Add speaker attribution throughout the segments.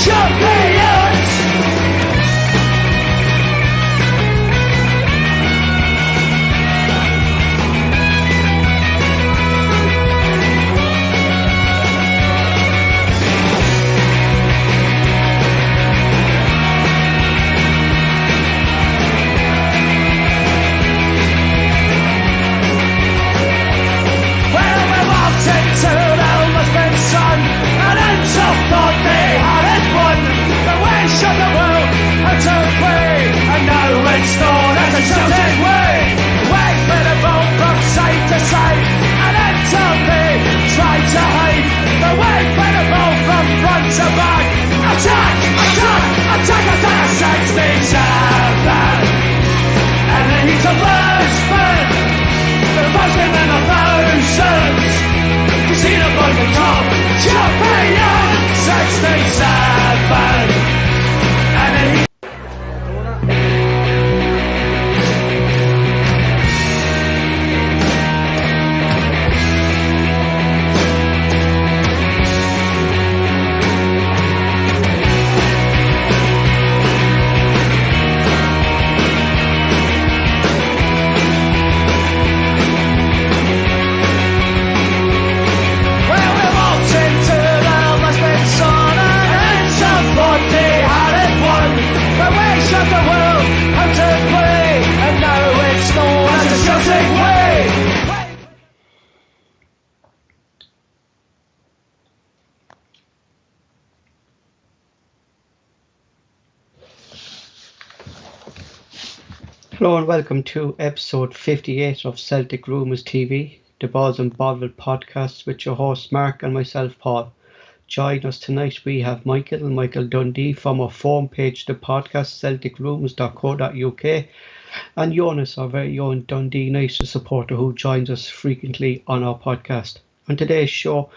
Speaker 1: champions. Celtic way, wait for the ball from side to side, and then Toby tried to hide. The wait for the ball from front to back. Attack, attack, attack, attack, 67. And then he's a bursman, the buzzing in the thousands. To see the boy become champion, 67. And then he
Speaker 2: Hello and welcome to episode 58 of Celtic Rumours TV, the Balls and Bovril podcast with your host Mark and myself Paul. Join us tonight we have Michael Dundee from our forum page, the podcast celticrumours.co.uk, and Joonas, our very own Dundee United supporter who joins us frequently on our podcast. On today's show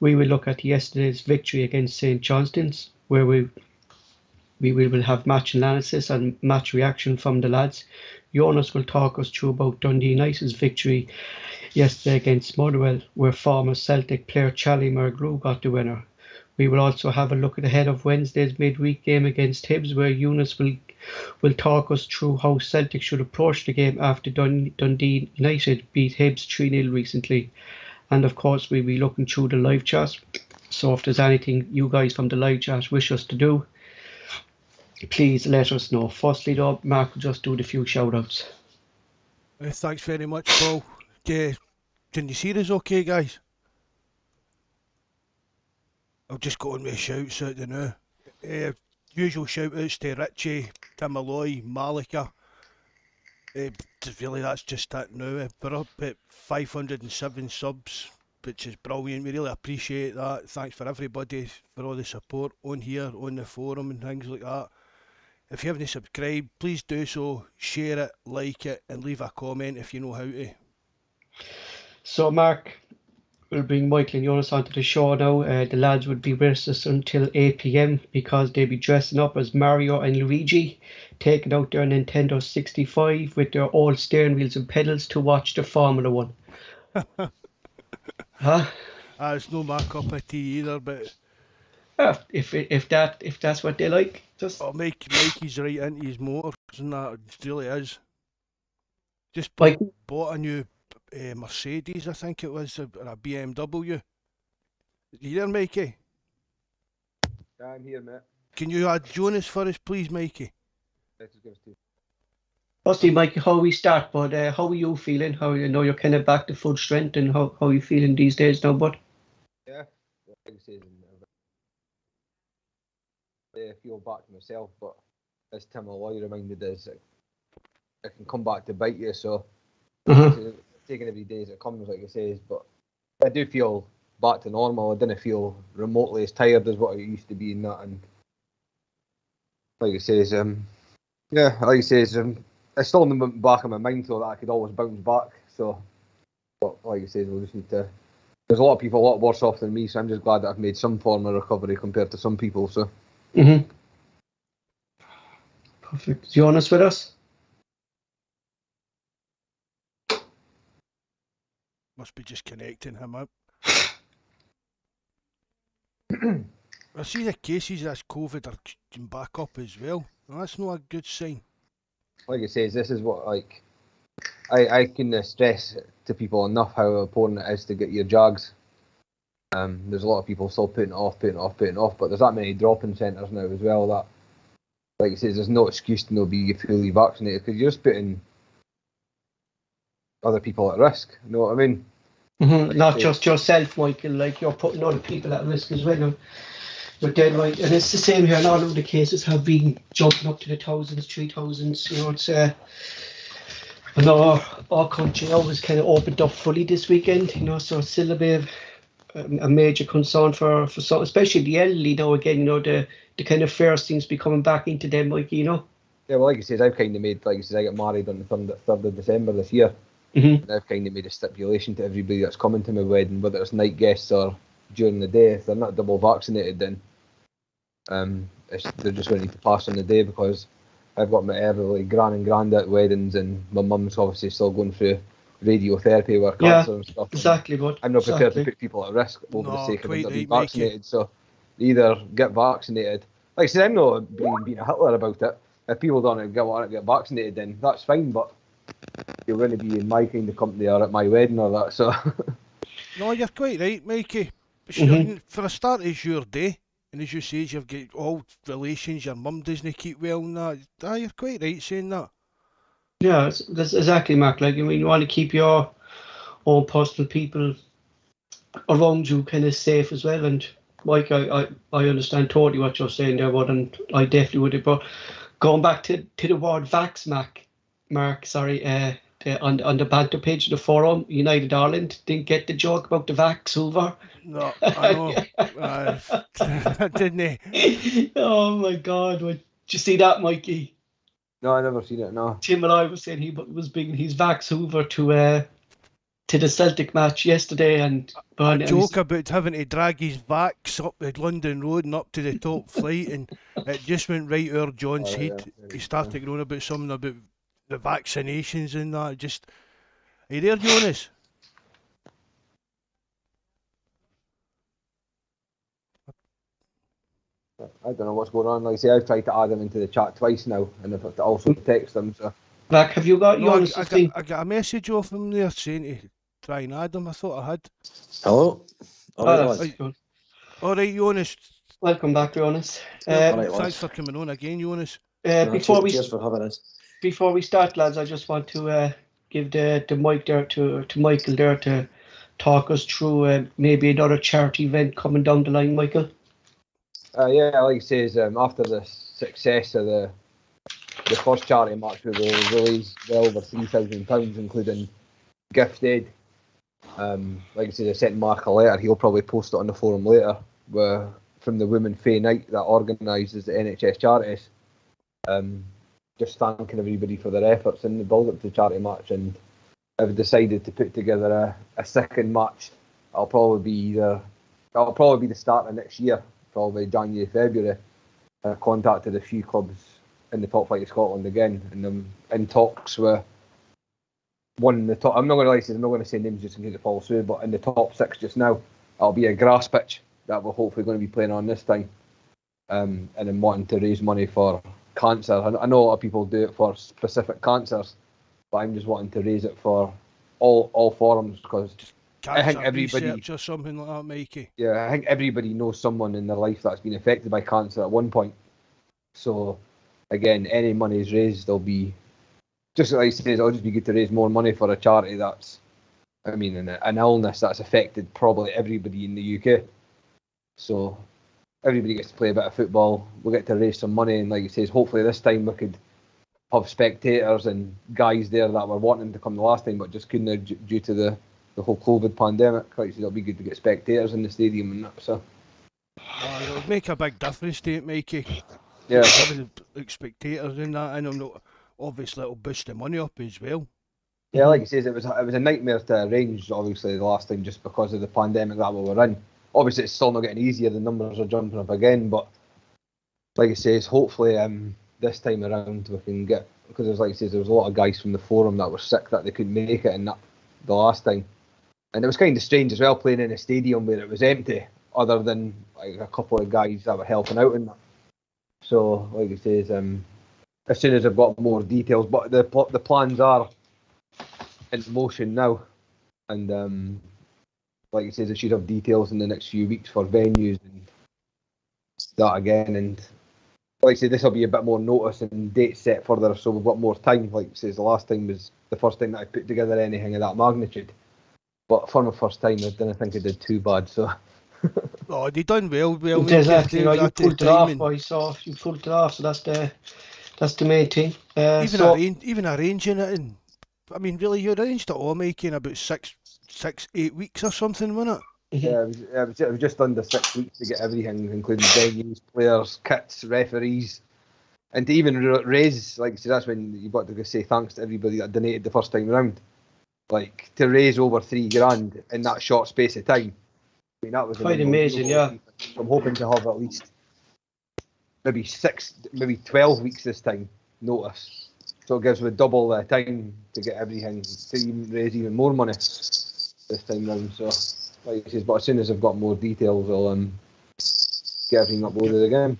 Speaker 2: we will look at yesterday's victory against St Johnstone's, where we will have match analysis and match reaction from the lads. Joonas will talk us through about Dundee United's victory yesterday against Motherwell, where former Celtic player Charlie Mergrew got the winner. We will also have a look ahead of Wednesday's midweek game against Hibs, where Joonas will talk us through how Celtic should approach the game after Dundee United beat Hibs 3-0 recently. And of course we'll be looking through the live chat, so if there's anything you guys from the live chat wish us to do, please let us know. Firstly though, Mark will just do the few shout outs.
Speaker 3: Thanks very much, Paul. Can you see us okay, guys? I'll just go on with shouts out the now. Usual shout outs to Richie, Tim Malloy, Malika. Really that's just that now. We're up at 507 subs, which is brilliant. We really appreciate that. Thanks for everybody for all the support on here, on the forum and things like that. If you haven't subscribed, please do so, share it, like it, and leave a comment if you know how to.
Speaker 2: So, Mark, we'll bring Michael and Joonas onto the show now. The lads would be with us until 8 p.m. because they'll be dressing up as Mario and Luigi, taking out their Nintendo 65 with their old steering wheels and pedals to watch the Formula 1. Huh?
Speaker 3: It's no my cup of tea either, but
Speaker 2: if that's what they like, just
Speaker 3: Mikey's right into his motors, and that it really is. Just
Speaker 2: Mikey?
Speaker 3: bought a new Mercedes, I think it was, or a BMW. You there, Mikey?
Speaker 4: Yeah, I'm here, mate.
Speaker 3: Can you add Joonas for us, please, Mikey?
Speaker 2: Firstly, Mikey, how we start, but how are you feeling? How you know you're kind of back to full strength, and how are you feeling these days now, bud?
Speaker 4: Yeah, like I said, I feel back to myself, but as Tim Malloy reminded us, it can come back to bite you, so taking every day as it comes, like I says, but I do feel back to normal. I didn't feel remotely as tired as what I used to be in that, and like I says, it's still in the back of my mind so that I could always bounce back, so, but like I said, we'll just need to, there's a lot of people a lot worse off than me, so I'm just glad that I've made some form of recovery compared to some people, so.
Speaker 2: Perfect. Is Joonas with us?
Speaker 3: Must be just connecting him up. I see the cases of this COVID are shooting back up as well. Well, that's not a good sign.
Speaker 4: Like I say, this is what I can stress to people enough how important it is to get your Jags. There's a lot of people still putting it off, but there's that many drop-in centres now as well that, like I say, there's no excuse to not be fully vaccinated because you're just putting other people at risk. You know what I mean?
Speaker 2: Mm-hmm. Not just yourself, Michael. Like, you're putting other people at risk as well. You're dead right, and it's the same here. And all of the cases have been jumping up to the thousands, 3,000s. You know, it's I know our country always kind of opened up fully this weekend. You know, so it's still a bit of a major concern for some, especially the elderly now. Again, you know, the kind of fears seems to be coming back into them, Mikey. You know.
Speaker 4: Yeah, well, like I said, I've kind of made, like I said, I got married on the 3rd of December this year.
Speaker 2: Mm-hmm.
Speaker 4: And I've kind of made a stipulation to everybody that's coming to my wedding, whether it's night guests or during the day, if they're not double vaccinated, then they're just going to need to pass on the day, because I've got my elderly gran and granddad at weddings, and my mum's obviously still going through radiotherapy with cancer and stuff.
Speaker 2: Exactly, but
Speaker 4: I'm not prepared to put people at risk over the sake of them not being vaccinated. So either get vaccinated. Like I said, I'm not being a Hitler about it. If people don't want to get vaccinated, then that's fine, but you're going to be in my kind of company or at my wedding or that. So
Speaker 3: No, you're quite right, Mikey.
Speaker 2: Mm-hmm.
Speaker 3: For a start, it's your day. And as you say, you've got all relations, your mum doesn't keep well and that. You're quite right saying that.
Speaker 2: Yeah, that's exactly, Mark. Like, I mean, you want to keep your own personal people around you kind of safe as well. And Mike, I understand totally what you're saying there, but and I definitely would. But going back to the word vax, Mark, sorry, on the banter page of the forum, United Ireland didn't get the joke about the vax Hoover.
Speaker 3: No, I know. I didn't.
Speaker 2: Oh my God! Did you see that, Mikey?
Speaker 4: no, I never seen it. No.
Speaker 2: Tim and I was saying he was bringing his vax Hoover to the Celtic match yesterday, and
Speaker 3: A joke about having to drag his vax up the London Road and up to the top flight, and it just went right over John's head. He started going about something about the vaccinations and that. Just, are you there, Joonas?
Speaker 4: I don't know what's going on. Like I say, I've tried to add him into the chat twice now, and I've also text him. So,
Speaker 2: Mark, have you got
Speaker 3: No,
Speaker 2: yours?
Speaker 3: I got a message off him there saying to try and add him. I thought I had.
Speaker 5: Hello.
Speaker 2: That's good.
Speaker 3: All right, Joonas.
Speaker 2: Welcome back, Joonas.
Speaker 3: Thanks for coming on again, Joonas.
Speaker 5: Cheers for having us.
Speaker 2: Before we start, lads, I just want to give the mic there to Michael there to talk us through maybe another charity event coming down the line, Michael.
Speaker 4: yeah, like I say, after the success of the first charity match, we will release well over £3,000, including gift aid. Like I said, I sent Mark a letter. He'll probably post it on the forum later. From the Women Fae Night that organises the NHS charities. Just thanking everybody for their efforts in the build-up to the charity match, and I've decided to put together a second match. It'll probably be the start of next year, probably January, February. I contacted a few clubs in the top flight of Scotland again, and I'm in talks with one in the top. I'm not going to say names just in case it falls through, but in the top 6 just now, it'll be a grass pitch that we're hopefully going to be playing on this time. And I'm wanting to raise money for cancer. I know a lot of people do it for specific cancers, but I'm just wanting to raise it for all forums, because I think everybody,
Speaker 3: research or something like that, Mikey.
Speaker 4: Yeah, I think everybody knows someone in their life that's been affected by cancer at one point. So again, any money is raised, there'll be, just like I said, it'll just be good to raise more money for a charity that's, I mean, an illness that's affected probably everybody in the UK. So everybody gets to play a bit of football. We'll get to raise some money, and like it says, hopefully this time we could have spectators and guys there that were wanting to come the last time but just couldn't due to the whole COVID pandemic. Like I said, it'll be good to get spectators in the stadium and that. So
Speaker 3: It'll make a big difference to it, Mikey.
Speaker 4: yeah,
Speaker 3: Having like spectators in that, and obviously it'll boost the money up as well.
Speaker 4: yeah, like it says, it was a nightmare to arrange. Obviously, the last time just because of the pandemic that we were in. Obviously, it's still not getting easier. The numbers are jumping up again, but like I says, hopefully this time around we can get, because there's, like I says, there was a lot of guys from the forum that were sick that they couldn't make it in that the last time, and it was kind of strange as well playing in a stadium where it was empty other than like a couple of guys that were helping out in that. So, like I say, as soon as I've got more details, but the plans are in motion now, and like I say, I should have details in the next few weeks for venues and that again. And like I say, this will be a bit more notice and date set further, so we've got more time. Like I say, the last time was the first time that I put together anything of that magnitude. But for my first time, I didn't think I did too bad. So.
Speaker 3: Oh, they done well.
Speaker 2: Exactly, you pulled it off, boy. So you pulled it off. So that's the main thing.
Speaker 3: Even arranging it, and I mean, really, you arranged it all, Mikey, in about 8 weeks or something, wasn't it?
Speaker 4: Yeah, it was just under 6 weeks to get everything, including venues, players, kits, referees, and to even raise, like, so that's when you've got to say thanks to everybody that donated the first time round. Like, to raise over $3,000 in that short space of time. I mean, that was
Speaker 2: quite amazing, yeah.
Speaker 4: I'm hoping to have at least maybe 12 weeks this time notice. So it gives me double the time to get everything, to even raise even more money this time round. So, like I said, but as soon as I've got more details, I'll get everything uploaded again.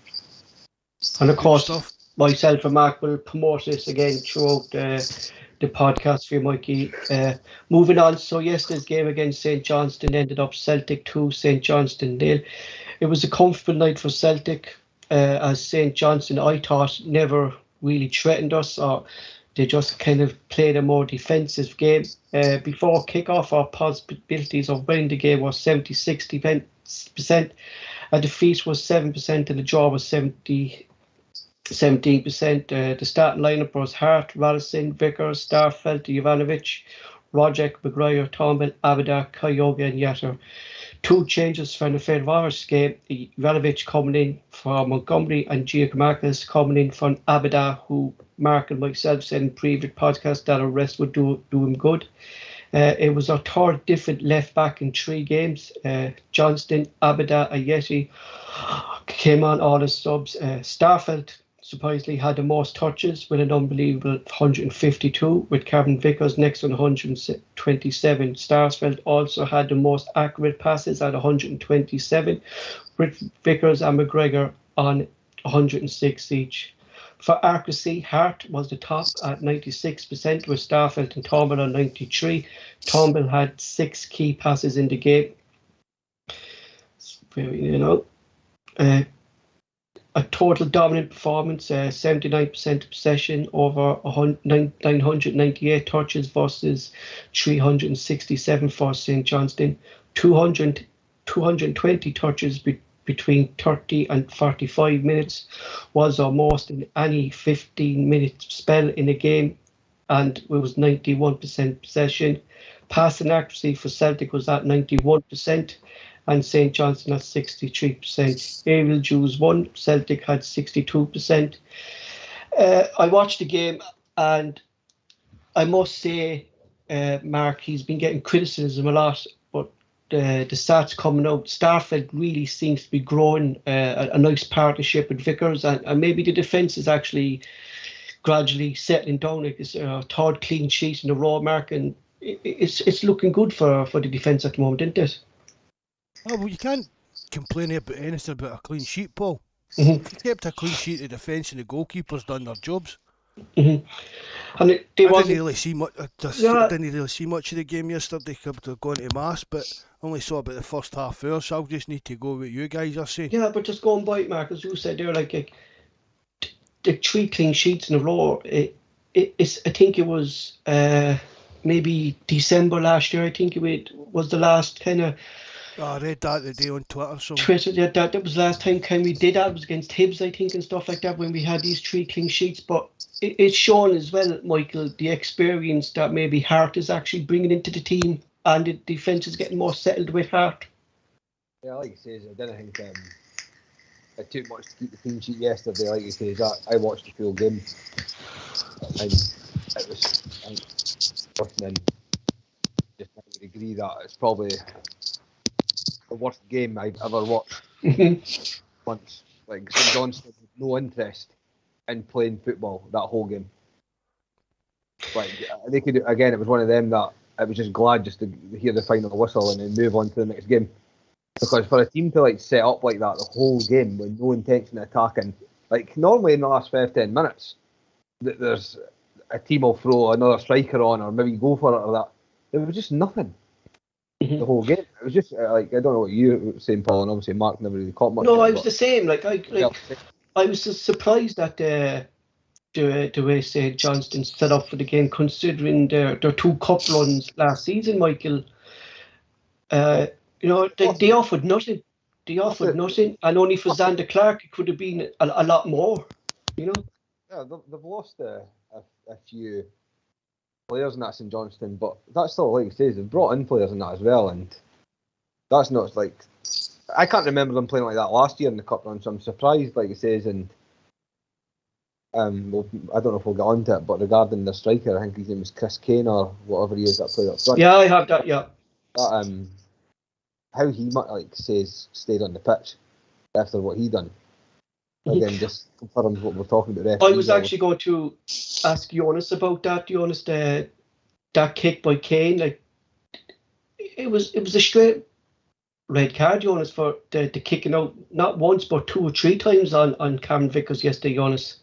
Speaker 2: And of course, myself and Mark will promote this again throughout the podcast for you, Mikey. Moving on, so yesterday's game against St Johnstone ended up Celtic 2, St Johnstone 0. It was a comfortable night for Celtic, as St Johnstone, I thought, never really threatened us, or they just kind of played a more defensive game. Before kick-off, our possibilities of winning the game was 70-60%. A defeat was 7% and the draw was 17%. The starting lineup was Hart, Radisson, Vickers, Starfelt, Jovanovic, Roderick, McGuire, Turnbull, Abada, Kyogo and Yatter. 2 changes from the Fenerbahce game, Jovanovic coming in for Montgomery and Giacomakis coming in from Abada, who Mark and myself said in previous podcasts that a rest would do him good. It was our third different left back in 3 games. Johnston, Abada and Yeti came on all as subs. Starfelt surprisingly had the most touches with an unbelievable 152, with Kevin Vickers next on 127. Starsfeld also had the most accurate passes at 127, with Vickers and McGregor on 106 each. For accuracy, Hart was the top at 96%, with Starfelt and Turnbull on 93. Turnbull had 6 key passes in the game. A total dominant performance, 79% possession over 998 touches versus 367 for St Johnstone. 220 touches between 30 and 45 minutes was our most in any 15-minute spell in a game, and it was 91% possession. Passing accuracy for Celtic was at 91%. And St Johnstone at 63%. Aerial duels won. Celtic had 62%. I watched the game, and I must say, Mark, he's been getting criticism a lot, but the stats coming out, Starfelt really seems to be growing a nice partnership with Vickers, and maybe the defence is actually gradually settling down. It's a third clean sheet in a row, Mark, and it's looking good for the defence at the moment, isn't it?
Speaker 3: Oh, well, you can't complain about anything about a clean sheet, Paul.
Speaker 2: Mm-hmm.
Speaker 3: If you kept a clean sheet, the defence and the goalkeepers done their jobs.
Speaker 2: Mm-hmm. And I didn't really see much.
Speaker 3: Didn't really see much of the game yesterday. Could have gone to mass, but only saw about the first half hour. So I'll just need to go with you guys are saying.
Speaker 2: Yeah, but just going by it, Mark, as you said there, like the 3 clean sheets in a row. It's I think it was maybe December last year. I think it was the last kind of.
Speaker 3: I read that the day on Twitter. So
Speaker 2: yeah, that was the last time we did that. It was against Hibs, I think, and stuff like that, when we had these 3 clean sheets. But it's shown as well, Michael, the experience that maybe Hart is actually bringing into the team, and the defence is getting more settled with Hart.
Speaker 4: Yeah, like you say, I didn't think it took much to keep the clean sheet yesterday. Like you say, I watched the full game, and it was listening. Just I would agree that it's probably the worst game I've ever watched. Once, like St Johnstone had no interest in playing football that whole game. Like they could again, it was one of them that I was just glad just to hear the final whistle and then move on to the next game. Because for a team to like set up like that the whole game with no intention of attacking, like normally in the last 5-10 minutes, there's a team will throw another striker on or maybe go for it or that. There was just nothing the whole game. It was just like I don't know what you were saying, Paul, and obviously Mark never really caught much.
Speaker 2: No,
Speaker 4: of it,
Speaker 2: I was the same. I was just surprised that the way say Johnstone set up for the game, considering their 2 cup runs last season, Michael. They offered nothing. They offered nothing, and only for Xander Clark it could have been a lot more. You know.
Speaker 4: Yeah, they've lost a few players in that St Johnstone, but that's still like it says they've brought in players in that as well, and that's not like I can't remember them playing like that last year in the cup run, so I'm surprised, like it says, and I don't know if we'll get on to it, but regarding the striker, I think his name is Chris Kane or whatever he is that played up front.
Speaker 2: Yeah, I have that. Yeah.
Speaker 4: That, how he stayed on the pitch after what he done. Again, just confirms what we're talking about.
Speaker 2: I was actually going to ask Joonas about that. Joonas, that kick by Kane, like it was a straight red card, Joonas, for the kicking out not once but 2 or 3 times on Cameron Vickers yesterday, Joonas.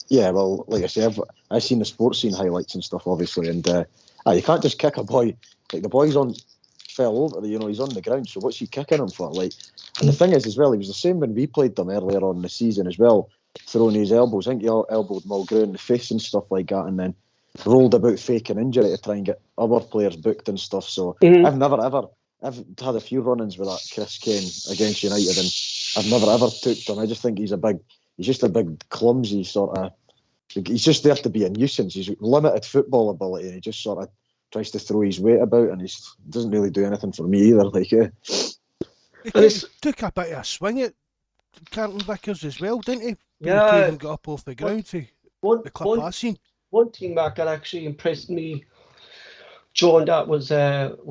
Speaker 5: Yeah, well, like I say, I've seen the sports scene highlights and stuff, obviously, and you can't just kick a boy. Like the boy's fell over, he's on the ground, so what's he kicking him for? Like, and the thing is as well, he was the same when we played them earlier on in the season as well, throwing his elbows. I think he elbowed Mulgrew in the face and stuff like that, and then rolled about faking injury to try and get other players booked and stuff. So I've had a few run-ins with that Chris Kane against United, and I've never ever took him. I just think he's just a big clumsy sort of. He's just there to be a nuisance. He's limited football ability, and he just sort of tries to throw his weight about, and he doesn't really do anything for me either. Like,
Speaker 3: he took a bit of a swing at Carlton Vickers as well, didn't he?
Speaker 2: Yeah.
Speaker 3: He even got up off the ground for the clip passing.
Speaker 2: One thing, Mark, that actually impressed me, Joe, and that was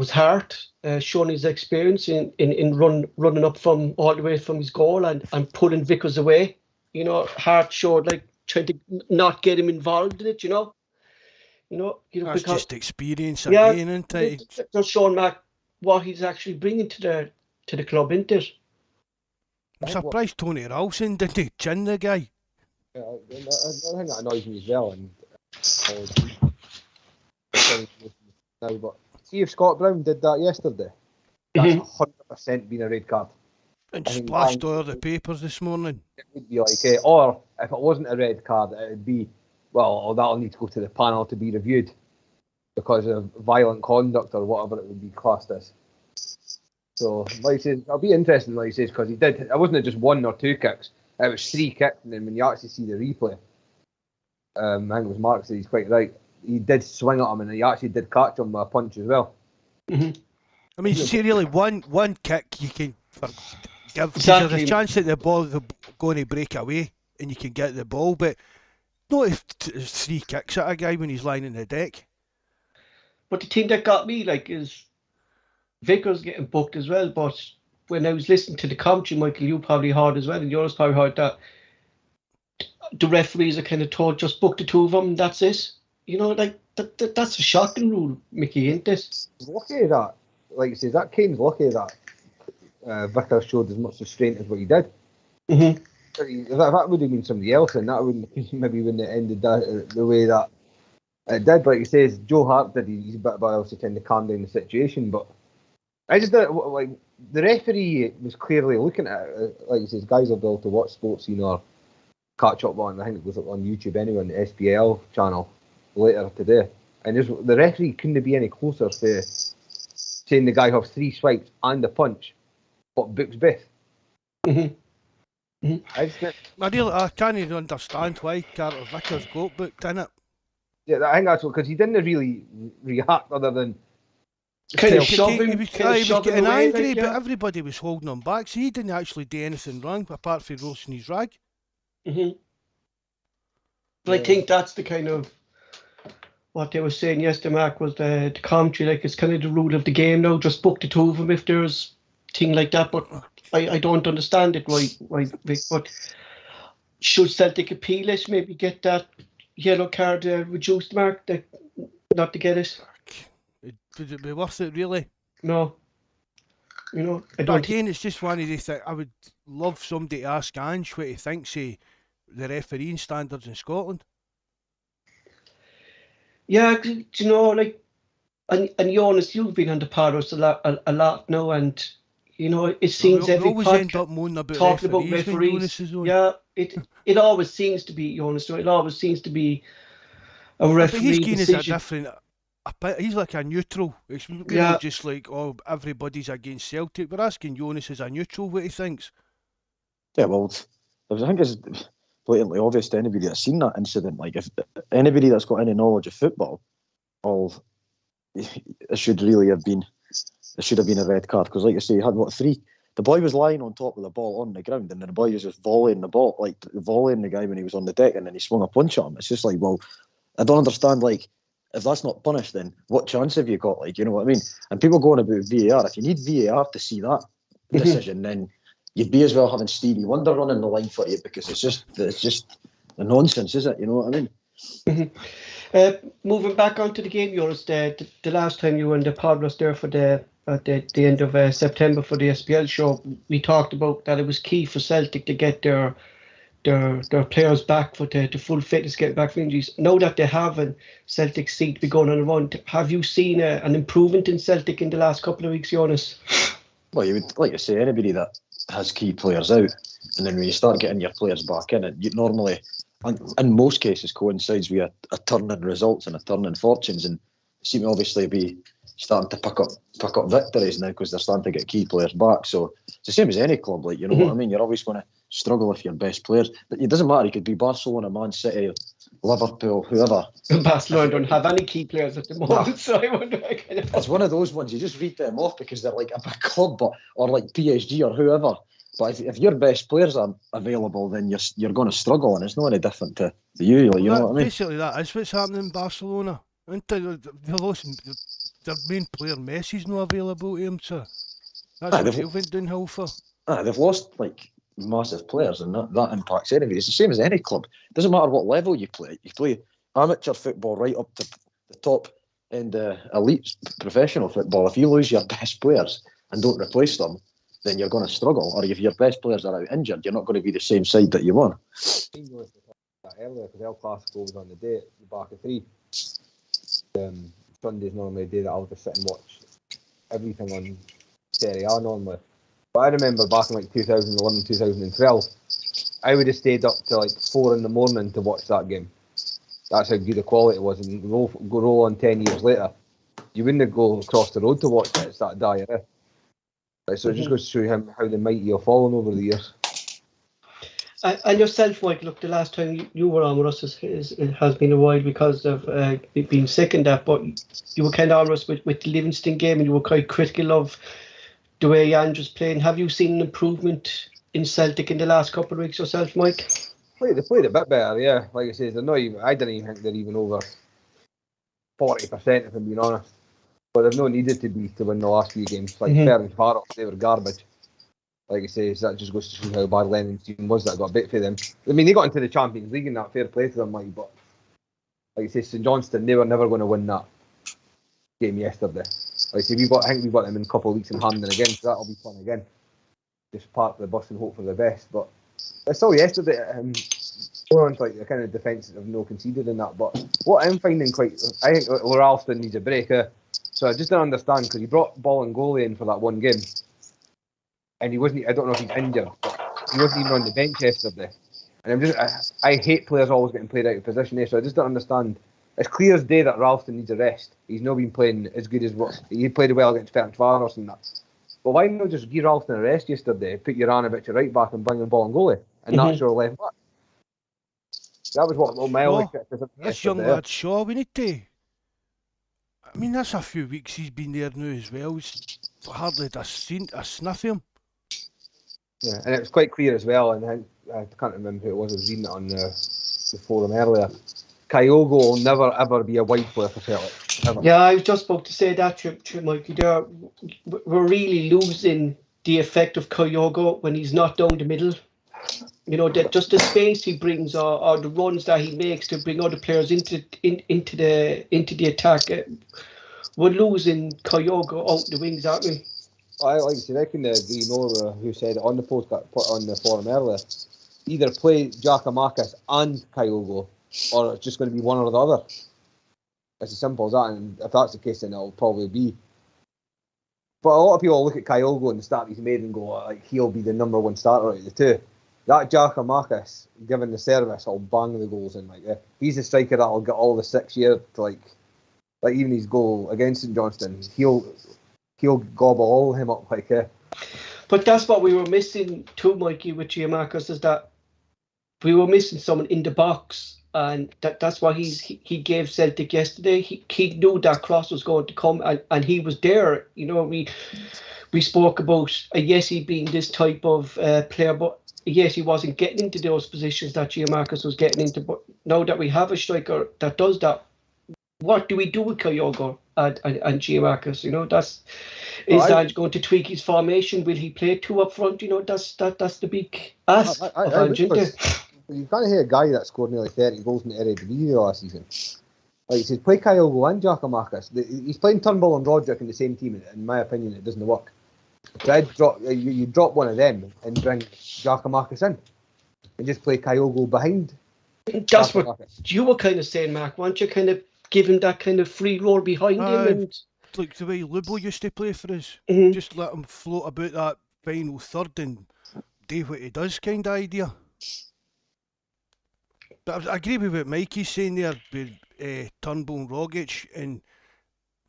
Speaker 2: Hart showing his experience in running up from all the way from his goal and putting Vickers away. You know, Hart showed like trying to not get him involved in it. You know,
Speaker 3: That's
Speaker 2: because,
Speaker 3: just experience again, isn't it?
Speaker 2: Just showing Mark what he's actually bringing to the club, isn't it?
Speaker 3: I'm surprised Tony Ralston didn't chin the guy.
Speaker 4: Yeah, I think that annoys me as well, and now, but see if Scott Brown did that yesterday, that's 100% been a red card.
Speaker 3: And splashed all the papers this morning.
Speaker 4: It would be like, or if it wasn't a red card, it would be, well, that'll need to go to the panel to be reviewed because of violent conduct or whatever it would be classed as. So, like I said, it'll be interesting, like he says, because it wasn't just 1 or 2 kicks, it was 3 kicks, and then when you actually see the replay, I think it was Mark said he's quite right, he did swing at him and he actually did catch him with a punch as well.
Speaker 3: I mean, see, really, one kick you can give,
Speaker 2: exactly.
Speaker 3: There's a chance that the ball is going to break away and you can get the ball, but not if there's 3 kicks at a guy when he's lying in the deck.
Speaker 2: But the thing that got me, like, is Vickers getting booked as well, but when I was listening to the commentary, Michael, you probably heard as well, and yours probably heard that the referees are kind of told just book the 2 of them, and that's it. You know, like, that's a shocking rule, Mickey, ain't it?
Speaker 4: He's lucky at that. Like you say, that Kane's lucky at that. Vickers showed as much restraint as what he did.
Speaker 2: Mm-hmm.
Speaker 4: If that would have been somebody else, and that wouldn't have ended that the way that it did. Like he says, Joe Hart did his bit by also trying to calm down the situation, but I just did like the referee was clearly looking at it. Like he says, guys will be able to watch sports scene or catch up on. I think it was on YouTube anyway, on the SPL channel later today. And the referee couldn't be any closer to saying the guy has 3 swipes and a punch, but books both.
Speaker 2: Mm-hmm. Mm-hmm.
Speaker 3: I can't even understand why Carter Vickers got booked in it.
Speaker 4: Yeah, I think that's because he didn't really react other than
Speaker 2: kind of shoving.
Speaker 3: He was getting
Speaker 2: away,
Speaker 3: angry,
Speaker 2: like,
Speaker 3: but everybody was holding him back, so he didn't actually do anything wrong apart from roasting his rag.
Speaker 2: Mm-hmm. But I think that's the kind of what they were saying yesterday, Mark, was the commentary, like it's kind of the rule of the game now, just book the 2 of them if there's thing like that, but I don't understand it why Vic, but should Celtic appeal it, maybe get that yellow card reduced, Mark, not to get it?
Speaker 3: Would it be worth it, really?
Speaker 2: No. You know,
Speaker 3: But again, it's just one of the things. I would love somebody to ask Ange what he thinks of the refereeing standards in Scotland.
Speaker 2: Yeah, you know, like, and Joonas, you've been on the podcast a lot now, and you know, it seems
Speaker 3: We
Speaker 2: every
Speaker 3: always end
Speaker 2: podcast
Speaker 3: up moaning about
Speaker 2: talking about
Speaker 3: referees when
Speaker 2: referees.
Speaker 3: Joonas is on.
Speaker 2: Yeah, it always seems to be Joonas. It always seems to be a
Speaker 3: But he's
Speaker 2: referee
Speaker 3: keen as a
Speaker 2: decision.
Speaker 3: different. He's like a neutral. We're
Speaker 2: Yeah.
Speaker 3: not just like, oh, everybody's against Celtic. We're asking Joonas as a neutral what he thinks.
Speaker 5: Yeah, well, I think it's blatantly obvious to anybody that's seen that incident. Like, if anybody that's got any knowledge of football, it should have been a red card, because, like I say, you had three. The boy was lying on top of the ball on the ground, and then the boy was just volleying the guy when he was on the deck, and then he swung a punch at him. It's just like, well, I don't understand. Like, if that's not punished, then what chance have you got? Like, you know what I mean? And people going about VAR. If you need VAR to see that decision, then you'd be as well having Stevie Wonder running the line for you, because it's just a nonsense, is it? You know what I mean?
Speaker 2: Moving back onto the game, Jonas, the last time you were in the pod was there for at the end of September for the SPL show. We talked about that it was key for Celtic to get their players back for the full fitness, get back from injuries. Now that they have, and Celtic seem to be going on a run, have you seen an improvement in Celtic in the last couple of weeks, Jonas?
Speaker 5: Well, you would, like I say, anybody that has key players out, and then when you start getting your players back in, it normally, in most cases, coincides with a turn in results and a turn in fortunes, and seem to obviously be starting to pick up victories now, because they're starting to get key players back. So it's the same as any club, like, you know what I mean? You're always going to struggle if your best players, but it doesn't matter. It could be Barcelona, Man City, Liverpool, whoever.
Speaker 2: Barcelona don't have any key players at the moment, so I wonder.
Speaker 5: It's one of those ones you just read them off because they're like a big club, or like PSG or whoever. But if your best players are available, then you're going to struggle, and it's not any different to you. Like, you know what I mean?
Speaker 3: Basically, that is what's happening in Barcelona. They're losing. Their main player Messi's not available to him, so that's what they went downhill for.
Speaker 5: They've lost like massive players, and that impacts anybody. It's the same as any club. It doesn't matter what level you play. You play amateur football right up to the top end elite professional football. If you lose your best players and don't replace them, then you're going to struggle. Or if your best players are out injured, you're not going to be the same side that you were.
Speaker 4: Earlier, because El Clasico was on the day at the back of three. Sunday's normally a day that I'll just sit and watch everything on Serie A normally. But I remember back in like 2011, 2012, I would have stayed up till like 4 a.m. to watch that game. That's how good the quality was. And roll on 10 years later, you wouldn't go across the road to watch it. It's that dire. Right, so it just goes to show you how the mighty have fallen over the years.
Speaker 2: And yourself, Mike, look, the last time you were on with us it has been a while because of being sick and that, but you were kind of on us with the Livingston game, and you were quite critical of the way Ange was playing. Have you seen an improvement in Celtic in the last couple of weeks yourself, Mike?
Speaker 4: They played a bit better, yeah. Like I said, they're not even. I didn't even think they're even over 40%, if I'm being honest. But they've not needed to be to win the last few games. Like Ferencváros, Park, they were garbage. Like I say, that just goes to show how bad Lennon's team was that got a bit for them. I mean, they got into the Champions League and that, fair play to them, like, but like I say, St Johnstone, they were never going to win that game yesterday. Like I say, I think we've got them in a couple of weeks in Hampden again, so that'll be fun again. Just park the bus and hope for the best. But I saw yesterday, going on to like the kind of defence that have no conceded in that. But what I'm finding I think Ralston needs a break. So I just don't understand, because he brought Ball and goalie in for that one game. And he wasn't. I don't know if he's injured, but he wasn't even on the bench yesterday. And I hate players always getting played out of position there, so I just don't understand. It's clear as day that Ralston needs a rest. He's not been playing as good as what he played well against Ferencváros and that. But why not just give Ralston a rest yesterday? Put Juranovic right back and bring in Ball and goalie, and that's your left back. That was what my only criticism.
Speaker 3: This young lad Shaw, we need to. I mean, that's a few weeks he's been there now as well. He's hardly a sniff of him.
Speaker 4: Yeah, and it was quite clear as well, and I can't remember who it was. I was reading it on the forum earlier. Kyogo will never ever be a wide player for Celtic. Ever.
Speaker 2: Yeah, I was just about to say that to Mikey there. We're really losing the effect of Kyogo when he's not down the middle. You know, just the space he brings or the runs that he makes to bring other players into the attack. We're losing Kyogo out the wings, aren't we?
Speaker 4: I like to reckon the Greenora who said it on the post got put on the forum earlier. Either play Giacomakis and Kyogo, or it's just going to be one or the other. It's as simple as that, and if that's the case, then it'll probably be. But a lot of people look at Kyogo and the start he's made and go, like, he'll be the number one starter out of the two. That Giacomakis, given the service, will bang the goals in. Like, he's a striker that'll get all the 6 year to like even his goal against St Johnstone, he'll gobble all him up like.
Speaker 2: But that's what we were missing too, Mikey, with Giacomakis, is that we were missing someone in the box, and that's why he gave Celtic yesterday. He knew that cross was going to come, and he was there. You know, we spoke about Yesi being this type of player, but yes, he wasn't getting into those positions that Giacomakis was getting into. But now that we have a striker that does that, what do we do with Kyogo and Giacomakis? You know, is Ange going to tweak his formation? Will he play two up front? You know, that's the big ask of Ange.
Speaker 4: You can't hear a guy that scored nearly 30 goals in the Eredivisie last season. Like he says, play Kyogo and Giacomakis. He's playing Turnbull and Roderick in the same team. In my opinion, it doesn't work. So you drop one of them and bring Giacomakis in, and just play Kyogo behind.
Speaker 2: That's what you were kind of saying, Mark. Why don't you kind of give him that kind of free role behind him? And
Speaker 3: like the way Lubo used to play for us. Just let him float about that final third and do what he does, kind of idea. But I agree with what Mikey's saying there with Turnbull and Rogic, and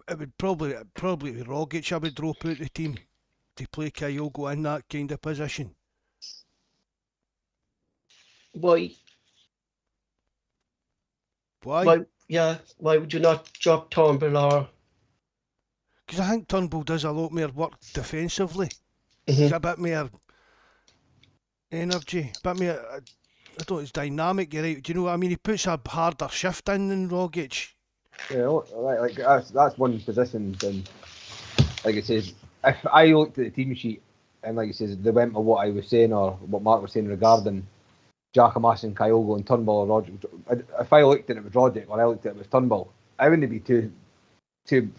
Speaker 3: it would probably be Rogic I would drop out the team to play Kyogo in that kind of position.
Speaker 2: Why? Yeah, why would you not drop Turnbull? Or
Speaker 3: because I think Turnbull does a lot more work defensively. He's a bit more energy, a bit more. I don't know, it's dynamic. You're right. Do you know what I mean? He puts a harder shift in than Rogic.
Speaker 4: Yeah, like that's one position. And like it says, if I looked at the team sheet and like it says, they went by what I was saying or what Mark was saying regarding Giacomakis and Kyogo and Turnbull or Rogic. If I looked at it with Rogic or I looked at it with Turnbull, I wouldn't be too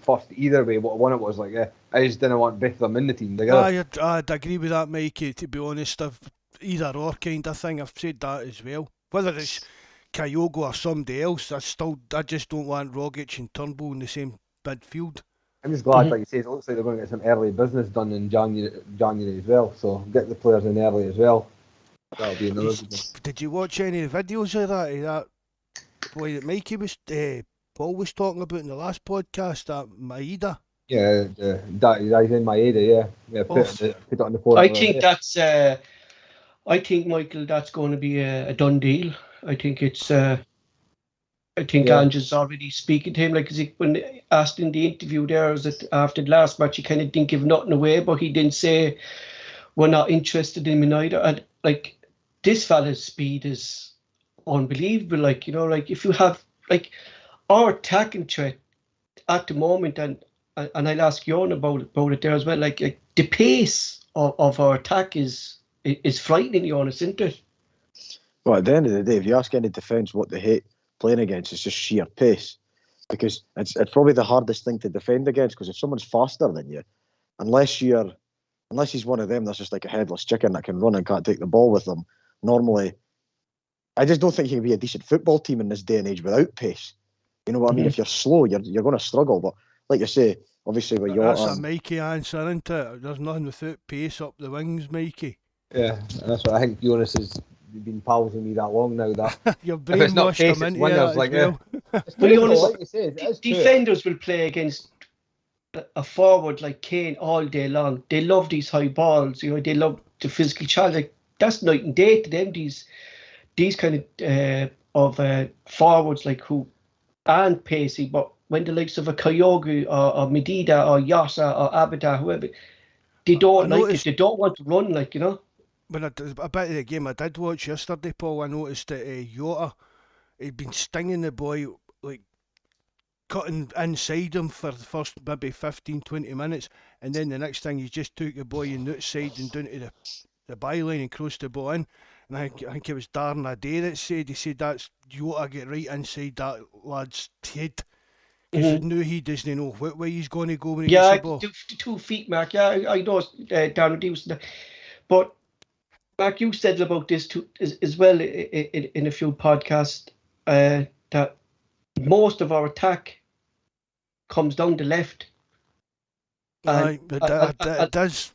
Speaker 4: fussed either way. What one it was like, I just didn't want both of them in the team together.
Speaker 3: I'd agree with that, Mikey. To be honest, either or kind of thing. I've said that as well. Whether it's Kyogo or somebody else, I just don't want Rogic and Turnbull in the same midfield.
Speaker 4: I'm just glad, like you say, it looks like they're going to get some early business done in January as well. So get the players in early as well. That'll be another good one.
Speaker 3: Did you watch any videos of that boy that Mikey Paul was talking about in the last podcast, that Maeda?
Speaker 4: Yeah, he's in Maeda, yeah. Put it on the forum.
Speaker 2: I think that's. I think, Michael, that's going to be a done deal. I think it's. I think Ange is already speaking to him. Like when asked in the interview there, was that after the last match, he kind of didn't give nothing away, but he didn't say we're not interested in him either. And like this fella's speed is unbelievable. Like, you know, like if you have like our attacking threat at the moment, and I'll ask Jon about it there as well. Like the pace of our attack is frightening, Jon, isn't it?
Speaker 5: Well, at the end of the day, if you ask any defence what they hate playing against, it's just sheer pace. Because it's probably the hardest thing to defend against, because if someone's faster than you, unless he's one of them that's just like a headless chicken that can run and can't take the ball with them, normally, I just don't think you can be a decent football team in this day and age without pace. You know what I mean? If you're slow, you're going to struggle. But like you say, obviously with
Speaker 3: That's a Mikey answer, isn't it? There's nothing without pace up the wings, Mikey.
Speaker 4: Yeah, and that's what I think. Jonas has been pals with me that long now. That
Speaker 3: your brainwashed them into it
Speaker 4: like,
Speaker 3: well.
Speaker 4: Like you said,
Speaker 2: defenders will play against a forward like Kane all day long. They love these high balls. You know, they love the physical challenge. Like, that's night and day to them. These kind of forwards like who aren't pacey, but when the likes of a Kyogo or Medida or Yossa or Abada, whoever, they don't like it. They don't want to run, like, you know.
Speaker 3: When a bit of the game I did watch yesterday, Paul, I noticed that Jota, he'd been stinging the boy, like cutting inside him for the first maybe 15-20 minutes, and then the next thing he just took the boy in the outside and down to the byline and crossed the ball in. And I think it was Darren Adair that said, that's Jota get right inside that lad's head, because now he doesn't know what way he's going to go when he
Speaker 2: Yeah,
Speaker 3: gets the ball.
Speaker 2: 2 feet, Mark. Yeah, I know Darren Dewson. But Mark, you said about this too, as well in a few podcasts, that most of our attack comes down the left.
Speaker 3: Aye, but it does.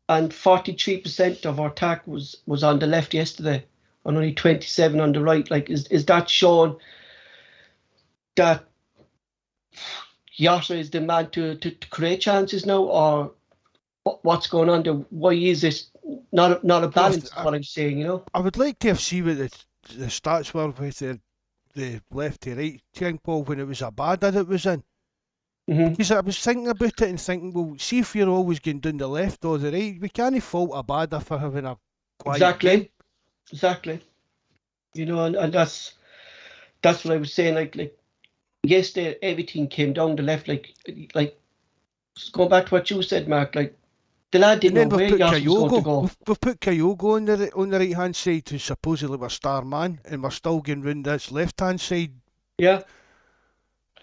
Speaker 2: And 43% of our attack was on the left yesterday, and only 27 on the right. Like, is that showing that Jota is the man to create chances now, or what's going on there? Why is this not a balance? Is what I'm saying, you know.
Speaker 3: I would like to have seen what the stats were with the left to right tank ball when it was Abada that was in. Because I was thinking about it and thinking, well, see if you're always going down the left or the right, we can't fault Abada for having a quiet game.
Speaker 2: Exactly. You know, and that's what I was saying. Like yesterday, everything came down the left. Like just going back to what you said, Mark. Like the lad didn't know where Jota was going to go.
Speaker 3: We've put Kyogo on the right hand side, who's supposedly our star man, and we're still going round this left hand side.
Speaker 2: Yeah.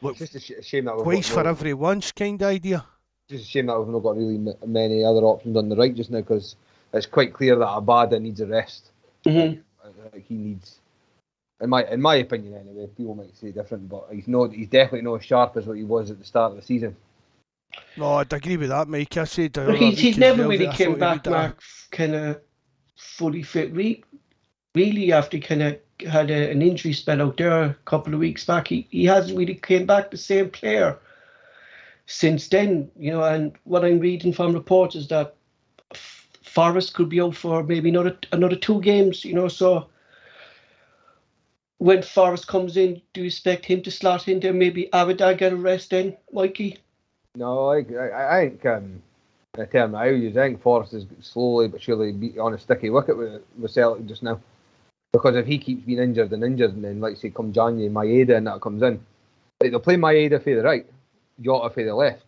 Speaker 3: Look,
Speaker 4: it's just a shame that we've
Speaker 3: twice for every once kind of idea.
Speaker 4: Just a shame that we've not got really many other options on the right just now, because it's quite clear that Abada needs a rest. Like he needs, in my opinion anyway. People might say different, but he's definitely not as sharp as what he was at the start of the season.
Speaker 3: No, I'd agree with that, Mike. I said
Speaker 2: he's never really came back, Mark, kind of fully fit. Really, after kind of had an injury spell out there a couple of weeks back, he hasn't really came back the same player since then, you know. And what I'm reading from reports is that Forrest could be out for maybe another 2 games, you know. So when Forrest comes in, do you expect him to slot in there? Maybe Abada get a rest then, Mikey?
Speaker 4: No, I think the term I use, I think Forrest is slowly but surely on a sticky wicket with Celtic just now. Because if he keeps being injured, and then, like say, come January, Maeda and that comes in, like, they'll play Maeda for the right, Jota for the left,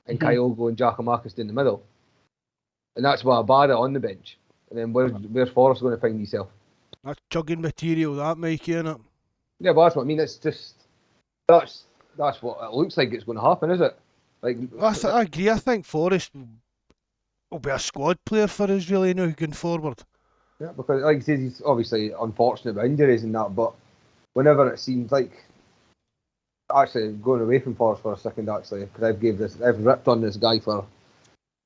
Speaker 4: and Kyogo and Giakoumakis in the middle. And that's why Abada on the bench. And then where's Forrest going to find himself?
Speaker 3: That's chugging material, that, Mikey, isn't it?
Speaker 4: Yeah, but that's what I mean. It's just, that's what it looks like it's going to happen, is it? Like,
Speaker 3: I agree. I think Forrest will be a squad player for us really now going forward.
Speaker 4: Yeah, because like I said, he's obviously unfortunate with injuries and that, but whenever it seems like, actually going away from Forrest for a second, actually, because I've ripped on this guy for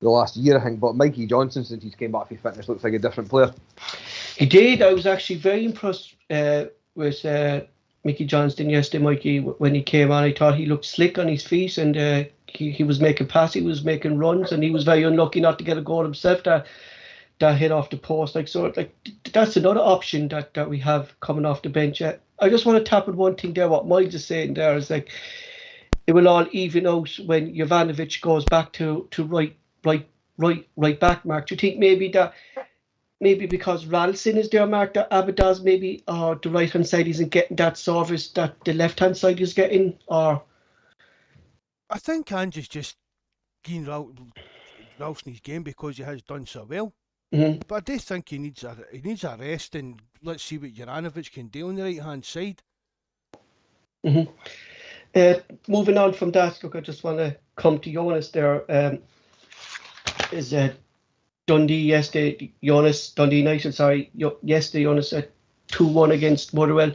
Speaker 4: the last year, I think, but Mikey Johnstone, since he's came back from fitness, looks like a different player.
Speaker 2: He did. I was actually very impressed with Mickey Johnstone yesterday, Mikey. When he came on, I thought he looked slick on his feet, and he was making passes, he was making runs, and he was very unlucky not to get a goal himself that hit off the post. Like, so, like, that's another option that we have coming off the bench. I just want to tap on one thing there. What Miles is saying there is, like, it will all even out when Jovanovic goes back to right back, Mark. Do you think maybe because Ralston is there, Mark, that Abada's maybe the right hand side isn't getting that service that the left hand side is getting? Or
Speaker 3: I think Ange is just getting Ralston's game because he has done so well. But I do think he needs a rest, and let's see what Juranovic can do on the right hand side.
Speaker 2: Moving on from that, look, I just want to come to Joonas there. Is Dundee United, sorry. Yesterday, Joonas at 2-1 against Motherwell.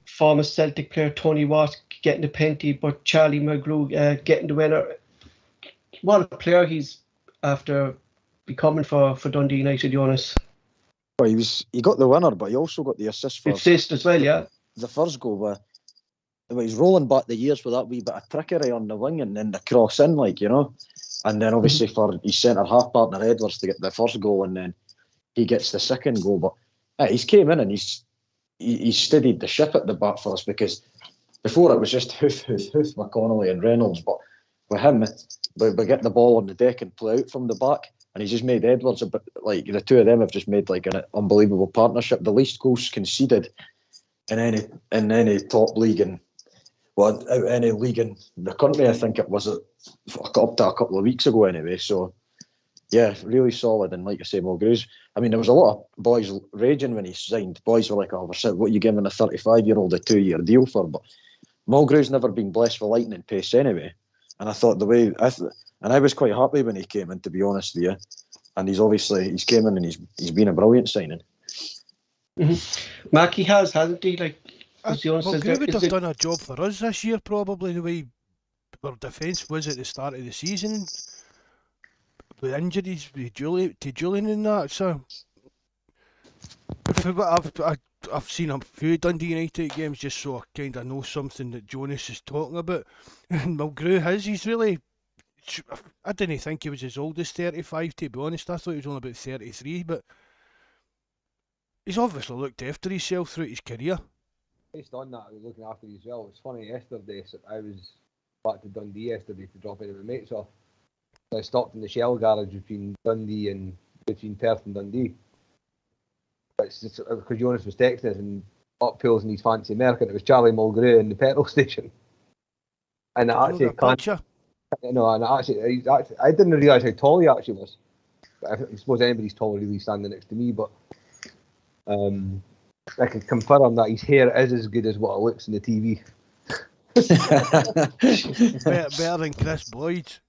Speaker 2: Former Celtic player Tony Watt getting the penalty, but Charlie McGrew getting the winner. What a player he's after becoming for Dundee United, Joonas.
Speaker 5: Well, he got the winner, but he also got the assist
Speaker 2: as well, yeah.
Speaker 5: The first goal, where he's rolling back the years with that wee bit of trickery on the wing and then the cross in, like, you know. And then obviously for his centre half partner Edwards to get the first goal, and then he gets the second goal. But he's came in and he's steadied the ship at the back for us, because before it was just hoof, McConnelly and Reynolds. But with him, we get the ball on the deck and play out from the back, and he's just made Edwards a bit, like, the two of them have just made like an unbelievable partnership. The least goals conceded in any top league, and out any league in the country, I think it was up to a couple of weeks ago anyway. So yeah, really solid. And like I say, Mulgrew's, I mean, there was a lot of boys raging when he signed. Boys were like, oh, what are you giving a 35-year-old a 2-year deal for? But Mulgrew's never been blessed with lightning pace anyway. And I thought I was quite happy when he came in, to be honest with you. And he's came in and he's been a brilliant signing.
Speaker 2: Mackie hasn't he? Like,
Speaker 3: Mulgrew would have done a job for us this year, probably, the way our defence was at the start of the season. With injuries to Julian and that, so I've seen a few Dundee United games just so I kind of know something that Joonas is talking about. And Mulgrew he's really, I didn't think he was as old as 35, to be honest. I thought he was only about 33, but he's obviously looked after himself throughout his career.
Speaker 4: Based on that, I was looking after you as well. It was funny yesterday, so I was back to Dundee yesterday to drop any of my mates off. So I stopped in the Shell garage between Perth and Dundee. But it's just because Joonas was texting us and up pulls in his fancy Merc, and it was Charlie Mulgrew in the petrol station. And I actually I didn't realise how tall he actually was. But I suppose anybody's taller really standing next to me, but I can confirm that his hair is as good as what it looks in the TV.
Speaker 3: better than Chris Boyd's.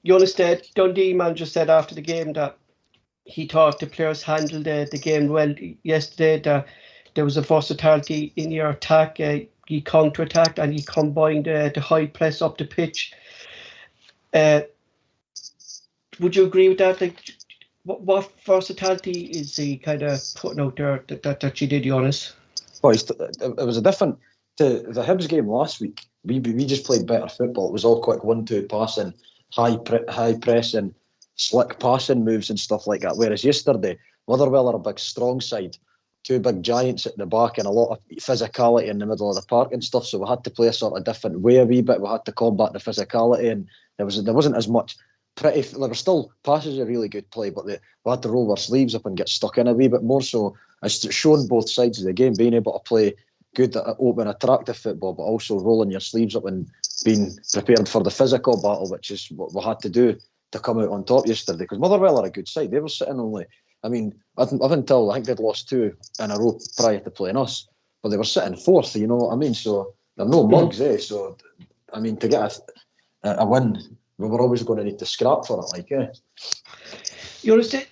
Speaker 2: Jonas, Dundee manager said after the game that he thought the players handled the game well yesterday, that there was a versatility in your attack. He counter-attacked and he combined the high press up the pitch. Would you agree with that? Like, what versatility is he kind of putting out there that you did, Jonas?
Speaker 5: Well, it was a different to the Hibs game last week. We just played better football. It was all quick 1-2 passing, high pressing, slick passing moves and stuff like that. Whereas yesterday, Motherwell are a big strong side, two big giants at the back and a lot of physicality in the middle of the park and stuff. So we had to play a sort of different way a wee bit. We had to combat the physicality, and there wasn't as much pretty. There were still passes of really good play, but we had to roll our sleeves up and get stuck in a wee bit more. So it's shown both sides of the game, being able to play good, open, attractive football, but also rolling your sleeves up and being prepared for the physical battle, which is what we had to do to come out on top yesterday. Because Motherwell are a good side. They were sitting only, I mean, up until I think they'd lost 2 in a row prior to playing us, but they were sitting 4th, you know what I mean? So they're no mugs, So, I mean, to get a win, we were always going to need to scrap for it,
Speaker 2: You understand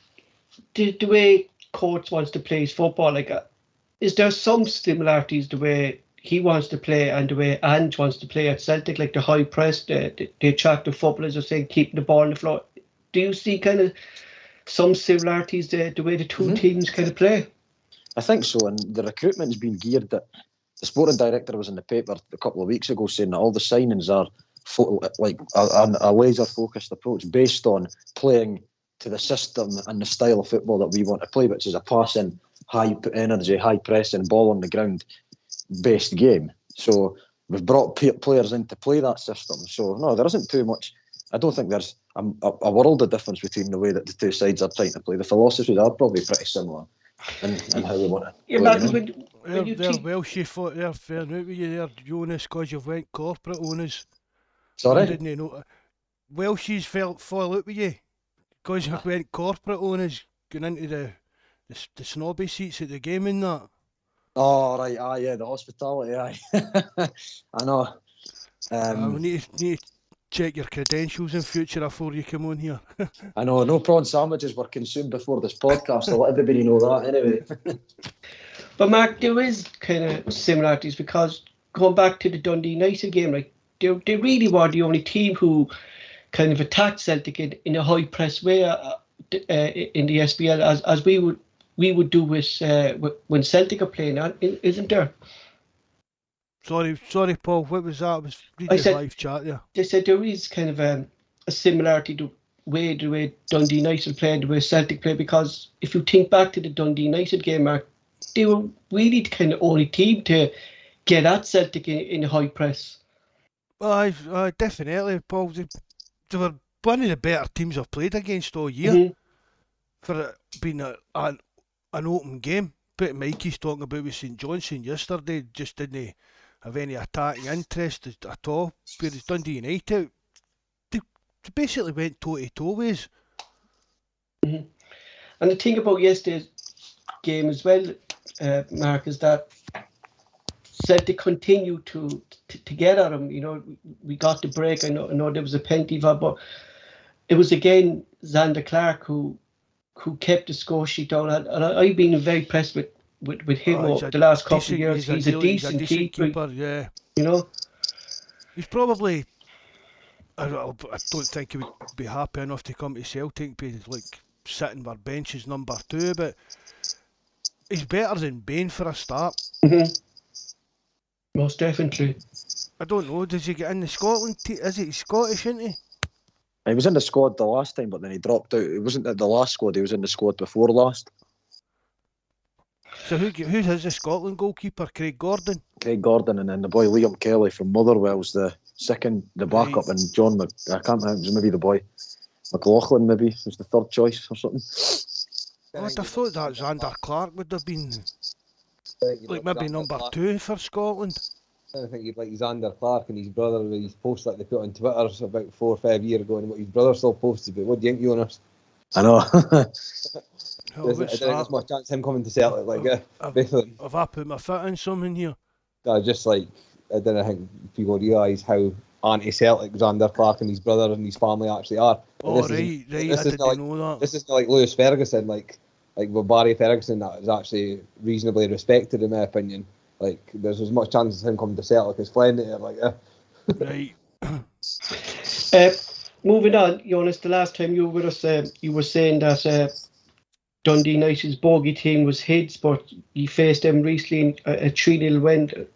Speaker 2: the way Coates wants to play his football, is there some similarities the way he wants to play and the way Ange wants to play at Celtic, like the high press, the attractive footballers are saying, keeping the ball on the floor? Do you see kind of some similarities the way the two teams kind of play?
Speaker 5: I think so, and the recruitment's been geared that the sporting director was in the paper a couple of weeks ago saying that all the signings are a laser-focused approach based on playing to the system and the style of football that we want to play, which is a passing, high energy, high pressing, ball on the ground based game. So we've brought players in to play that system. So no, there isn't too much. I don't think there's a world of difference between the way that the two sides are trying to play. The philosophies are probably pretty similar in how we want to play.
Speaker 3: They're Welsh, thought they're fair out with you there, Jonas, because you've went corporate on us.
Speaker 5: Sorry?
Speaker 3: Didn't you know? Welshies fall out with you because you went corporate on us, going into the snobby seats at the game and that.
Speaker 5: Oh, right, the hospitality, I know.
Speaker 3: We need to check your credentials in future before you come on here.
Speaker 5: I know, no prawn sandwiches were consumed before this podcast, I'll let everybody know that anyway.
Speaker 2: But Mark, there is kind of similarities, because going back to the Dundee United game, they really were the only team who kind of attacked Celtic in a high press way in the SPL, as we would do with when Celtic are playing, isn't there?
Speaker 3: Sorry, Paul. What was that? I was reading live chat there.
Speaker 2: They said there is kind of a similarity to the way Dundee United played, the way Celtic played, because if you think back to the Dundee United game, Mark, they were really the kind of only team to get at Celtic in high press.
Speaker 3: Well, definitely, Paul. They were one of the better teams I've played against all year for it being an open game. But Mikey's talking about with St Johnstone yesterday, just didn't have any attacking interest at all. Whereas Dundee United, they basically went toe-to-toe with us.
Speaker 2: And the thing about yesterday's game as well, Mark, is that Celtic continued to get at him. You know, we got the break. I know there was a penalty for, but it was again Xander Clark who kept the score sheet down. And I've been very impressed with him over the last couple of years. He's a decent keeper.
Speaker 3: Yeah.
Speaker 2: You know,
Speaker 3: he's probably. I don't think he would be happy enough to come to Celtic, but he's like sitting where bench is number 2, but he's better than Bain for a start.
Speaker 2: Most definitely.
Speaker 3: I don't know, does he get in the Scotland team? Is he Scottish, isn't he?
Speaker 5: He was in the squad the last time, but then he dropped out. He wasn't at the last squad, he was in the squad before last.
Speaker 3: So who has the Scotland goalkeeper? Craig Gordon?
Speaker 5: Craig Gordon, and then the boy Liam Kelly from Motherwell's the backup, and John I can't remember, it was maybe the boy McLaughlin maybe was the third choice or something.
Speaker 3: I'd have thought that Xander Clark would have been like maybe number 2 for Scotland.
Speaker 4: I think you'd like Xander Clark and his brother, his post that they put on Twitter about 4 or 5 years ago, and what his brother still posted. But what do you think, Jonas?
Speaker 5: I know.
Speaker 4: There's much chance of him coming to Celtic like
Speaker 3: Have I put my foot in something here?
Speaker 4: Just like I don't think people realise how anti-Celtic Xander Clark and his brother and his family actually are.
Speaker 3: Oh, right, I didn't know that.
Speaker 4: This isn't like Lewis Ferguson, like with Barry Ferguson, that is actually reasonably respected in my opinion. Like there's as much chance of him coming to Celtic as Flenny.
Speaker 3: Right.
Speaker 2: Moving on, Jonas, the last time you were with us, you were saying that Dundee United's bogey team was Hibs, but you faced them recently in a 3-0 win.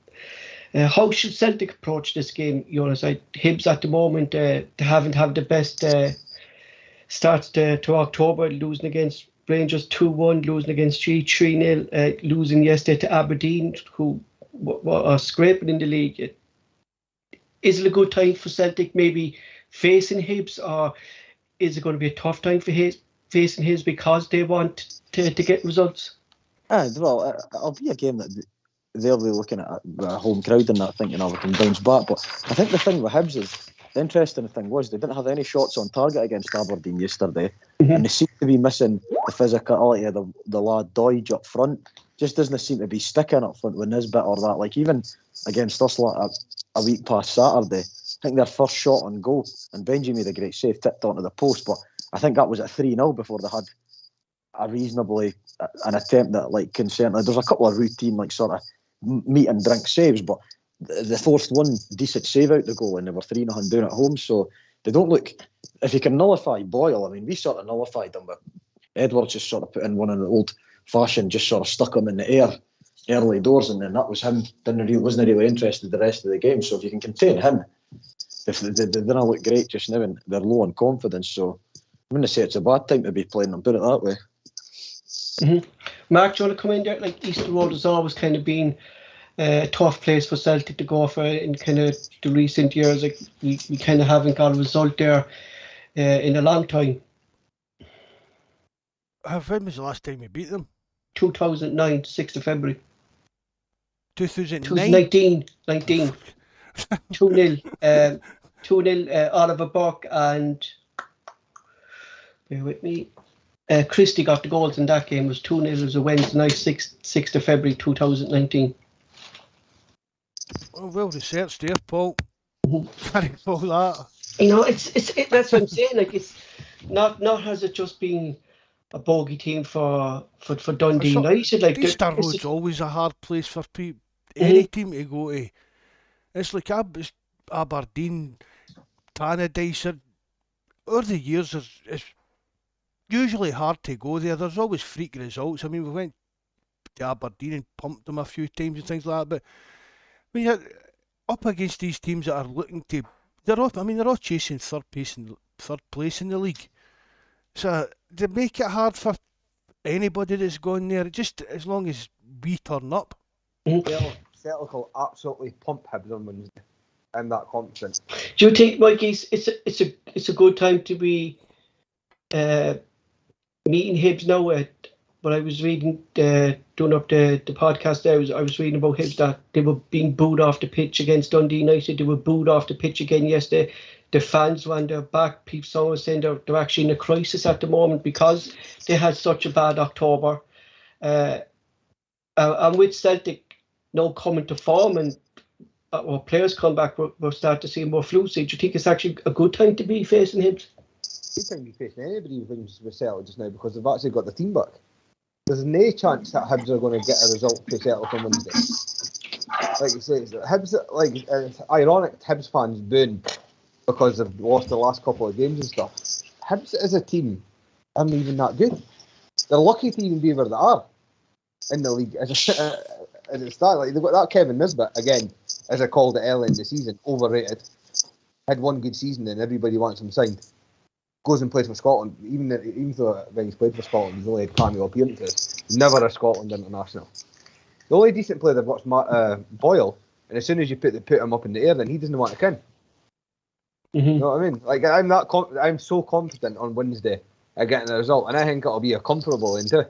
Speaker 2: How should Celtic approach this game, Jonas? Hibs at the moment, they haven't had the best starts to October, losing against Rangers 2-1, losing against 3-0, losing yesterday to Aberdeen, who are scraping in the league. Is it a good time for Celtic maybe facing Hibs, or is it going to be a tough time for facing Hibs because they want to get results?
Speaker 5: Well, it'll be a game that they'll be looking at a home crowd and that, thinking, we can bounce back. But I think the thing with Hibs is, the interesting thing was they didn't have any shots on target against Aberdeen yesterday, and they seem to be missing the physicality of the lad Doidge up front. Just doesn't seem to be sticking up front with Nisbet or that. Like even against us a week past Saturday, I think their first shot on goal, and Benji made a great save, tipped onto the post, but I think that was at 3-0 before they had an attempt that concerned. There's a couple of routine sort of meat and drink saves, but the forced one decent save out the goal, and they were 3-0 down at home. So they don't look. If you can nullify Boyle, I mean, we sort of nullified them, but Edwards just sort of put in one of the old fashioned, just sort of stuck him in the air early doors, and then that was him. Wasn't really interested the rest of the game. So if you can contain him, if they didn't look great just now, and they're low on confidence, so I'm going to say it's a bad time to be playing them. Put it that way.
Speaker 2: Mark, do you want to come in there? Like Easter Road has always kind of been a tough place for Celtic to go for in kind of the recent years. Like we kind of haven't got a result there in a long time.
Speaker 3: When was the last time we beat them?
Speaker 2: 2009, 6th of February.
Speaker 3: 2019.
Speaker 2: 2-0. 2-0 Oliver Burke and bear with me. Christie got the goals in that game. It was 2-0. It was a Wednesday night, 6th of February 2019.
Speaker 3: Well researched there, Paul. Can't pull that.
Speaker 2: You know, it's that's what I'm saying. Like it's not has it just been a bogey team for Dundee United. Like
Speaker 3: Easter Road's always a hard place for any team to go to. It's like Aberdeen, Tannadice. Over the years, it's usually hard to go there. There's always freak results. I mean, we went to Aberdeen and pumped them a few times and things like that. But when you're up against these teams that are looking to, they're all chasing third place in the league. So they make it hard for anybody that's going there. Just as long as we turn up.
Speaker 4: Celtic will absolutely pump Hibs on Wednesday. I'm that confident.
Speaker 2: Do you think, Mikey, it's a good time to be meeting Hibs now? But I was reading, doing up the podcast there, I was reading about Hibs that they were being booed off the pitch against Dundee United. They were booed off the pitch again yesterday. The fans were on their back. Someone was saying they're actually in a crisis at the moment because they had such a bad October. And with Celtic, now coming to form and or players come back, we'll start to see more fluency. Do you think it's actually a good time to be facing Hibs?
Speaker 4: Good time to be facing anybody with Celtic just now because they've actually got the team back. There's no chance that Hibs are going to get a result for Celtic on Wednesday. Like you say, Hibs, it's ironic Hibs fans booing because they've lost the last couple of games and stuff. Hibs as a team aren't even that good. They're lucky to even be where they are in the league as a start. Like they've got that Kevin Nisbet again, as I called it early in the season, overrated. Had one good season and everybody wants him signed. Goes and plays for Scotland, even though when he's played for Scotland, he's only had cameo appearances. Never a Scotland international. The only decent player they've watched, Boyle, and as soon as you put him up in the air, then he doesn't want to kin.
Speaker 2: Mm-hmm.
Speaker 4: You know what I mean? Like I'm so confident on Wednesday at getting the result, and I think it'll be a comfortable one too.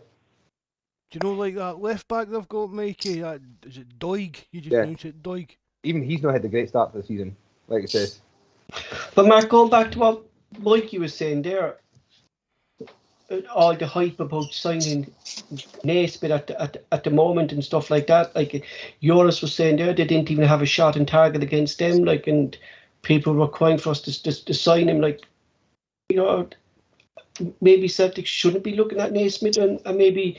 Speaker 3: Do you know, like that left back they've got, Mikey? Is it Doig? You just pronounce it Doig.
Speaker 4: Even he's not had a great start to the season, like I said.
Speaker 2: But Mark, going back to what Mikey was saying there, all the hype about signing Naismith at the moment and stuff like that. Like Joonas was saying there, they didn't even have a shot on target against them. Like, and people were crying for us to sign him. Like, you know, maybe Celtic shouldn't be looking at Naismith and maybe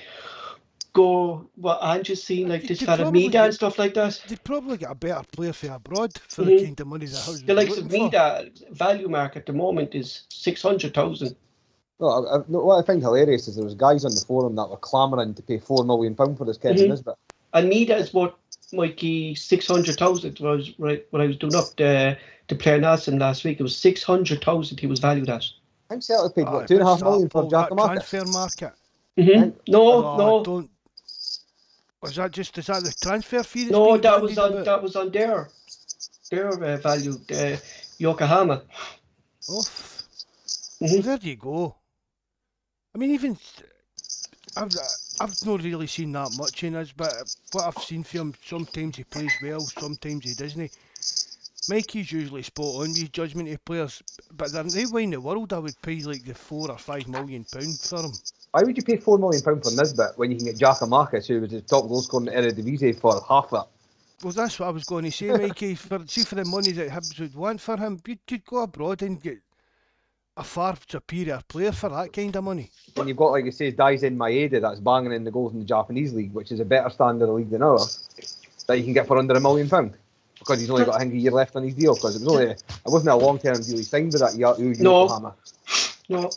Speaker 2: go what Ange's seen, like this kind of Mida and stuff like that.
Speaker 3: They'd probably get a better player for abroad for the kind of money that Hibs.
Speaker 2: The likes of Mida value mark at the moment is 600,000.
Speaker 4: No, what I find hilarious is there was guys on the forum that were clamouring to pay £4 million for this Kevin Nisbet.
Speaker 2: And Mida is what, Mikey, 600,000 was right when I was doing up the player Nelson last week. It was 600,000 he was valued at.
Speaker 4: I think Celtic paid what, £2.5 million for Giacomo?
Speaker 3: Transfer market.
Speaker 2: No.
Speaker 3: Don't. Is that the transfer fee?
Speaker 2: No, that was on their value, Yokohama.
Speaker 3: Oh, there you go. I mean, even I've not really seen that much in us, but what I've seen from him, sometimes he plays well, sometimes he doesn't. Mikey's usually spot on with his judgment of players, but they're no way in the world I would pay like the £4 or £5 million for him.
Speaker 4: Why would you pay £4 million for Nisbet when you can get Giacomo, who was the top goal scorer in the Eredivisie, for half that?
Speaker 3: Well, that's what I was going to say, Mikey. for the money that Hibs would want for him, you'd go abroad and get a far superior player for that kind of money.
Speaker 4: And you've got, like it says, Daisen Maeda that's banging in the goals in the Japanese league, which is a better standard of league than ours, that you can get for under £1 million. Because he's only got, I think, a year left on his deal, because it wasn't a long-term deal he signed with that Yokohama.
Speaker 2: No.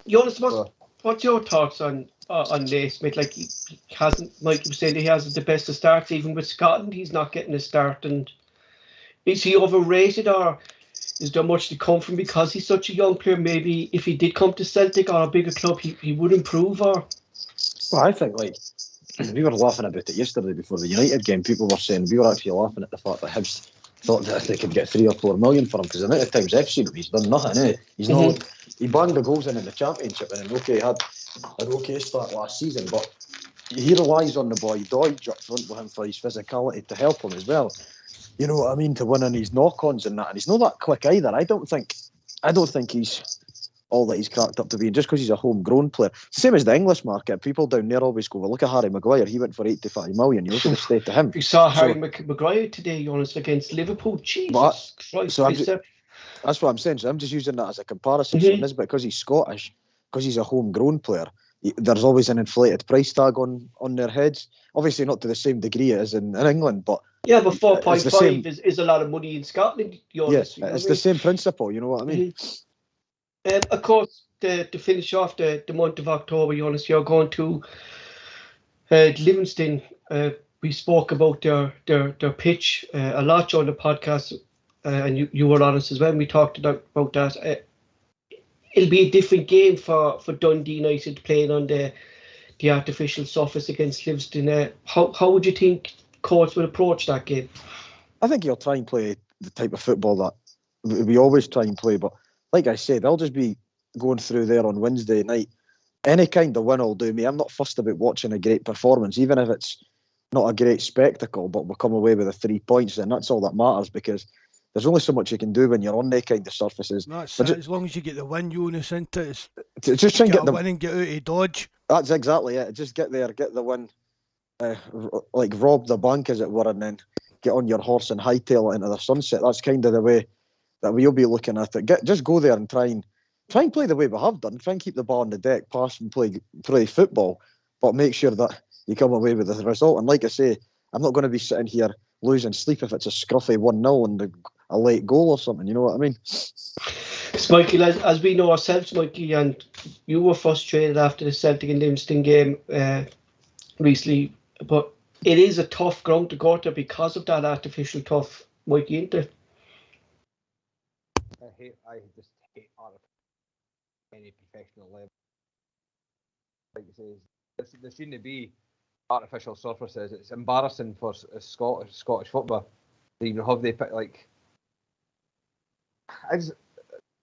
Speaker 2: Joonas, what's your thoughts on Naismith? Like, he hasn't, Mikey was saying, he hasn't the best of starts, even with Scotland, he's not getting a start. And is he overrated, or is there much to come from because he's such a young player? Maybe if he did come to Celtic or a bigger club, he would improve, or?
Speaker 5: Well, I think, like, we were laughing about it yesterday before the United game. People were saying, we were actually laughing at the fact that Hibs thought that they could get £3 or £4 million for him, because the amount of times I've seen him, he's done nothing. He's not. He banged the goals in the Championship, and he had an okay start last season, but he relies on the boy Doig up front with him for his physicality to help him as well. You know what I mean? To win in his knock-ons and that, and he's not that quick either. I don't think he's all that he's cracked up to be, and just because he's a homegrown player. Same as the English market, people down there always go, well, look at Harry Maguire, he went for £85 million, you're going to stay to him.
Speaker 2: You saw Harry Maguire today, Joonas, against Liverpool. Jesus Christ.
Speaker 5: So that's what I'm saying. So I'm just using that as a comparison. So Nisbet, because he's Scottish, because he's a homegrown player, there's always an inflated price tag on their heads. Obviously not to the same degree as in England, but...
Speaker 2: Yeah, but 4.5 is a lot of money in Scotland, Joonas.
Speaker 5: Yeah, it's the same principle, you know what I mean?
Speaker 2: Of course, to finish off the month of October, Joonas, you're going to Livingston. We spoke about their pitch a lot during the podcast, and you were honest as well. And we talked about that. It'll be a different game for Dundee United playing on the artificial surface against Livingston. How would you think coach would approach that game?
Speaker 5: I think he'll try and play the type of football that we always try and play, but like I said, I'll just be going through there on Wednesday night. Any kind of win will do me. I'm not fussed about watching a great performance, even if it's not a great spectacle, but we'll come away with the 3 points, and that's all that matters, because there's only so much you can do when you're on that kind of surfaces.
Speaker 3: That's it. As long as you get the win, Joonas, into it.
Speaker 5: Just try and get the
Speaker 3: win and get out of Dodge.
Speaker 5: That's exactly it. Just get there, get the win, like rob the bank, as it were, and then get on your horse and hightail it into the sunset. That's kind of the way that we'll be looking at it. Just go there and try and play the way we have done. Try and keep the ball on the deck, pass and play football, but make sure that you come away with the result. And like I say, I'm not going to be sitting here losing sleep if it's a scruffy 1-0 and a late goal or something. You know what I mean?
Speaker 2: Mikey, as we know ourselves, Mikey, and you were frustrated after the Celtic and Livingston game recently, but it is a tough ground to go to because of that artificial turf, Mikey, isn't it?
Speaker 4: I just hate art at any professional level. Like you say, there shouldn't be artificial surfaces. It's embarrassing for Scottish football to even have like.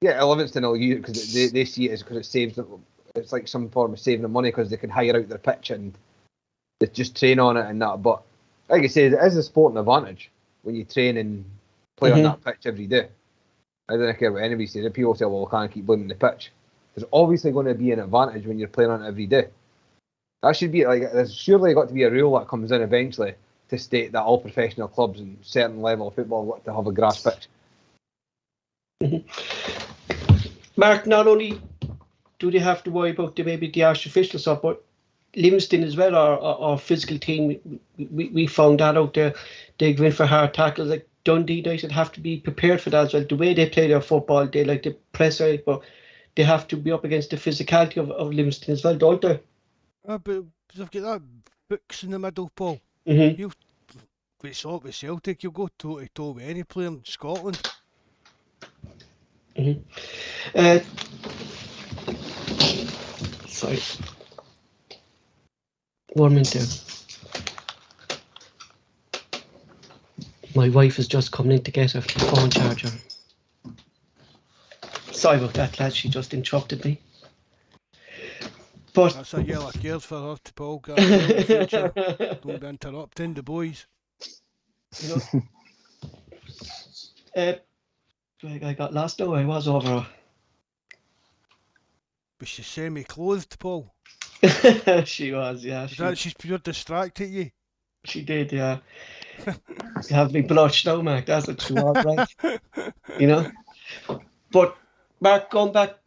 Speaker 4: Livingston will use it because they see it as because it saves them. It's like some form of saving them money because they can hire out their pitch and they just train on it and that. But like I say, it is a sporting advantage when you train and play on that pitch every day. I don't care what anybody says. If people say, well, we can't keep blaming the pitch. There's obviously going to be an advantage when you're playing on it every day. That should be like, there's surely got to be a rule that comes in eventually to state that all professional clubs and certain level of football got to have a grass pitch.
Speaker 2: Mark, not only do they have to worry about the artificial stuff, but Livingston as well, our physical team, we found that out there. They go in for hard tackles. Like Dundee United have to be prepared for that as well. The way they play their football, they like to press out, but they have to be up against the physicality of Livingston as well, don't they?
Speaker 3: But they've got that books in the middle, Paul.
Speaker 2: Mm-hmm.
Speaker 3: We saw it with Celtic, you'll go toe to toe with any player in Scotland.
Speaker 2: Sorry. 1 minute there. My wife has just come in to get her phone charger. Sorry about that, lad. She just interrupted me. But
Speaker 3: that's a yellow card for her, Paul. Don't be interrupting the boys.
Speaker 2: You know, I got lost now. I was over.
Speaker 3: Was she semi-clothed, Paul?
Speaker 2: She was, yeah.
Speaker 3: She's pure distracted you?
Speaker 2: She did, yeah. You have me blushed now, Mark. That's what she was, right? You know? But, Mark, going back,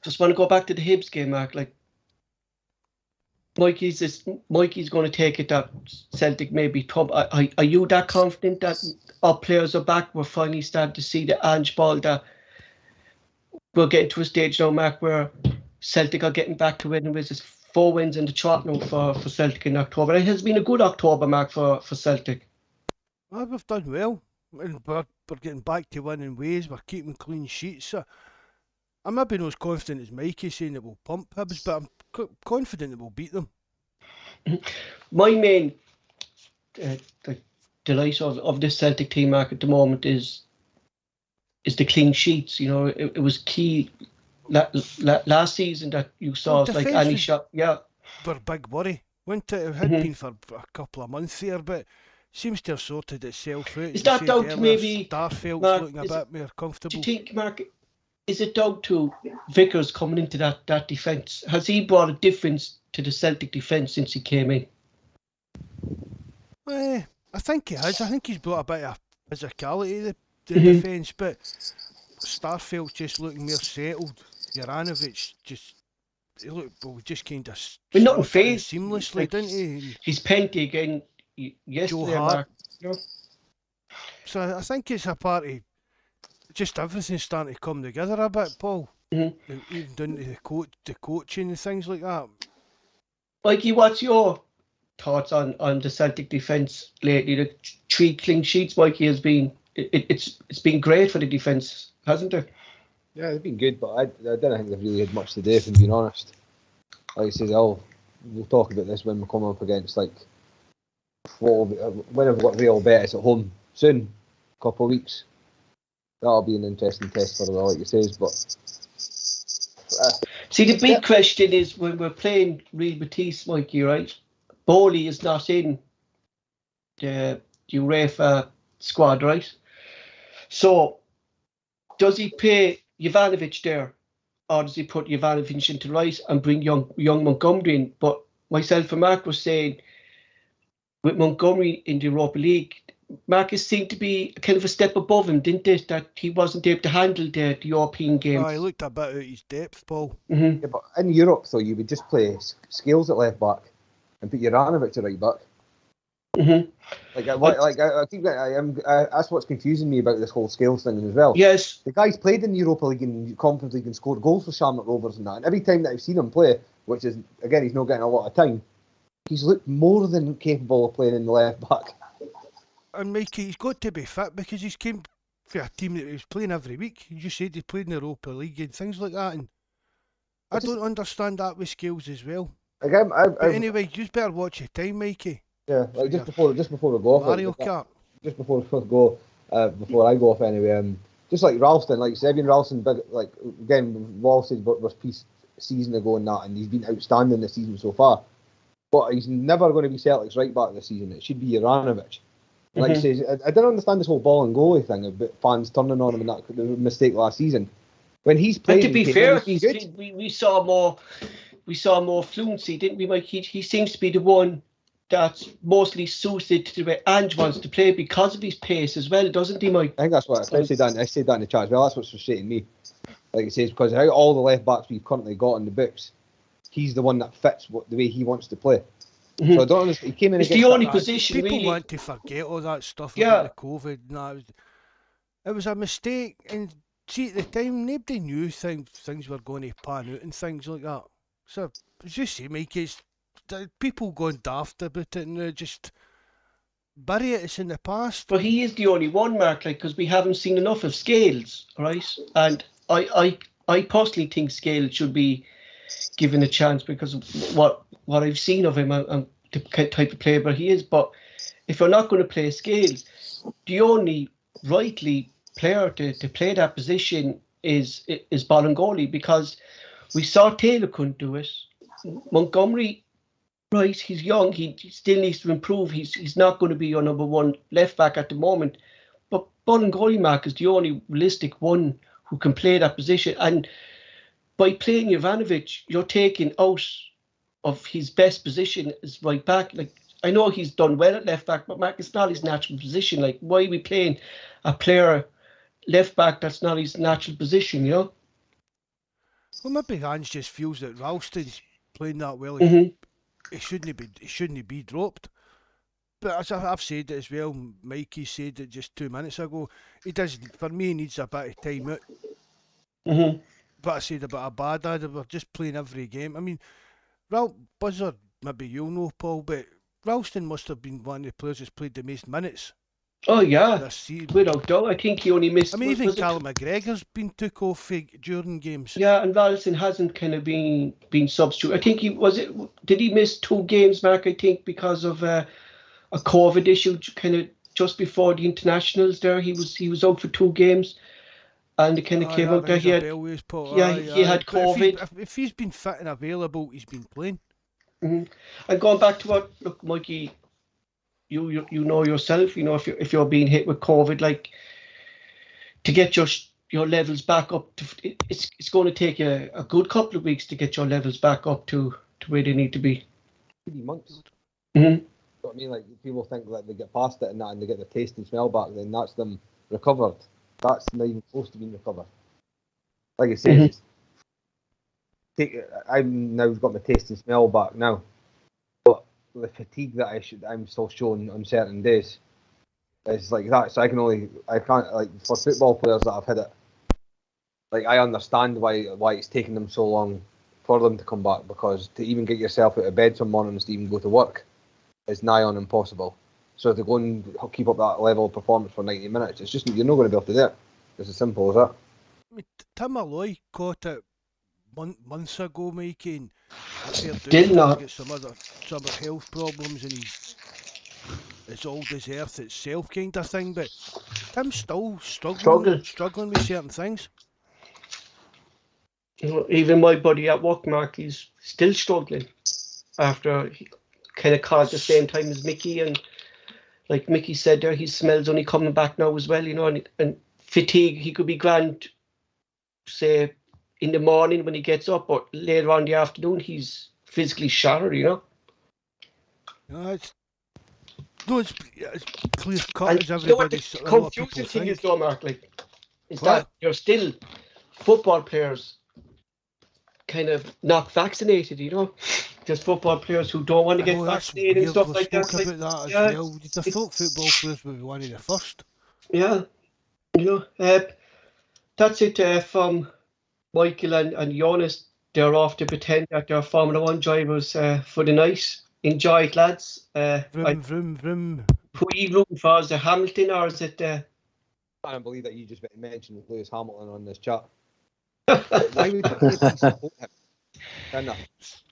Speaker 2: just want to go back to the Hibs game, Mark. Like, Mikey's going to take it that Celtic may be tough. Are you that confident that our players are back? We're finally starting to see the Ange ball that we're getting to a stage now, Mark, where Celtic are getting back to winning with 4 wins in the trot now for Celtic in October. It has been a good October, Mark, for Celtic.
Speaker 3: Well, we've done well. We're getting back to winning ways. We're keeping clean sheets. I'm maybe not as confident as Mikey saying that we'll pump Hibs, but I'm confident that we'll beat them.
Speaker 2: My main delight of this Celtic team, Mark, at the moment is the clean sheets. You know, it was key last season that you saw us like any shot. Yeah,
Speaker 3: we're a big worry. It had been for a couple of months there, but seems to have sorted itself out.
Speaker 2: Is that down to maybe
Speaker 3: Starfelt's
Speaker 2: Mark,
Speaker 3: looking a bit more comfortable?
Speaker 2: Do you think, Mark, is it down to Vickers coming into that defence? Has he brought a difference to the Celtic defence since he came in?
Speaker 3: I think he has. I think he's brought a bit of physicality to the defence, but Starfelt's just looking more settled. Juranovic we just kind of
Speaker 2: but nothing phased
Speaker 3: seamlessly,
Speaker 2: like,
Speaker 3: didn't he?
Speaker 2: He's penty again yesterday, Mark. You know?
Speaker 3: So I think it's a part of just everything's starting to come together a bit, Paul. Even down to the coaching and things like that. Mikey,
Speaker 2: what's your thoughts on the Celtic defence lately? The 3 clean sheets, Mikey, has been it's been great for the defence, hasn't it?
Speaker 4: Yeah, they've been good, but I don't think they've really had much today, if I'm being honest. Like I said, we'll talk about this when we come up against, like, when we've got Real Betis at home soon, a couple of weeks. That'll be an interesting test for them, like you says, but...
Speaker 2: See, the big question is, when we're playing Real Betis, Mikey, right? Bowley is not in the UEFA squad, right? So, does he play Jovanovic there, or does he put Jovanovic into right and bring young Montgomery in? But myself and Mark were saying with Montgomery in the Europa League, Marcus seemed to be kind of a step above him, didn't it? That he wasn't able to handle the European game.
Speaker 3: He looked a bit out of his depth, Paul.
Speaker 2: Mm-hmm.
Speaker 4: Yeah, but in Europe, though, you would just play Scales at left back and put Juranovic at right back.
Speaker 2: Mm-hmm.
Speaker 4: I think that's what's confusing me about this whole Scales thing as well.
Speaker 2: Yes.
Speaker 4: The guy's played in the Europa League and Conference League and scored goals for Shamrock Rovers and that. And every time that I've seen him play, which is, again, he's not getting a lot of time, he's looked more than capable of playing in the left back.
Speaker 3: And Mikey, he's got to be fit because he's came for a team that he was playing every week. You just said he played in the Europa League and things like that. And I don't understand that with Scales as well.
Speaker 4: Again,
Speaker 3: but anyway, you just better watch your time, Mikey.
Speaker 4: Yeah, like just before we go off,
Speaker 3: Mario Kart.
Speaker 4: Just before we go, before I go off anyway, just like Ralston, like Evan Ralston, big, like again, Wall said was piece season ago and that, and he's been outstanding this season so far. But he's never going to be Celtic's right back this season. It should be Juranovic. Like he says, I didn't understand this whole ball and goalie thing about fans turning on him and that mistake last season. When he's played,
Speaker 2: and to be fair, we saw more fluency, didn't we, Mike? He seems to be the one that's mostly suited to the way Ange wants to play because of his pace as well, doesn't he, Mike?
Speaker 4: I think that's what I said that in the chat as well. That's what's frustrating me. Like he says, because out all the left backs we've currently got in the books, he's the one that fits the way he wants to play. Mm-hmm. So I don't understand. He came in.
Speaker 2: It's the only position.
Speaker 3: People
Speaker 2: really
Speaker 3: want to forget all that stuff about the COVID. No, it was a mistake, and see at the time nobody knew things were going to pan out and things like that. So as you say, Mikey, people going daft about it and just bury it. It's in the past.
Speaker 2: But he is the only one, Mark, because we haven't seen enough of Scales, right? And I personally think Scales should be given a chance because of what I've seen of him and the type of player he is. But if you're not going to play Scales, the only rightly player to play that position is Bolingoli, because we saw Taylor couldn't do it. Montgomery, right, he's young, he still needs to improve. He's not going to be your number one left back at the moment. But Bolingoli, Mark, is the only realistic one who can play that position. And by playing Juranovic, you're taking out of his best position as right back. Like, I know he's done well at left back, but Mark, it's not his natural position. Like, why are we playing a player left back that's not his natural position, you know?
Speaker 3: Well, maybe Ange just feels that Ralston's playing that well.
Speaker 2: Mm-hmm.
Speaker 3: He shouldn't be dropped. But as I've said it as well, Mikey said it just 2 minutes ago. For me, he needs a bit of time out.
Speaker 2: Mm-hmm.
Speaker 3: But I said about a bad idea. We're just playing every game. I mean, Buzzard, maybe you'll know, Paul, but Ralston must have been one of the players that's played the most minutes.
Speaker 2: Oh yeah,
Speaker 3: this season.
Speaker 2: Without doubt. I think he only missed.
Speaker 3: I mean, even Callum McGregor's been took off during games.
Speaker 2: Yeah, and Ralston hasn't kind of been substituted. I think did he miss 2 games, Mark? I think because of a COVID issue, kind of just before the internationals. There, he was out for 2 games. And it kind of came out that he had COVID.
Speaker 3: If he's been fit and available, he's been playing.
Speaker 2: Mm-hmm. And going back to what, look, Mikey, you know yourself, you know, if you're being hit with COVID, like, to get your levels back up, it's going to take you a good couple of weeks to get your levels back up to where they need to be.
Speaker 4: 3 months.
Speaker 2: Mm-hmm.
Speaker 4: What I mean, like, people think that they get past it and that, and they get the taste and smell back, then that's them recovered. That's not even close to being recovered. Like I say, I've now got my taste and smell back now, but the fatigue that I'm still showing on certain days is like that. So I can't like, for football players that have had it. Like, I understand why it's taking them so long for them to come back, because to even get yourself out of bed some mornings to even go to work is nigh on impossible. So to go and keep up that level of performance for 90 minutes, it's just, you're not going to be able to do it. It's as simple as that.
Speaker 3: I mean, Tim Alloy caught it months ago, Mikey, and
Speaker 2: did not
Speaker 3: get some other health problems, and it's all deserved itself kind of thing. But Tim's still struggling with certain things.
Speaker 2: You know, even my buddy at work, Mark, he's still struggling after he kind of caught the same time as Mickey, and like Mickey said there, his smell's only coming back now as well, you know, and fatigue, he could be grand, say, in the morning when he gets up, but later on in the afternoon, he's physically shattered, you know.
Speaker 3: No, No, it's clear cut
Speaker 2: And
Speaker 3: as
Speaker 2: you know what
Speaker 3: everybody's.
Speaker 2: the
Speaker 3: A lot of people
Speaker 2: confusing thing
Speaker 3: think.
Speaker 2: is, though, Mark, like, is
Speaker 3: What?
Speaker 2: that you're still football players kind of not vaccinated, you know? There's football players who don't want to
Speaker 3: I
Speaker 2: get
Speaker 3: know that's
Speaker 2: vaccinated and
Speaker 3: weird.
Speaker 2: stuff
Speaker 3: We've
Speaker 2: like that.
Speaker 3: spoke
Speaker 2: Like,
Speaker 3: about that as
Speaker 2: yeah,
Speaker 3: well. You'd have thought football players would be one of the first.
Speaker 2: yeah, you know. That's it from Michael and Joonas. They're off to pretend that they're Formula One drivers for the night. Enjoy it, lads.
Speaker 3: Vroom, vroom, vroom.
Speaker 2: Who are you rooting for? Is it Hamilton or is it?
Speaker 4: I can't believe that you just mentioned Lewis Hamilton on this chat. Why would you support him?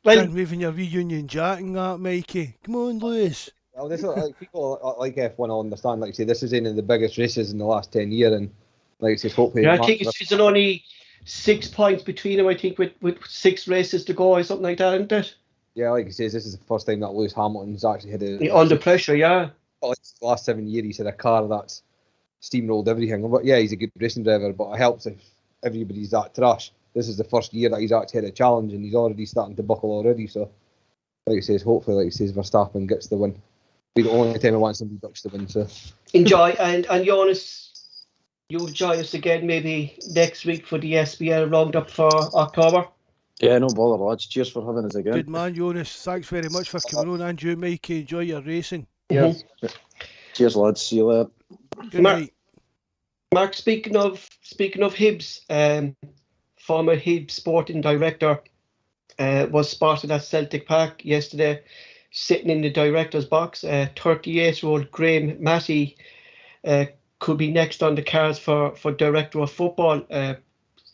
Speaker 2: Well,
Speaker 3: And waving your reunion jack and that, Mikey. Come on, Lewis.
Speaker 4: Well, this like people like F1 will understand. Like I say, this is one of the biggest races in the last 10 years, and like I say, hopefully.
Speaker 2: yeah, I think it's only 6 points between them. I think with 6 races to go or something like that, isn't it?
Speaker 4: Yeah, like he says, this is the first time that Lewis Hamilton's actually had
Speaker 2: Under pressure, yeah.
Speaker 4: Like the last 7 years, he's had a car that's steamrolled everything. But yeah, he's a good racing driver, but it helps if everybody's that trash. This is the first year that he's actually had a challenge, and he's already starting to buckle already. So, like he says, hopefully, like he says, Verstappen gets the win. Be the only time I want somebody ducks the win. So
Speaker 2: Enjoy, and Jonas, you'll join us again maybe next week for the SBL roundup for October.
Speaker 5: Yeah, no bother, lads. Cheers for having us again.
Speaker 3: Good man, Jonas. Thanks very much for coming on. And you, Mikey, enjoy your racing.
Speaker 4: yeah.
Speaker 5: Cheers, lads. See you later.
Speaker 3: Good
Speaker 2: Mark,
Speaker 3: night.
Speaker 2: Mark, speaking of Hibs, former Hibs sporting director was spotted at Celtic Park yesterday, sitting in the director's box. 38-year-old Graham Matty could be next on the cards for director of football.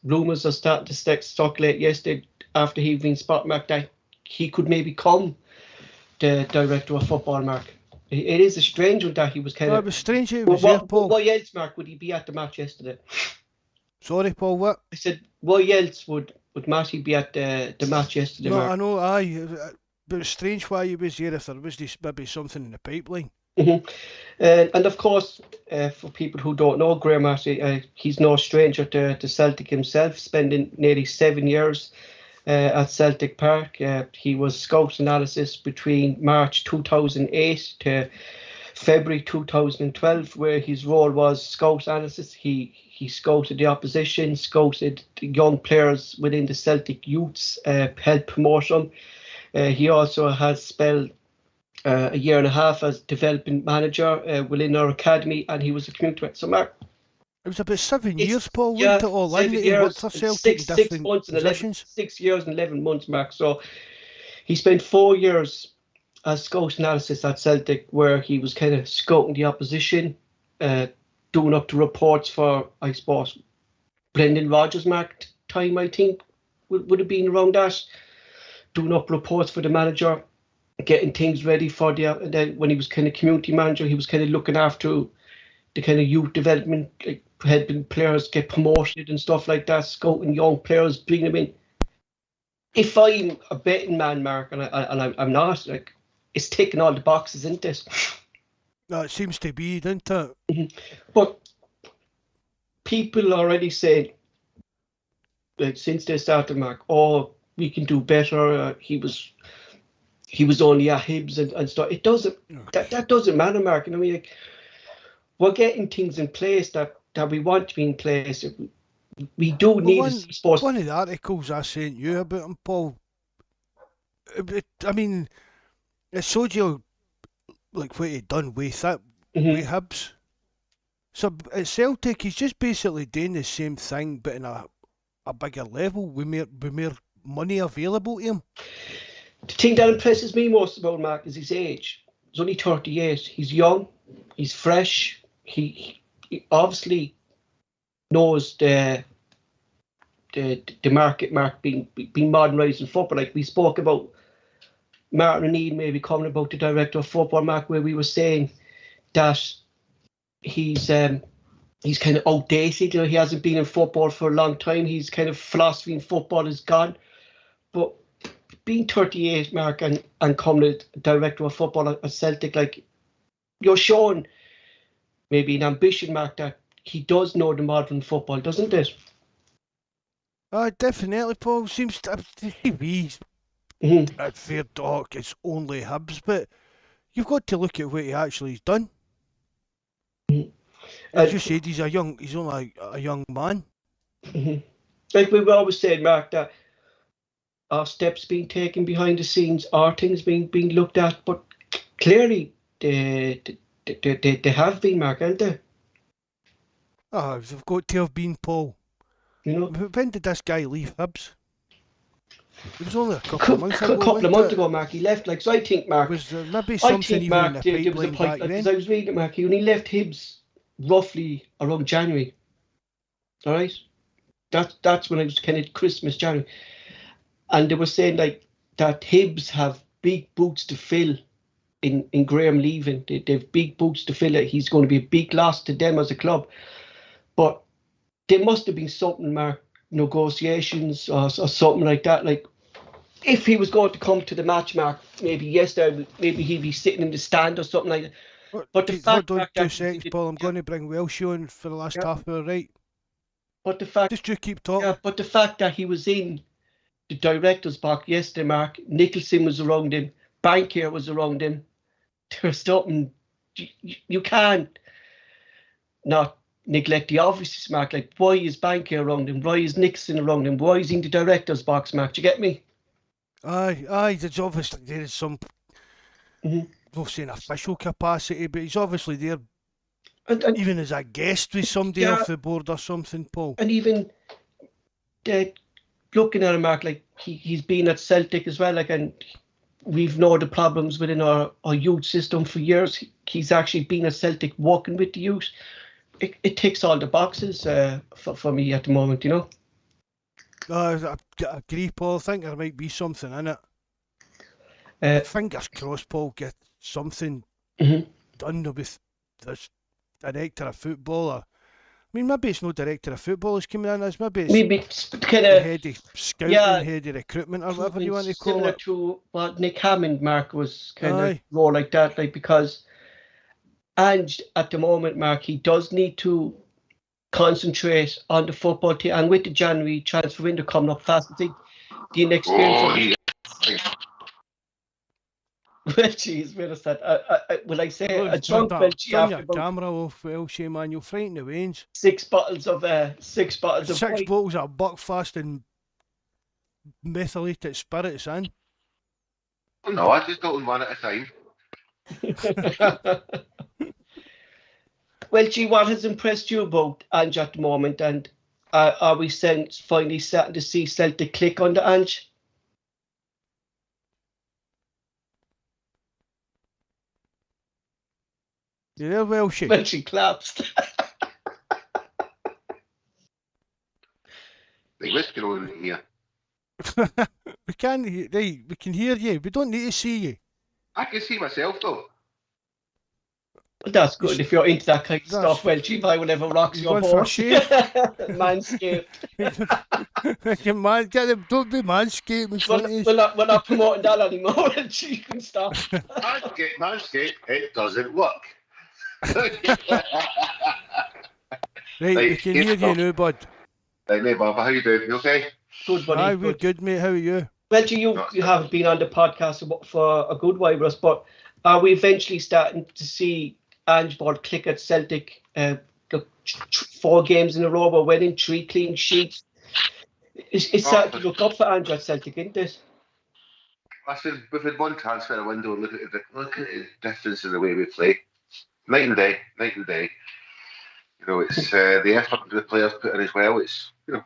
Speaker 2: Rumours are starting to circulate yesterday after he'd been spot marked that he could maybe become the director of football, Mark. It is a strange one that he was kind
Speaker 3: No,
Speaker 2: of...
Speaker 3: it was strange he was there, Paul.
Speaker 2: Why else, Mark, would he be at the match yesterday?
Speaker 3: Sorry, Paul, what?
Speaker 2: I said, why else would Matty be at the match yesterday,
Speaker 3: No,
Speaker 2: Mark?
Speaker 3: I know, aye. But it's strange why he was there if there was maybe something in the pipeline.
Speaker 2: Mm-hmm. And of course, for people who don't know Graham Matty, he's no stranger to Celtic himself, spending nearly 7 years at Celtic Park. He was Scouts analysis between March 2008 to February 2012, where his role was Scouts analysis. He scouted the opposition, scouted the young players within the Celtic youths, helped promote them. He also has spelled a year and a half as development manager within our academy, and he was a community. So, Mark,
Speaker 3: It was about 7 years, Paul,
Speaker 2: yeah,
Speaker 3: wasn't it all in?
Speaker 2: 7
Speaker 3: He
Speaker 2: years,
Speaker 3: worked for Celtic in
Speaker 2: 6
Speaker 3: different
Speaker 2: months and 11,
Speaker 3: positions.
Speaker 2: 6 years and 11 months, Mark. So he spent 4 years as scout analysis at Celtic, where he was kind of scouting the opposition, doing up the reports for, I suppose, Brendan Rodgers, Mark, time, I think, would have been around that, doing up reports for the manager, getting things ready for and then when he was kind of community manager, he was kind of looking after the kind of youth development, like helping players get promoted and stuff like that, scouting young players, bringing them in. If I'm a betting man, Mark, and I'm not, like, it's ticking all the boxes, isn't it?
Speaker 3: No, it seems to be, doesn't it?
Speaker 2: Mm-hmm. But people already say, like, since they started, Mark, oh, we can do better. He was only at Hibs and stuff. It doesn't. That doesn't matter, Mark. You know, like, we're getting things in place that we want to be in place. We do need sports.
Speaker 3: One of the articles I sent you about him, Paul. I mean, it showed you like what he'd done with that with Hibs. So at Celtic, he's just basically doing the same thing, but in a bigger level with more money available to him.
Speaker 2: The thing that impresses me most about Mark is his age. He's only 38. He's young. He's fresh. He obviously knows the market, Mark, being modernised in football. Like we spoke about Martin O'Neill maybe coming about the director of football, Mark, where we were saying that he's kind of outdated. You know, he hasn't been in football for a long time. He's kind of philosophy in football is gone. But being 38, Mark, and coming to director of football at Celtic, like, you're showing maybe an ambition, Mark, that he does know the modern football, doesn't it?
Speaker 3: Definitely, Paul. Seems to be at fair talk, it's only Hibs, but you've got to look at what he actually has done.
Speaker 2: And-
Speaker 3: As you said, he's only a young man.
Speaker 2: Like we were always saying, Mark, that are steps being taken behind the scenes? Are things being looked at? But clearly, they have been, Mark, haven't they?
Speaker 3: Oh, they've got to have been, Paul.
Speaker 2: You know,
Speaker 3: When did this guy leave Hibs? It was only a couple of months ago.
Speaker 2: A couple of
Speaker 3: wasn't
Speaker 2: months
Speaker 3: it?
Speaker 2: ago, Mark, he left. Like, so I think, Mark,
Speaker 3: Was there maybe
Speaker 2: I
Speaker 3: something
Speaker 2: think,
Speaker 3: even
Speaker 2: Mark,
Speaker 3: in the
Speaker 2: there was a
Speaker 3: pipeline
Speaker 2: point,
Speaker 3: back
Speaker 2: like, because
Speaker 3: then?
Speaker 2: I was reading it, Mark, he only left Hibs roughly around January. All right, that's when it was kind of Christmas, January, and they were saying like that Hibs have big boots to fill in Graham leaving. They've big boots to fill. He's going to be a big loss to them as a club, but there must have been something, Mark, negotiations or something like that. Like, if he was going to come to the match, Mark, maybe yesterday, maybe he'd be sitting in the stand or something like that. But the fact,
Speaker 3: hold on
Speaker 2: Mark,
Speaker 3: 2
Speaker 2: that
Speaker 3: seconds, Paul. I'm going to bring Welsh on for the last half hour, right?
Speaker 2: But the fact,
Speaker 3: Just you keep talking.
Speaker 2: yeah, but the fact that he was in the director's box yesterday, Mark, Nicholson was around him, Bankier was around him. There's something you can't not neglect the obvious, Mark. Like, why is Bankier around him? Why is Nicholson around him? Why is he in the director's box, Mark? Do you get me?
Speaker 3: Aye, there's obviously there is some,
Speaker 2: Mhm.
Speaker 3: we'll say, an official capacity, but he's obviously there,
Speaker 2: And
Speaker 3: even as a guest with somebody
Speaker 2: Yeah.
Speaker 3: off the board or something, Paul.
Speaker 2: and even looking at him, Mark, like he's been at Celtic as well, like, and we've known the problems within our youth system for years. He's actually been at Celtic working with the youth. It ticks all the boxes for me at the moment, you know.
Speaker 3: I agree, Paul. I think there might be something in it. Fingers crossed, Paul, get something done with this director of football. I mean, maybe it's no director of football is coming in as, maybe it's
Speaker 2: kind
Speaker 3: the
Speaker 2: of
Speaker 3: head of scouting, head of recruitment, or whatever you want to call
Speaker 2: similar
Speaker 3: it.
Speaker 2: to what Nick Hammond, Mark, was kind of
Speaker 3: Aye.
Speaker 2: role like that, like, because Ange at the moment, Mark, he does need to concentrate on the football team, and with the January transfer window coming up fast, I think the inexperience. Well, geez, where is that? Will I say a drunk Welchie
Speaker 3: Turn
Speaker 2: after
Speaker 3: your
Speaker 2: about
Speaker 3: camera off, Welshie, man. You'll frighten the wains.
Speaker 2: 6 bottles of
Speaker 3: Six
Speaker 2: wine.
Speaker 3: bottles of Buckfast and methylated spirits in.
Speaker 6: No, I just don't one at a time.
Speaker 2: Well, gee, what has impressed you about Ange at the moment, and are we finally starting to see Celtic click under Ange?
Speaker 3: You there, Welshie?
Speaker 2: Well, she collapsed.
Speaker 6: Like, what's going on here?
Speaker 3: we can hear you. We don't need to see you.
Speaker 6: I can see myself though.
Speaker 2: Well, that's good if you're into that kind of
Speaker 3: That's-
Speaker 2: stuff. Well, gee, buy whatever rocks
Speaker 3: You
Speaker 2: your
Speaker 3: going for a
Speaker 2: boat.
Speaker 3: shave?
Speaker 2: Manscaped.
Speaker 3: Don't be manscaped in front of us.
Speaker 2: We're not promoting that anymore. Gee, you can stop.
Speaker 6: Manscaped, it doesn't work.
Speaker 3: Right, we can hear you now, bud.
Speaker 6: Right, mate, Bob, how you doing? You okay?
Speaker 2: Good, buddy.
Speaker 3: Aye, we're good, mate. How are you?
Speaker 2: Well, gee, you haven't been on the podcast for a good while, Russ, but are we eventually starting to see Ange Ball click at Celtic? 4 games in a row, we're winning, 3 clean sheets. It's starting to look up for Ange at Celtic, isn't it?
Speaker 6: I said we've had one transfer window. Look at the difference in the way we play. Night and day. You know, it's the effort the players put in as well. It's, you know,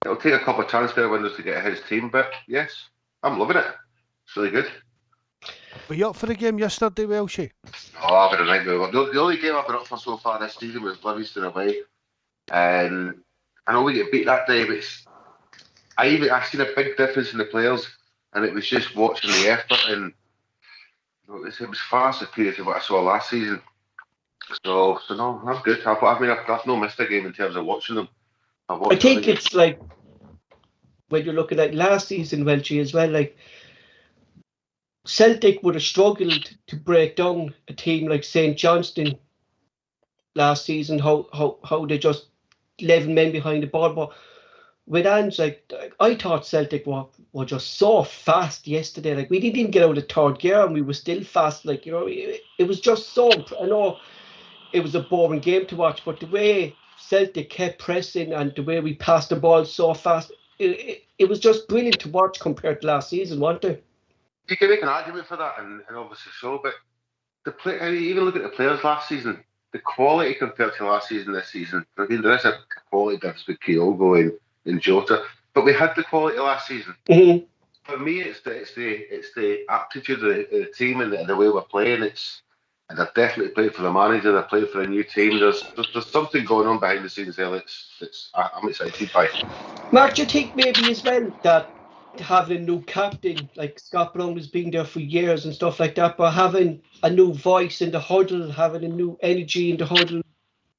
Speaker 6: it'll take a couple of transfer windows to get his team, but yes, I'm loving it. It's really good.
Speaker 3: Were you up for the game yesterday, Welshie?
Speaker 6: Oh, I've had a nightmare. The only game I've been up for so far this season was Livingston away, and I know we get beat that day, but I seen a big difference in the players, and it was just watching the effort, and you know, it was far superior to what I saw last season. So no, I'm good. I've no missed a game in terms of watching them.
Speaker 2: I think it's like when you're looking at last season, Welchie, as well, like Celtic would have struggled to break down a team like St. Johnstone last season, how they just 11 men behind the ball. But with Ange, like I thought Celtic were just so fast yesterday. Like we didn't even get out of third gear and we were still fast. Like, you know, it was just so. I know it was a boring game to watch, but the way Celtic kept pressing and the way we passed the ball so fast, it was just brilliant to watch compared to last season, wasn't it?
Speaker 6: You can make an argument for that, and obviously so, but I mean, even look at the players last season, the quality compared to last season, this season. I mean, there is a quality difference with Kyogo and Jota, but we had the quality last season.
Speaker 2: Mm-hmm.
Speaker 6: For me, it's the aptitude of the team and the way we're playing. And they're definitely playing for the manager. They're playing for a new team. There's something going on behind the scenes there. I'm excited by.
Speaker 2: Mark, do you think maybe as well that having a new captain, like Scott Brown has been there for years and stuff like that, but having a new voice in the huddle, having a new energy in the huddle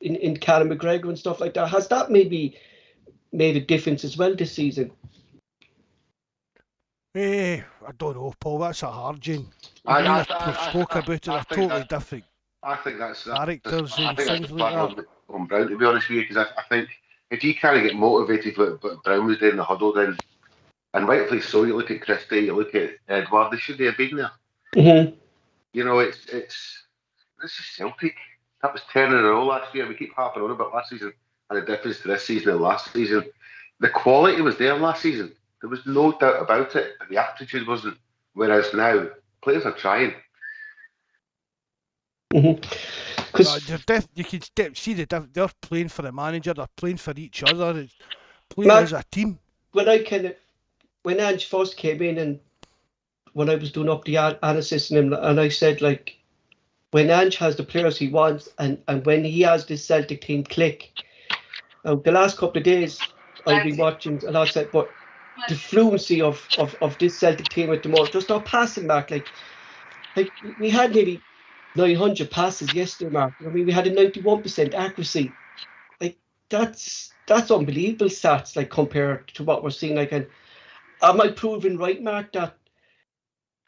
Speaker 2: in Callum McGregor and stuff like that, has that maybe made a difference as well this season?
Speaker 3: I don't know, Paul. That's a hard gene.
Speaker 6: I
Speaker 3: spoke about it. They're totally different.
Speaker 6: I think that's
Speaker 3: characters
Speaker 6: and
Speaker 3: things like that.
Speaker 6: On Brown, to be honest with you, because I think if you kind of get motivated what Brown was doing in the huddle, then, and rightfully so, you look at Christie, you look at Edward, they should have been there.
Speaker 2: Mm-hmm.
Speaker 6: You know, this is Celtic. That was 10 in a row last year. We keep harping on about last season and the difference to this season and last season. The quality was there last season. There was no doubt about it. The aptitude wasn't. Whereas now, players are trying.
Speaker 2: Mm-hmm.
Speaker 3: You can see they're playing for the manager. They're playing for each other. It's playing as a team.
Speaker 2: When Ange first came in and when I was doing up the analysis and I said, like, when Ange has the players he wants and when he has this Celtic team click, the last couple of days I've been watching and I said, but the fluency of this Celtic team at the moment, just our passing, Mark, like we had nearly 900 passes yesterday, Mark. I mean, we had a 91% accuracy. Like that's unbelievable stats, like compared to what we're seeing. Like, and am I proving right, Mark, that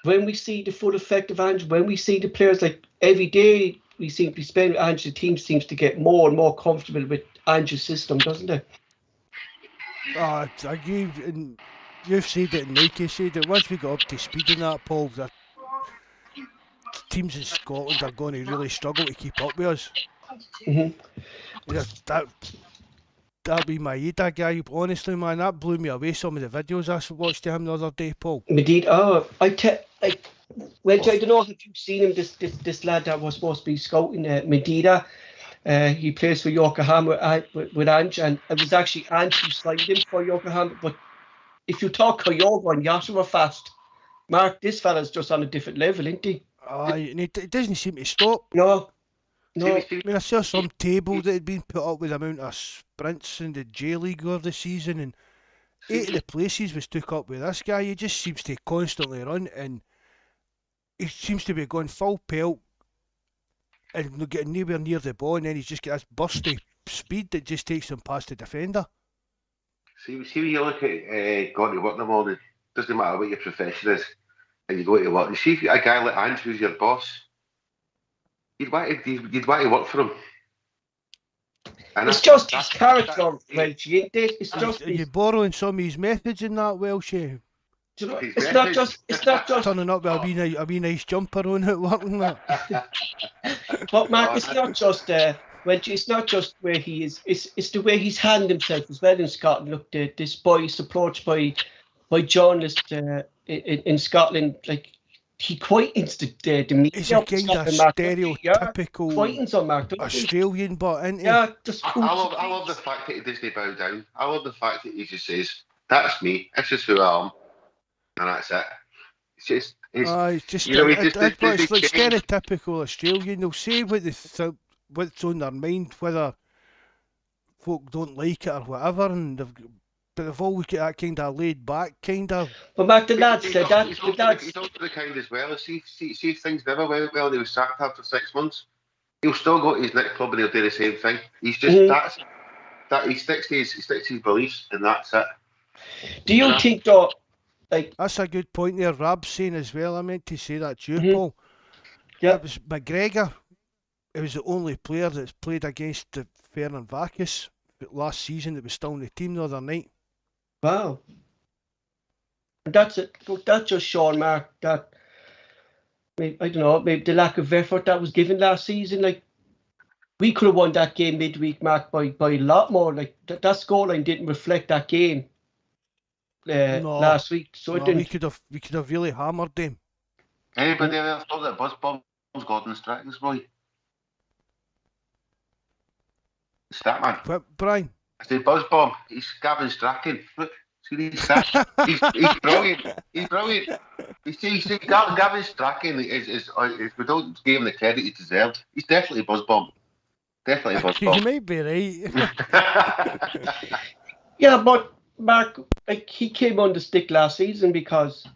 Speaker 2: when we see the full effect of Ange, when we see the players, like every day we seem to be spending Ange, the team seems to get more and more comfortable with Ange's system, doesn't it?
Speaker 3: You've said it and Mikey said it. Once we got up to speed in that, Paul, the teams in Scotland are going to really struggle to keep up with us.
Speaker 2: Mm-hmm.
Speaker 3: That'd be my Ida guy. Honestly, man, that blew me away. Some of the videos I watched of him the other day, Paul.
Speaker 2: Indeed. I don't know if you've seen him. This lad that was supposed to be scouting, Medina. He plays for Yokohama with Ange, and it was actually Ange who signed him for Yokohama. But if you talk Kyogo and Yasha fast, Mark, this fella's just on a different level, isn't he?
Speaker 3: It doesn't seem to stop.
Speaker 2: No.
Speaker 3: I mean, I saw some table that had been put up with the amount of sprints in the J League of the season, and 8 of the places was took up with this guy. He just seems to constantly run, and he seems to be going full pelt and not getting nowhere near the ball, and then he's just got this bursty speed that just takes him past the defender.
Speaker 6: See when you look at going to work in the morning, doesn't matter what your profession is, and you go to work, and see if a guy like Ange, who's your boss, you'd want to work for him. And
Speaker 2: it's just his character, Welsh, ain't it? It's just.
Speaker 3: Are you borrowing some of his methods in that, Welsh?
Speaker 2: You know, it's not just
Speaker 3: turning up with a wee nice jumper on at work and that.
Speaker 2: But Mark, it's not just it's not just where he is. It's the way he's handled himself as well in Scotland. Look, this boy's approached by journalists in Scotland, like he quietens the media.
Speaker 3: He's a kind of stereotypical Australian, but isn't he?
Speaker 2: Yeah, just cool.
Speaker 6: I love the fact that he doesn't bow down. I love the fact that he just says, "That's me. This is who I am." And that's it. It's just
Speaker 3: you know, it's like stereotypical Australian. They'll say what's on their mind, whether folk don't like it or whatever, but they've always got that kind of laid back kind of.
Speaker 2: But Mark, the lads said that.
Speaker 6: He's also the kind as well. See if things never went well, and he was sacked after 6 months. He'll still go to his next club and he'll do the same thing. He's just he sticks to his beliefs, and that's it.
Speaker 2: Do you think though?
Speaker 3: That's a good point there, Rab's saying as well. I meant to say that to you, Paul.
Speaker 2: Yeah.
Speaker 3: It was McGregor. It was the only player that's played against the Ferencváros last season that was still in the team the other night.
Speaker 2: Wow. And that's it. That's just Sean, Mark, that maybe, I don't know, maybe the lack of effort that was given last season. Like, we could have won that game midweek, Mark, by a lot more. Like, that scoreline didn't reflect that game
Speaker 3: No,
Speaker 2: last week. So it
Speaker 3: no, we
Speaker 2: didn't.
Speaker 3: could have really hammered them.
Speaker 6: Anybody else thought that Buzz Bomb's Gordon Strachan's boy? Statman.
Speaker 3: But Brian,
Speaker 6: I say Buzz Bomb. He's Gavin Strachan. Look, see these stats. He's brilliant. He's brilliant. You see, Gavin Strachan is if we don't give him the credit he deserved, he's definitely Buzz Bomb. Definitely Buzz Bomb.
Speaker 3: you may be right.
Speaker 2: Yeah, but Mark, like, he came on the stick last season because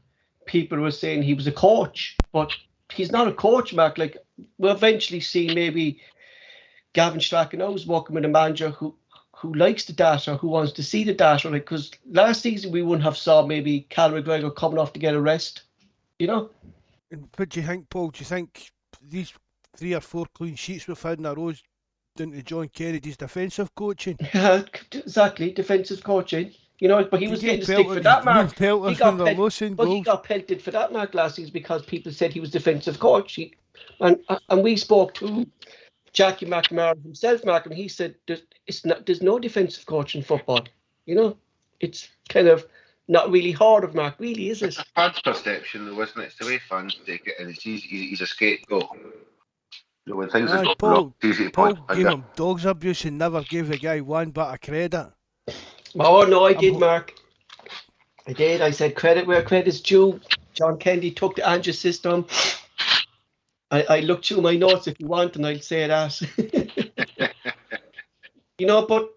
Speaker 2: people were saying he was a coach, but he's not a coach, Mark. Like, we'll eventually see maybe Gavin Strachan was working with a manager who likes the data, who wants to see the data. Like, because last season we wouldn't have saw maybe Cal McGregor coming off to get a rest, you know?
Speaker 3: What do you think, Paul? Do you think these 3 or 4 clean sheets we've had in a row down to John Kennedy's defensive coaching?
Speaker 2: Yeah, exactly, defensive coaching. You know, but he was getting the stick for that, Mark. He got pelted for that, Mark, last season because people said he was defensive coach. And we spoke to Jackie McNamara himself, Mark, and he said there's no defensive coach in football. You know, it's kind of not really hard of Mark, really, is it?
Speaker 6: It's a fans' perception, though, isn't it? It's the way fans take it, and he's a scapegoat. You know, when things are going wrong, it's easy to point
Speaker 3: Paul gave him dog's abuse and never gave the guy one bit of credit.
Speaker 2: Oh, no, I did, Mark. I did. I said credit where credit's due. John Kennedy took the Ange system. I looked through my notes if you want, and I'll say that. You know, but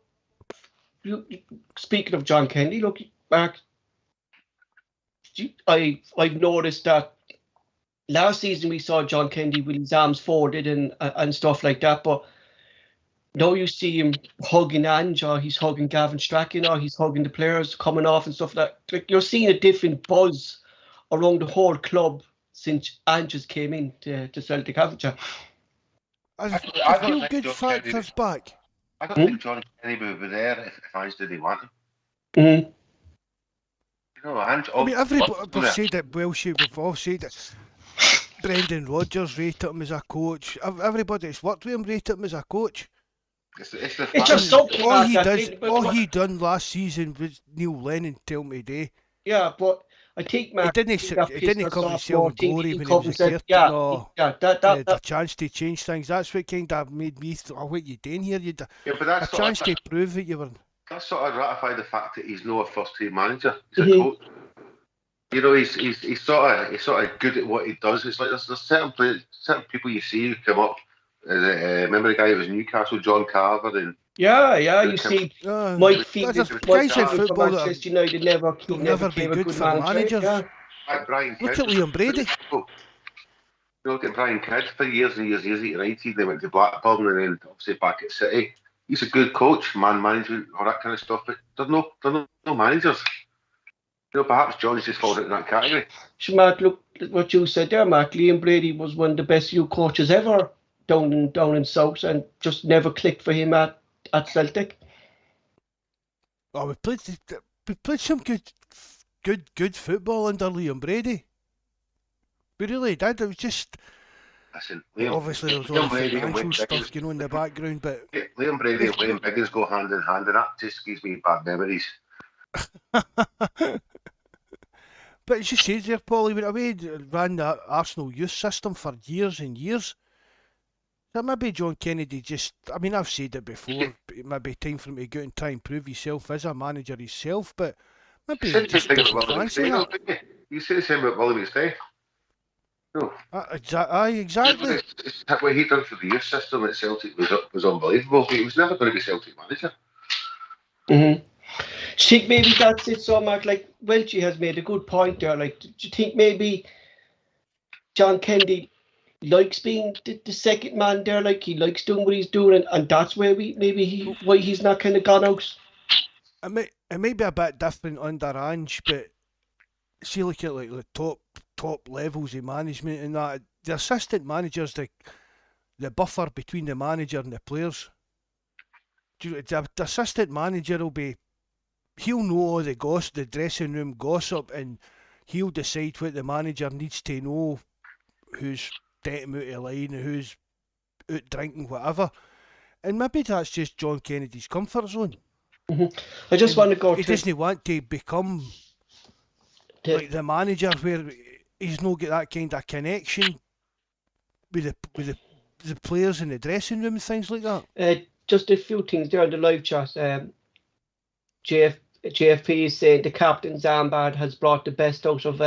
Speaker 2: speaking of John Kennedy, look, Mark, I've noticed that last season we saw John Kennedy with his arms folded and stuff like that, but now you see him hugging Ange, or he's hugging Gavin Strachan, or he's hugging the players coming off and stuff like that. Like, you're seeing a different buzz around the whole club since Ange came in to Celtic, haven't you?
Speaker 6: I
Speaker 3: feel good factors back.
Speaker 6: I don't think John Kennedy would be there if Ange didn't want him.
Speaker 2: Mm-hmm.
Speaker 6: You know, Ange.
Speaker 3: I mean, everybody said it. We've all said it. Brendan Rodgers rated him as a coach. Everybody that's worked with him rated him as a coach.
Speaker 6: It's
Speaker 2: just something
Speaker 3: all he done last season was Neil Lennon tell me day.
Speaker 2: Yeah, but I think, Mark,
Speaker 3: he didn't cover himself in glory when he was there. The chance to change things. That's what kind of made me thought, what you doing here? You a chance to prove that you were.
Speaker 6: That sort of ratified the fact that he's not a first-team manager. He's a coach. You know, he's sort of good at what he does. It's like there's certain people you see who come up. Remember the guy who was Newcastle, John Carver, and
Speaker 2: you see Mike Phoenix,
Speaker 3: guys in football that
Speaker 2: Manchester United never
Speaker 3: be good for managers.
Speaker 6: Like Brian Kidd.
Speaker 3: Look at Liam Brady.
Speaker 6: Look at Brian Kidd for years and years at United. They went to Blackburn and then obviously back at City. He's a good coach, man management, all that kind of stuff. But there's no managers. You know, perhaps John's just falls into that category.
Speaker 2: So, Mark, look at what you said there, Mark. Liam Brady was one of the best youth coaches ever down in South, and just never clicked for him at Celtic.
Speaker 3: Oh, we played some good football under Liam Brady. We really did. It was just.
Speaker 6: Listen, Liam,
Speaker 3: obviously there was all the financial stuff, you know, in the background, but
Speaker 6: Liam Brady and Wayne Biggins go hand in hand, and that just gives me bad memories.
Speaker 3: But as you say there, Paul, he went away and ran the Arsenal youth system for years and years. So maybe John Kennedy just, I mean, I've said it before, it might be time for him to go and try and prove himself as a manager himself, but maybe he just doesn't fancy that.
Speaker 6: You say the same about Willie McStay. No.
Speaker 3: Exactly.
Speaker 6: It's what he done for the youth system at Celtic was unbelievable. He was never going to be Celtic manager.
Speaker 2: Mm-hmm. Do you think maybe that's it, so Mark? Like, Welchie has made a good point there. Like, do you think maybe John Kennedy likes being the second man there? Like, he likes doing what he's doing, and that's where why he's not kind of gone out.
Speaker 3: It may be a bit different under Ange, but see, look at like the top levels of management and that. The assistant manager's the buffer between the manager and the players. The assistant manager will be he'll know all the gossip, the dressing room gossip, and he'll decide what the manager needs to know, who's getting out of line, who's out drinking, whatever. And maybe that's just John Kennedy's comfort zone.
Speaker 2: I just want to go
Speaker 3: He
Speaker 2: to
Speaker 3: doesn't want to become like the manager where he's not got that kind of connection with the players in the dressing room and things like that.
Speaker 2: just a few things there on the live chat. JFP is saying the captain's armband has brought the best out of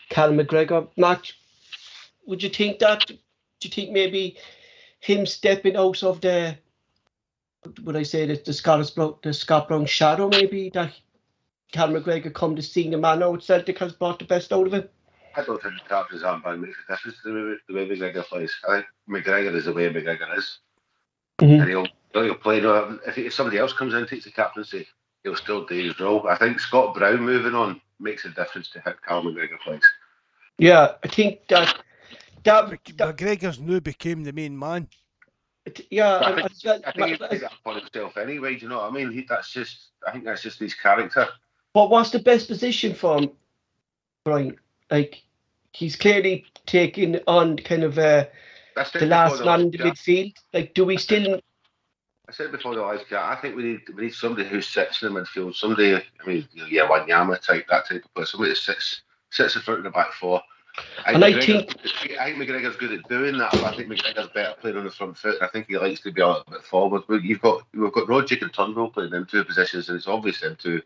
Speaker 2: Callum McGregor. Mark, would you think that? Do you think maybe him stepping out of the, would I say that the Scott Brown shadow, maybe that Callum McGregor come to senior man out Celtic has brought the best out of him?
Speaker 6: I don't think the captain's armband makes a difference to the way McGregor plays. I think McGregor is the way McGregor is. And he'll play. If somebody else comes in and takes the captaincy, he'll still do his role. I think Scott Brown moving on makes a difference to how Callum McGregor plays.
Speaker 2: Yeah, I think that
Speaker 3: McGregor's now became the main man.
Speaker 2: Yeah,
Speaker 6: I think he plays that upon himself anyway. Do you know what I mean? I think that's just his character.
Speaker 2: But what's the best position for him, Brian? Like, he's clearly taking on kind of the last man in the midfield. Like, do we still?
Speaker 6: I said before the live chat, I think we need somebody who sits in the midfield. Somebody, I mean, Wanyama type, that type of player. Somebody that sits in front of the back four. I think McGregor's good at doing that, but I think McGregor's better playing on the front foot. I think he likes to be a little bit forward. We've got Roderick and Turnbull playing in two positions, and it's obvious them two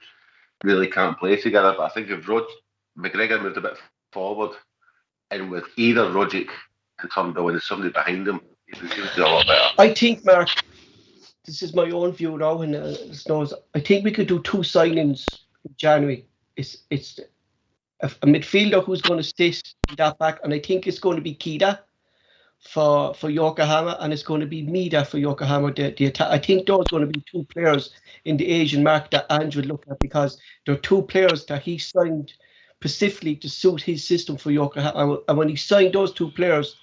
Speaker 6: really can't play together. But I think if McGregor moved a bit forward, and with either Roderick and Turnbull and somebody behind him, he would do a lot better.
Speaker 2: I think, Mark, this is my own view now, and I think we could do two signings in January. It's a midfielder who's going to sit that back, and I think it's going to be Kida for Yokohama, and it's going to be Mida for Yokohama. The attack. I think those are going to be two players in the Asian market that Ange would look at, because they're two players that he signed specifically to suit his system for Yokohama. And when he signed those two players,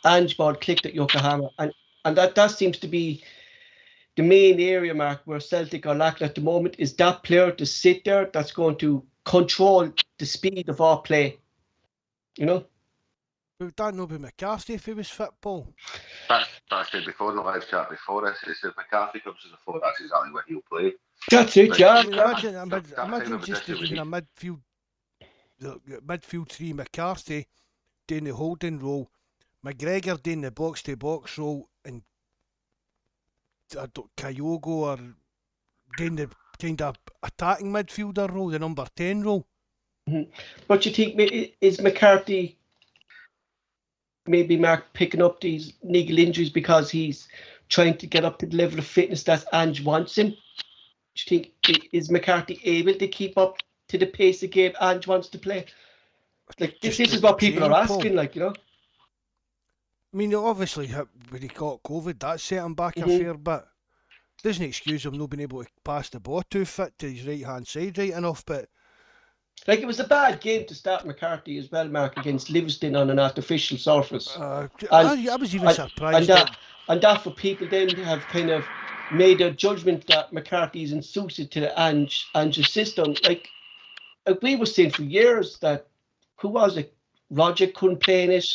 Speaker 2: Ange ball clicked at Yokohama, and that seems to be the main area, Mark, where Celtic are lacking at the moment, is that player to sit there that's going to control the speed of our play. You know?
Speaker 3: We've done no with McCarthy if he was fit, Paul.
Speaker 6: That's actually before in the live chat before this. It's if McCarthy comes as a forward, that's exactly what he'll play.
Speaker 2: That's it, yeah.
Speaker 3: Imagine just using a midfield three, McCarthy doing the holding role, McGregor doing the box to box role, and Kyogo or doing the kind of attacking midfielder role, the number 10 role.
Speaker 2: But you think, is McCarthy maybe Mark picking up these niggle injuries because he's trying to get up to the level of fitness that Ange wants him? Do you think, is McCarthy able to keep up to the pace of game Ange wants to play? Like, this is what people are asking, like, you know?
Speaker 3: I mean, obviously, when he caught COVID, that set him back a fair bit. Doesn't excuse him not being able to pass the ball too fit to his right-hand side right enough, but...
Speaker 2: Like, it was a bad game to start McCarthy as well, Mark, against Livingston on an artificial surface.
Speaker 3: I was even surprised.
Speaker 2: And that for people then have kind of made a judgment that McCarthy isn't suited to Ange's system. Like we were saying for years that, who was it? Roger couldn't play in it.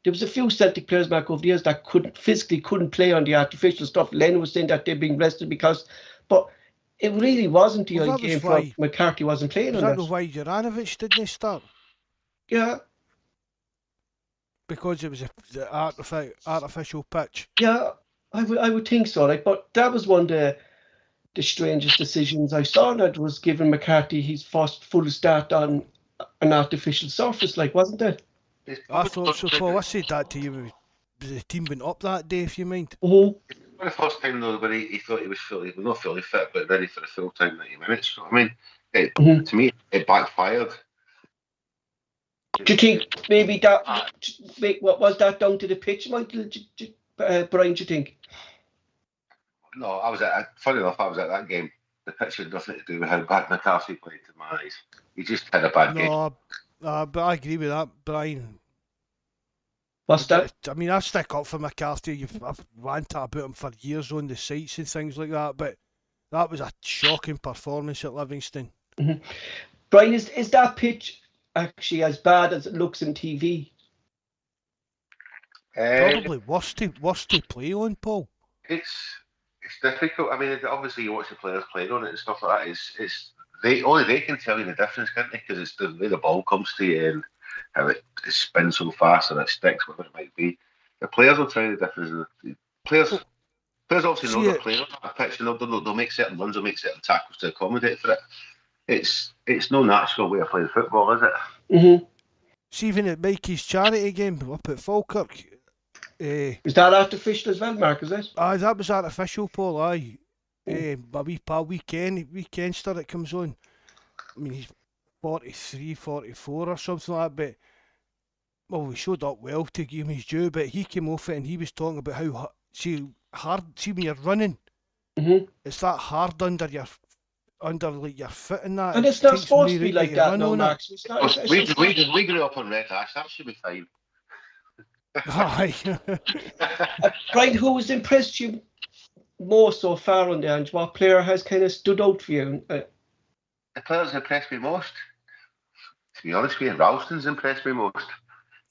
Speaker 2: There was a few Celtic players, Mark, over the years that physically couldn't play on the artificial stuff. Len was saying that they're being rested but it really wasn't the game for McCarthy wasn't playing on that.
Speaker 3: Is that why Juranovic didn't start?
Speaker 2: Yeah.
Speaker 3: Because it was the artificial pitch.
Speaker 2: Yeah, I would think so. Like, but that was one of the strangest decisions I saw. That was giving McCarthy his first full start on an artificial surface, like, wasn't it?
Speaker 3: I thought so, Paul. I said that to you. The team went up that day, if you mind.
Speaker 6: For the first time though, when he thought he was not fully fit, but ready for the full time 90 minutes. So, I mean, to me, it backfired.
Speaker 2: Do you think maybe what was that down to the pitch, Michael? Brian, do you think?
Speaker 6: No, funny enough, I was at that game. The pitch had nothing to do with how bad McCarthy played, to my eyes. He just had a bad game.
Speaker 3: No, but I agree with that, Brian.
Speaker 2: What's that?
Speaker 3: I mean, I stick up for McCarthy. I've ranted about him for years on the sites and things like that, but That was a shocking performance at Livingston.
Speaker 2: Mm-hmm. Brian, is that pitch actually as bad as it looks in TV?
Speaker 3: Probably worse to play on, Paul.
Speaker 6: It's difficult. I mean, obviously you watch the players playing on it and stuff like that. It's only they can tell you the difference, can't they? Because it's the way the ball comes to you and how it spins so fast and it sticks, whatever it might be. The players will tell you the difference. The players obviously know they're playing on that pitch, and they'll make certain runs, they'll make certain tackles to accommodate for it. It's no natural way of playing football, is it?
Speaker 2: Mm-hmm.
Speaker 3: See, even at Mikey's charity game up at Falkirk.
Speaker 2: Is that artificial as well, Mark, is it?
Speaker 3: Aye, that was artificial, Paul, aye. My wee pal, Weekendster that comes on. I mean, he's 43, 44 or something like that, but, well, we showed up well to give him his due, but he came off it and he was talking about how hard, see when you're running, it's that hard under your foot and that.
Speaker 2: And it's not supposed to be like that, no, Max.
Speaker 6: We grew up on red ash, that should be fine.
Speaker 3: Aye.
Speaker 2: Brian, who has impressed you more so far on the Ange? What player has kind of stood out for you?
Speaker 6: The players impressed me most. To be honest with you, Ralston's impressed me most.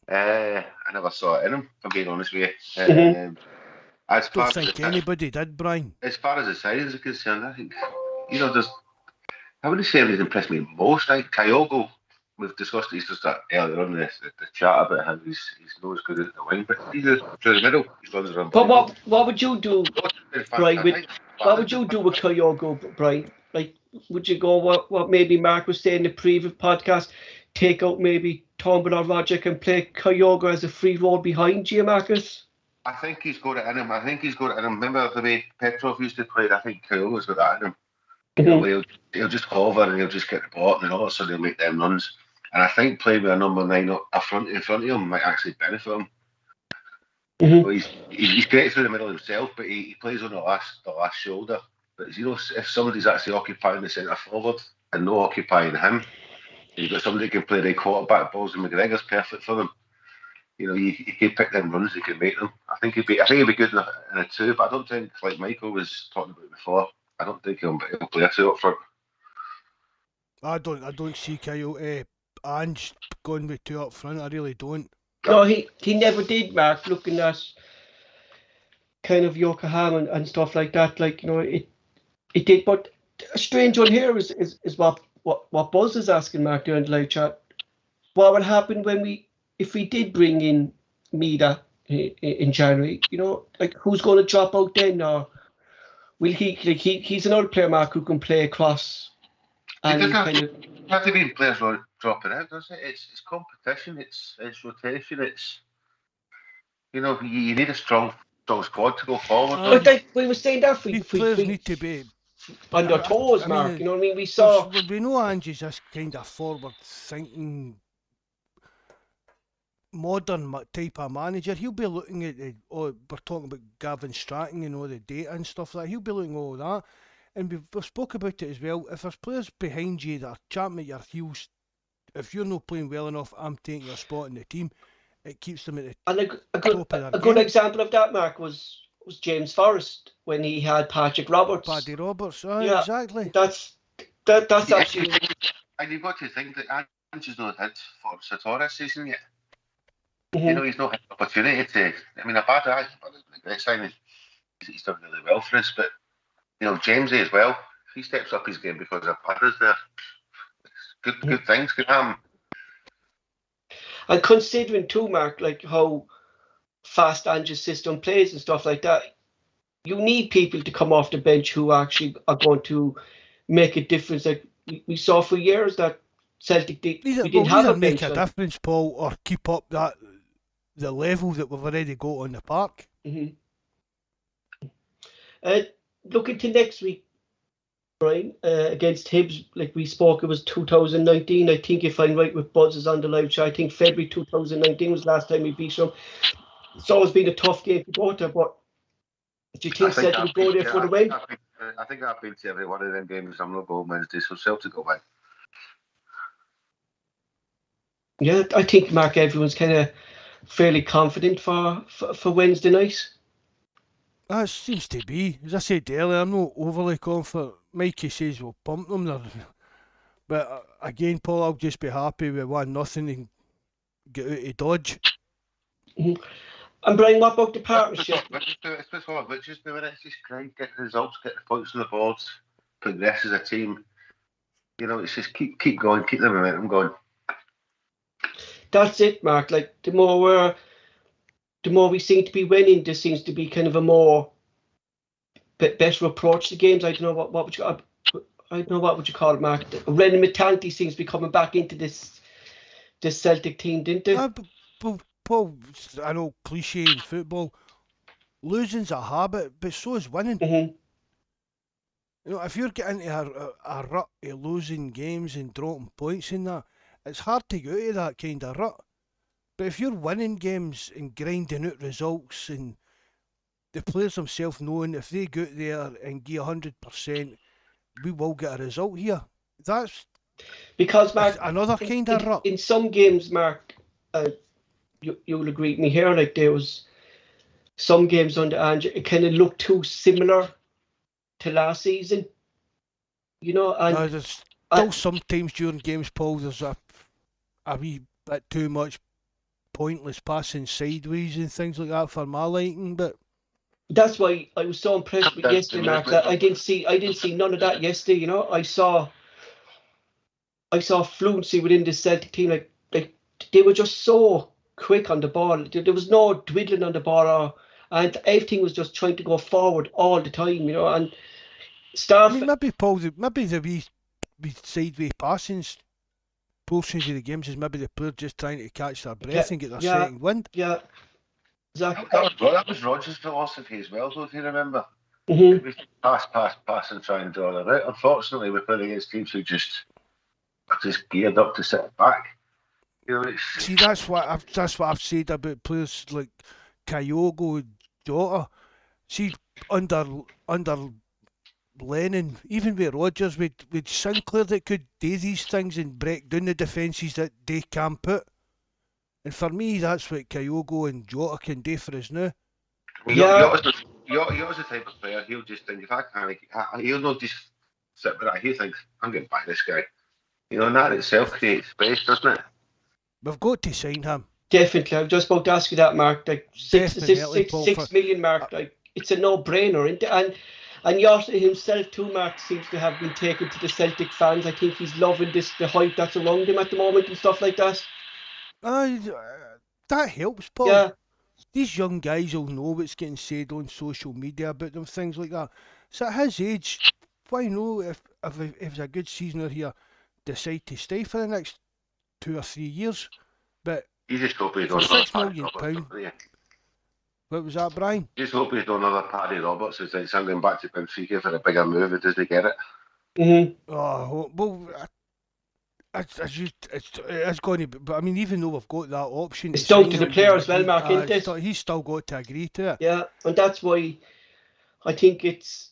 Speaker 6: I never saw it in him, if I'm being honest with you.
Speaker 3: I don't think anybody did, Brian.
Speaker 6: As far as the signings are concerned, I think, I wouldn't say he's impressed me most. Like Kyogo, we've discussed this just earlier on the chat about how he's not as good at the wing, but he's through the middle. He runs around.
Speaker 2: But what would you do, Brian? What would you do with Kyogo, Brian? Like, would you go what maybe Mark was saying in the previous podcast? Take out maybe Turnbull or Rogic and play Kyogo as a free role behind Giamakis?
Speaker 6: I think he's got it in him. Remember the way Petrov used to play? I think Kyogo's got that in him. He'll just hover and he'll just get the ball and all of a sudden he'll make them runs. And I think playing with a number 9 in front of him might actually benefit him. So he's great through the middle himself, but he plays on the last shoulder. But if somebody's actually occupying the centre forward and not occupying him, you've got somebody who can play the quarterback balls, and McGregor's perfect for them. You can pick them runs, you can make them. I think he'd be good in a 2, but I don't think, like Michael was talking about before, I don't think he'll play a 2 up front. I
Speaker 3: don't see Ange going with 2 up front. I really don't.
Speaker 2: No, he never did, Mark. Looking at kind of Yokohama and stuff like that, it did. But a strange one here is what Buzz is asking Mark during the live chat. What would happen if we did bring in Mida in January? Who's going to drop out then, or will he's another player, Mark, who can play across. And
Speaker 6: it doesn't have to be players dropping out, does it? It's competition, it's rotation, you need a strong squad to go forward.
Speaker 2: But we were saying that
Speaker 3: players need to be
Speaker 2: on their toes, Mark. You know what I mean? We
Speaker 3: know Ange's this kind of forward-thinking, modern type of manager. He'll be looking at we're talking about Gavin Stratton and all the data and stuff like that. He'll be looking at all that. And we've spoke about it as well. If there's players behind you that are champing at your heels, if you're not playing well enough, I'm taking your spot in the team. It keeps them at the top of their game.
Speaker 2: A good example of that, Mark, was James Forrest when he had Patrick Roberts.
Speaker 3: Paddy Roberts, exactly.
Speaker 2: That's actually.
Speaker 6: And you've got to think that Ange's not hit for Sartori's season yet. He's not had an opportunity to. I mean, a bad eye, but it's a great signing. He's done really well for us, but. Jamesy as well. If he steps up his game because of Padders there, good things could happen.
Speaker 2: And considering too, Mark, like how fast Ange's system plays and stuff like that, you need people to come off the bench who actually are going to make a difference. Like we saw for years that Celtic didn't have a bench.
Speaker 3: Make a difference, Paul, or keep up the level that we've already got on the park.
Speaker 2: Looking to next week, Brian, against Hibs, like we spoke, it was 2019. I think if I'm right with Buzz is on the live chat, I think February 2019 was the last time we beat them. It's always been a tough game to go to, but do you think Celtic will go there for the win?
Speaker 6: I think I've been to every one of them games. I'm not going Wednesday, so Celtic will win.
Speaker 2: Yeah, I think, Mark, everyone's kind of fairly confident for Wednesday night.
Speaker 3: That seems to be. As I said earlier, I'm not overly confident. Mikey says we'll pump them there. But again, Paul, I'll just be happy with 1-0 and get out of Dodge.
Speaker 2: And Brian, what about the partnership?
Speaker 6: It's all about just doing it. It's just grind, get the results, get the points on the boards, progress as a team. You know, it's just keep going, keep the momentum going.
Speaker 2: That's it, Mark. Like the more we seem to be winning, there seems to be kind of a more better approach to games. I don't know what would you call it, Mark. Ren mentality seems to be coming back into this Celtic team, didn't it?
Speaker 3: Paul, I know cliche in football, losing's a habit, but so is winning.
Speaker 2: Mm-hmm.
Speaker 3: You know, if you're getting into a rut of losing games and dropping points in that, it's hard to get out of that kind of rut. But if you're winning games and grinding out results and the players themselves knowing if they go out there and give 100%, we will get a result here. That's
Speaker 2: because, Mark,
Speaker 3: another kind of rut.
Speaker 2: In some games, Mark, you'll agree with me here, like there was some games under Ange, it kind of looked too similar to last season. You know, and
Speaker 3: there's still sometimes during games, Paul, there's a wee bit too much pointless passing sideways and things like that for my liking, but
Speaker 2: that's why I was so impressed with yesterday, Mark, that I didn't see none of that yesterday. You know, I saw fluency within the Celtic team. Like they were just so quick on the ball. There was no dwindling on the ball, and everything was just trying to go forward all the time. You know, and
Speaker 3: maybe Paul, maybe the wee sideways passings portions of the games is maybe the player just trying to catch their breath and get their second wind.
Speaker 2: Yeah, exactly.
Speaker 6: That was Rodgers' philosophy as well, though, if you remember.
Speaker 2: Mm-hmm.
Speaker 6: We pass, and try and draw them out. Unfortunately, we play against teams who just geared up to sit back. You know,
Speaker 3: see, that's what I've said about players like Kyogo, Jota. See, under Lennon, even with Rodgers, with Sinclair that could do these things and break down the defences that they can put. And for me, that's what Kyogo and Jota can do for us now.
Speaker 6: Jota's the type of player, he'll just think, if I can't, he'll not just sit with that. He thinks, I'm getting back this guy. You know, and that itself creates space, doesn't it?
Speaker 3: We've got to sign him.
Speaker 2: Definitely. I was just about to ask you that, Mark. Like six million, Mark. Like it's a no-brainer, isn't it? And Jota himself too, Mark, seems to have been taken to the Celtic fans. I think he's loving the hype that's around him at the moment and stuff like that.
Speaker 3: That helps, Paul.
Speaker 2: Yeah.
Speaker 3: These young guys will know what's getting said on social media about them, things like that. So at his age, why not, if it's a good season out here, decide to stay for the next 2 or 3 years? But
Speaker 6: you just hope he's
Speaker 3: for £6 million. What was that, Brian?
Speaker 6: Just hope he's done another Paddy Roberts who thinks I'm going back to Benfica for a bigger move. It doesn't get it.
Speaker 2: Mm-hmm.
Speaker 3: Oh well, it's going to be. But I mean, even though we've got that option,
Speaker 2: it's down to the player as well, Mark.
Speaker 3: He's still got to agree to it.
Speaker 2: Yeah, and that's why I think it's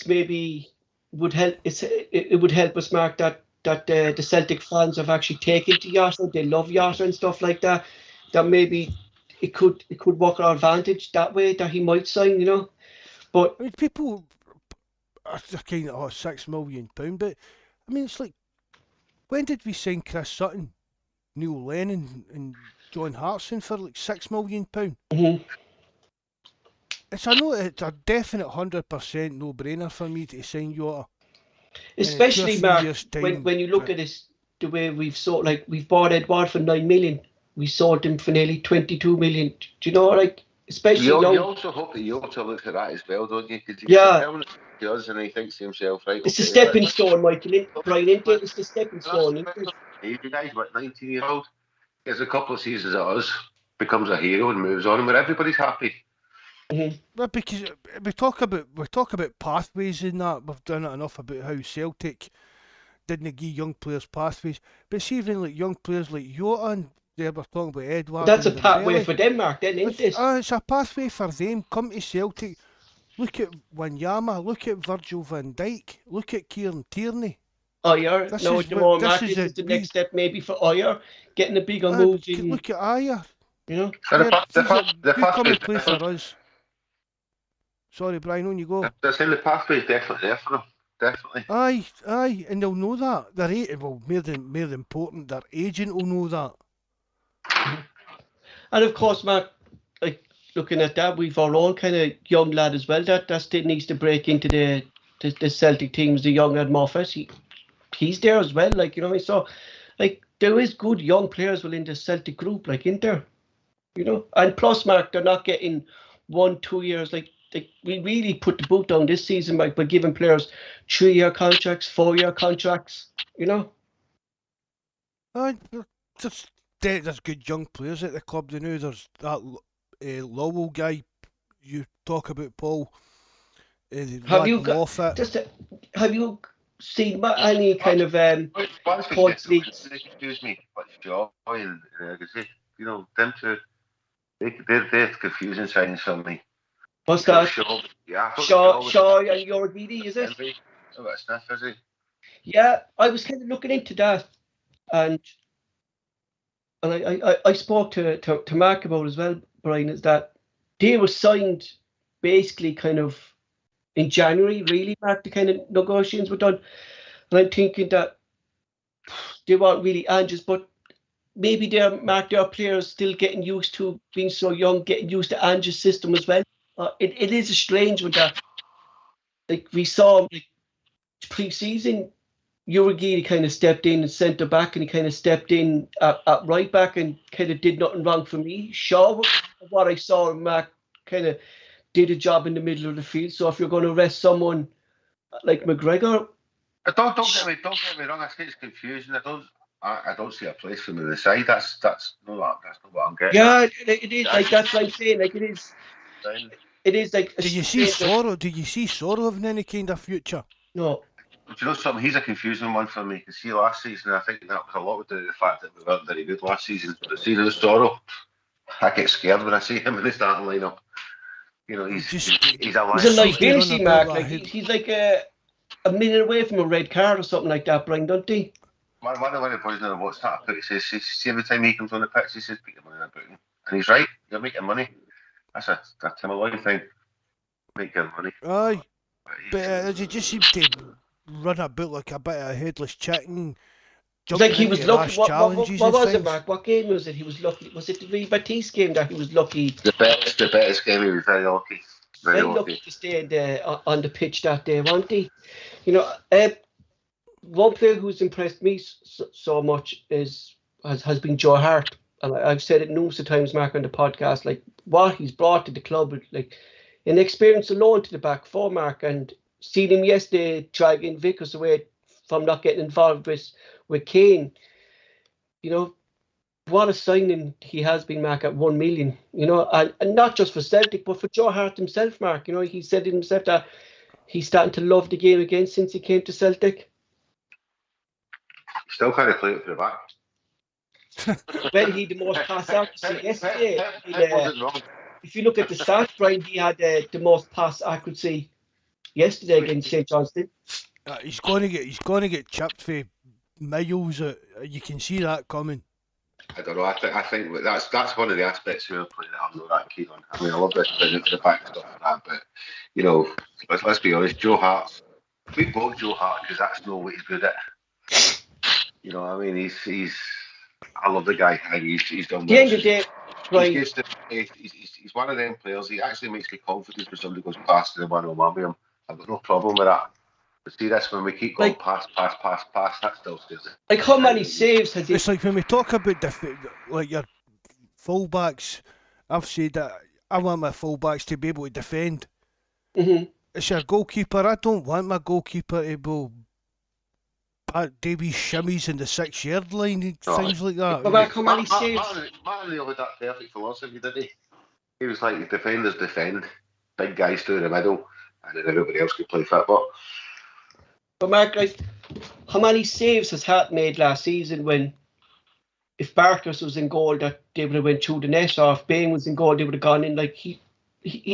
Speaker 2: maybe would help. It would help us, Mark, that the Celtic fans have actually taken to Jota. They love Jota and stuff like that. That maybe it could work our advantage that way, that he might sign, you know. But
Speaker 3: I mean, people are kind of £6 million, but I mean, it's like, when did we sign Chris Sutton, Neil Lennon, and John Hartson for like £6 million?
Speaker 2: Mm-hmm.
Speaker 3: It's a definite 100% no-brainer for me to sign Jota.
Speaker 2: Especially, Mark, when you look at this, the way we've bought Edouard for 9 million. We sold him for nearly 22 million. Do you know, like, especially
Speaker 6: you also hope that Jota looks at that as well, don't you? Because he does, and he thinks to himself, right?
Speaker 2: It's a stepping stone, Michael. Brian, it's the stepping stone.
Speaker 6: The guy's what, 19-year-old? Gets a couple of seasons at us, becomes a hero, and moves on, and where everybody's happy.
Speaker 2: Mm-hmm.
Speaker 3: Well, because we talk about pathways in that. We've done it enough about how Celtic didn't give young players pathways, but see, even like young players like Jota and there we're talking about Edouard.
Speaker 2: That's a pathway for them, Mark, then, isn't it?
Speaker 3: It's a pathway for them. Come to Celtic. Look at Wanyama, look at Virgil van Dijk, look at Kieran Tierney.
Speaker 2: Ayer, this is the next step maybe for Ayer, getting a bigger move.
Speaker 3: Look at Ayer.
Speaker 2: You know?
Speaker 3: The pathway for us. Sorry, Brian, on you go.
Speaker 6: They're saying the pathway is definitely there for them. Definitely.
Speaker 3: Aye, and they'll know that. Well, more than important, their agent will know that.
Speaker 2: And of course, Mark, like looking at that, we've our own kind of young lad as well that still needs to break into the Celtic teams. The young lad Moffat, he's there as well. Like, you know what I mean? So, like, there is good young players within the Celtic group, like, in there. You know, and plus, Mark, they're not getting 1-2 years. Like we really put the boot down this season by giving players 3-year contracts, 4-year contracts. You know.
Speaker 3: There's good young players at the club. They know there's that Lowell guy you talk about, Paul.
Speaker 2: Have you seen any kind of points leagues?
Speaker 6: Excuse me, but Shaw and you know, them two, they're confusing signs for me.
Speaker 2: What's that? Shaw and Yorgidi, is it?
Speaker 6: Oh, that's Smith, is he?
Speaker 2: Yeah, I was kind of looking into that, and I spoke to Mark about it as well, Brian, is that they were signed basically kind of in January, really, Mark, the kind of negotiations were done. And I'm thinking that they weren't really Ange's, but maybe their players still getting used to being so young, getting used to Ange's system as well. It is a strange one that, like, we saw like pre-season, Uragiri kind of stepped in and centre back, and he kind of stepped in at right back and kind of did nothing wrong for me. Shaw, what I saw, Mark, kind of did a job in the middle of the field. So if you're going to rest someone like McGregor,
Speaker 6: don't get me wrong. I think it's confusing. I don't see a place for him in the side. That's not what I'm getting.
Speaker 2: Yeah, it is like that's what I'm saying. Like it is. It is like.
Speaker 3: Do you see Sorrow? Do you see Sorrow having any kind of future?
Speaker 2: No.
Speaker 6: Do you know something? He's a confusing one for me. Because see, last season, I think that was a lot to do with the fact that we weren't very good last season. But see, there's Sorrow. I get scared when I see him in the starting lineup. You know, he's a
Speaker 2: liability, Mark. Like he's like a minute away from a red card or something like that, Brian, don't he?
Speaker 6: One of the boys on the WhatsApp put, he says, see, every time he comes on the pitch, he says, put your money in a booking. And he's right, you're making money. That's a Tim Malloy thing. Make your money.
Speaker 3: Aye. But he just seems to run about like a bit of a headless chicken.
Speaker 2: It's like he was lucky. What was it, Mark? What game was it? He was lucky. Was it the Batiste game that he was lucky?
Speaker 6: The best game, he was very lucky. Very lucky
Speaker 2: to stay on the pitch that day, wasn't he? You know, one player who's impressed me so much has been Joe Hart, and I've said it numerous times, Mark, on the podcast. Like what he's brought to the club, like an experience alone to the back four, Mark, and seeing him yesterday dragging Vickers away from not getting involved with Kane. You know, what a signing he has been, Mark, at 1 million. You know, and not just for Celtic, but for Joe Hart himself, Mark. You know, he said it himself that he's starting to love the game again since he came to Celtic.
Speaker 6: Still kind of play it for the back.
Speaker 2: Well, he had the most pass accuracy yesterday. If you look at the stats, Brian, he had the most pass accuracy yesterday against St Johnstone.
Speaker 3: He's going to get chipped for miles. You can see that coming.
Speaker 6: I don't know. I think that's one of the aspects of our play that I'm not that keen on. I mean, I love this playing for the back and stuff like that, but you know, let's be honest. Joe Hart, we bought Joe Hart because that's not what he's good at. You know, I mean, he's. I love the guy. He's done well.
Speaker 2: The end of the day, right.
Speaker 6: He's one of them players. He actually makes me confident when somebody goes past the 1-on-1 with him. I've got no problem with that. But see, this when we keep going pass, that still scares it.
Speaker 2: Like how many saves has he?
Speaker 3: It's like when we talk about like your fullbacks. I've said that I want my fullbacks to be able to defend.
Speaker 2: Mm-hmm.
Speaker 3: It's your goalkeeper. I don't want my goalkeeper to be Davy shimmies in the 6-yard line and things like that.
Speaker 2: But how many saves?
Speaker 6: Martin had that perfect philosophy, didn't he? He was like, defenders defend, big guys through the middle, and then everybody else could play football.
Speaker 2: But Mark, like, how many saves has Hart made last season when, if Barkas was in goal, that they would have went through the net, or if Bain was in goal, they would have gone in. Like he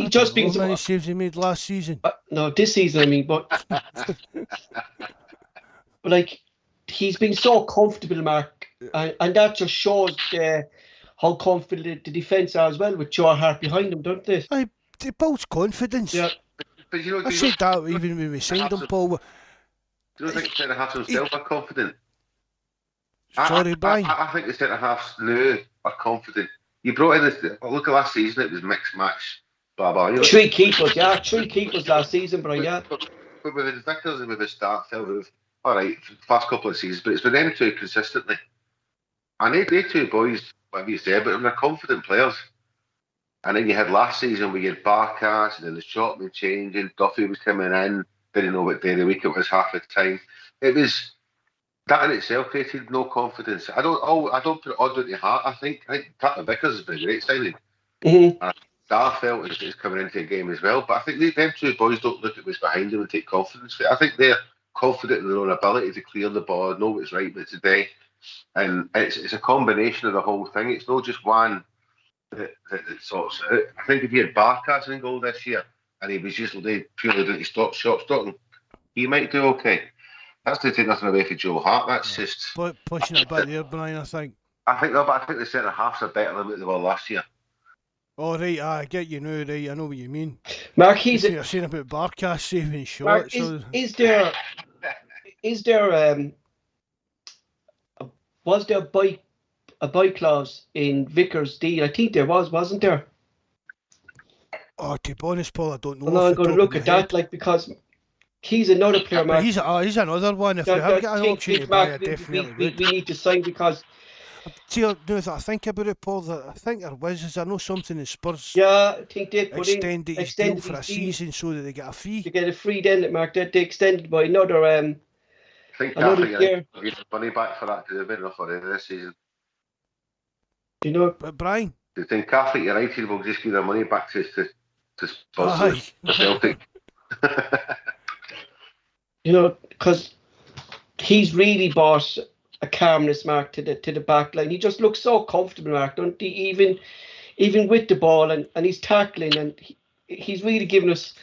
Speaker 2: just been.
Speaker 3: How many saves he made last season?
Speaker 2: No, this season I mean, but but like he's been so comfortable, Mark, and that just shows how confident the defence are as well with Joe Hart behind him, don't they?
Speaker 3: It builds confidence.
Speaker 2: Yeah.
Speaker 6: But you know,
Speaker 3: I said that even when we signed him, Paul.
Speaker 6: Do you think the centre halves themselves are confident?
Speaker 3: Sorry, Brian.
Speaker 6: I think the centre halves now are confident. You brought in this. Look at last season; it was mixed match. Blah blah. You know,
Speaker 2: three keepers last season, Brian. Yeah.
Speaker 6: But with the Vickers and with the Starfield, all right, past couple of seasons, but it's been them two consistently. And they two boys, whatever you say, but they're confident players. And then you had last season where you had Barkas and then the shotman changing, Duffy was coming in, didn't know what day of the week it was half the time. It was that in itself created no confidence. I don't put it odd into heart. I think Carter Vickers has been a great signing.
Speaker 2: Mm-hmm.
Speaker 6: And Starfelt is coming into the game as well. But I think them two boys don't look at what's behind them and take confidence. I think they're confident in their own ability to clear the ball, know what's right with today. And it's a combination of the whole thing. It's not just one that sorts it out. I think if you had Barkas in goal this year and he was just purely doing shot stopping, he might do okay. That's to take nothing away from Joe Hart. That's just
Speaker 3: pushing it a bit there, Brian. I think
Speaker 6: the centre halves are better than what they were last year.
Speaker 3: Oh right, I get you now. Right, I know what you mean.
Speaker 2: Mark,
Speaker 3: You're saying about Barkas saving shots.
Speaker 2: Mark, was there a buy clause in Vickers' deal? I think there wasn't there?
Speaker 3: Oh, to be honest, Paul, I don't know.
Speaker 2: I'm going to look at that, because he's another player, Mark.
Speaker 3: He's another one. If we have got an option to buy, I definitely would.
Speaker 2: We need to sign because.
Speaker 3: See, now that I think about it, Paul, I think there was. I know something in Spurs.
Speaker 2: Yeah, I think they
Speaker 3: extended his deal for a season so that they get a fee.
Speaker 2: They get a free then, Mark. They extended by another.
Speaker 6: I think year. Get money back for that because they've been enough already this season.
Speaker 2: Do you know?
Speaker 3: But Brian,
Speaker 6: do you think Catholic United will just give their money back to Spurs? Celtic.
Speaker 2: You know, because he's really brought a calmness, Mark, to the back line. He just looks so comfortable, Mark, don't he? Even with the ball and he's tackling and he's really given us,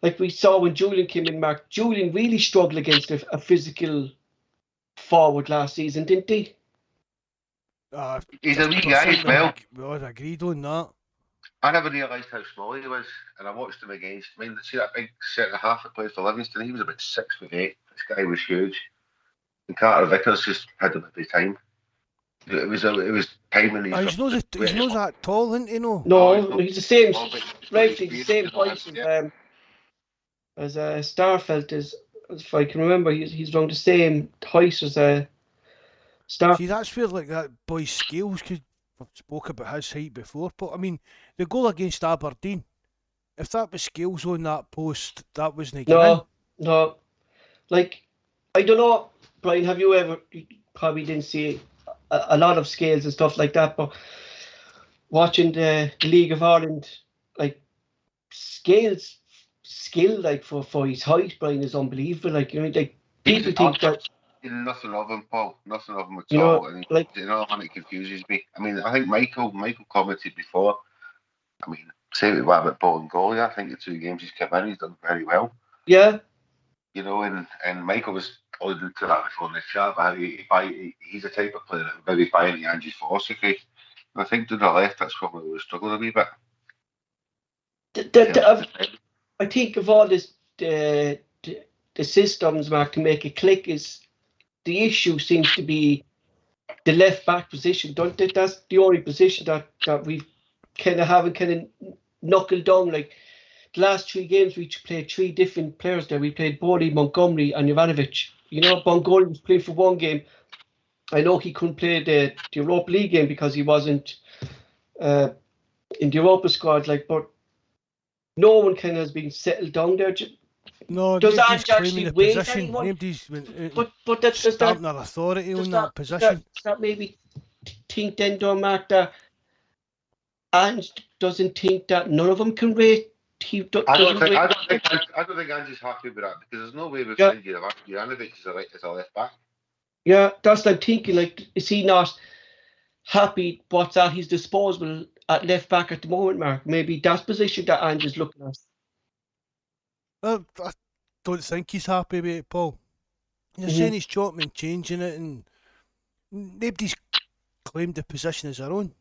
Speaker 2: like we saw when Julian came in, Mark. Julian really struggled against a physical forward last season, didn't he?
Speaker 6: He's a wee guy as well.
Speaker 3: I agreed on that.
Speaker 6: I never realised how small he was, and I watched him against. I mean, see that big centre half that plays for Livingston. He was about 6'8". This guy was huge. And Carter Vickers just had him every time. It was timing.
Speaker 3: He's not that tall, isn't he?
Speaker 2: No, he's the same. Roughly the same height as Starfelt is. If I can remember, he's around the same height as Starfelt.
Speaker 3: See, that's where like that boy's skills could. I've spoke about his height before, but I mean the goal against Aberdeen. If that was skills on that post, that wasn't
Speaker 2: no. Like I don't know, Brian. Have you ever? You probably didn't see a lot of scales and stuff like that, but watching the League of Ireland, like skill like for his height, Brian, is unbelievable. Like like people think that.
Speaker 6: Nothing of him, Paul. Nothing of him at all. And it confuses me. I mean, I think Michael commented before. I mean, say what about ball and goalie. I think the 2 games he's come in, he's done very well.
Speaker 2: Yeah.
Speaker 6: And Michael was alluding to that before in the chat. But he's the type of player that would maybe buy into Ange's philosophy. And I think to the left, that's probably where we struggled a wee bit.
Speaker 2: I think of all this, the systems, Mark, to make it click is. The issue seems to be the left back position, don't it? That's the only position that we've kind of knuckled down. Like the last 3 games, we played 3 different players there. We played Bodie, Montgomery, and Jovanovic. Montgomery was playing for 1 game. I know he couldn't play the Europa League game because he wasn't in the Europa squad. But no one kind of has been settled down there.
Speaker 3: No,
Speaker 2: does
Speaker 3: nobody's
Speaker 2: Ange
Speaker 3: claiming
Speaker 2: actually
Speaker 3: the
Speaker 2: wait
Speaker 3: position.
Speaker 2: anyone?
Speaker 3: Nobody's
Speaker 2: but that's
Speaker 3: stamping their authority on that position.
Speaker 2: Does that maybe think then, don't Mark, that Ange doesn't think that none of them can rate?
Speaker 6: I don't think Ange's happy with that because there's no way we've signed Jovanovic as a left back.
Speaker 2: Yeah, that's what I'm thinking. Like, is he not happy what's at his disposal at left back at the moment, Mark? Maybe that's position that Ange is looking at.
Speaker 3: Well, I don't think he's happy with it, Paul. You're saying he's chopping and changing it, and nobody's claimed the position as their own.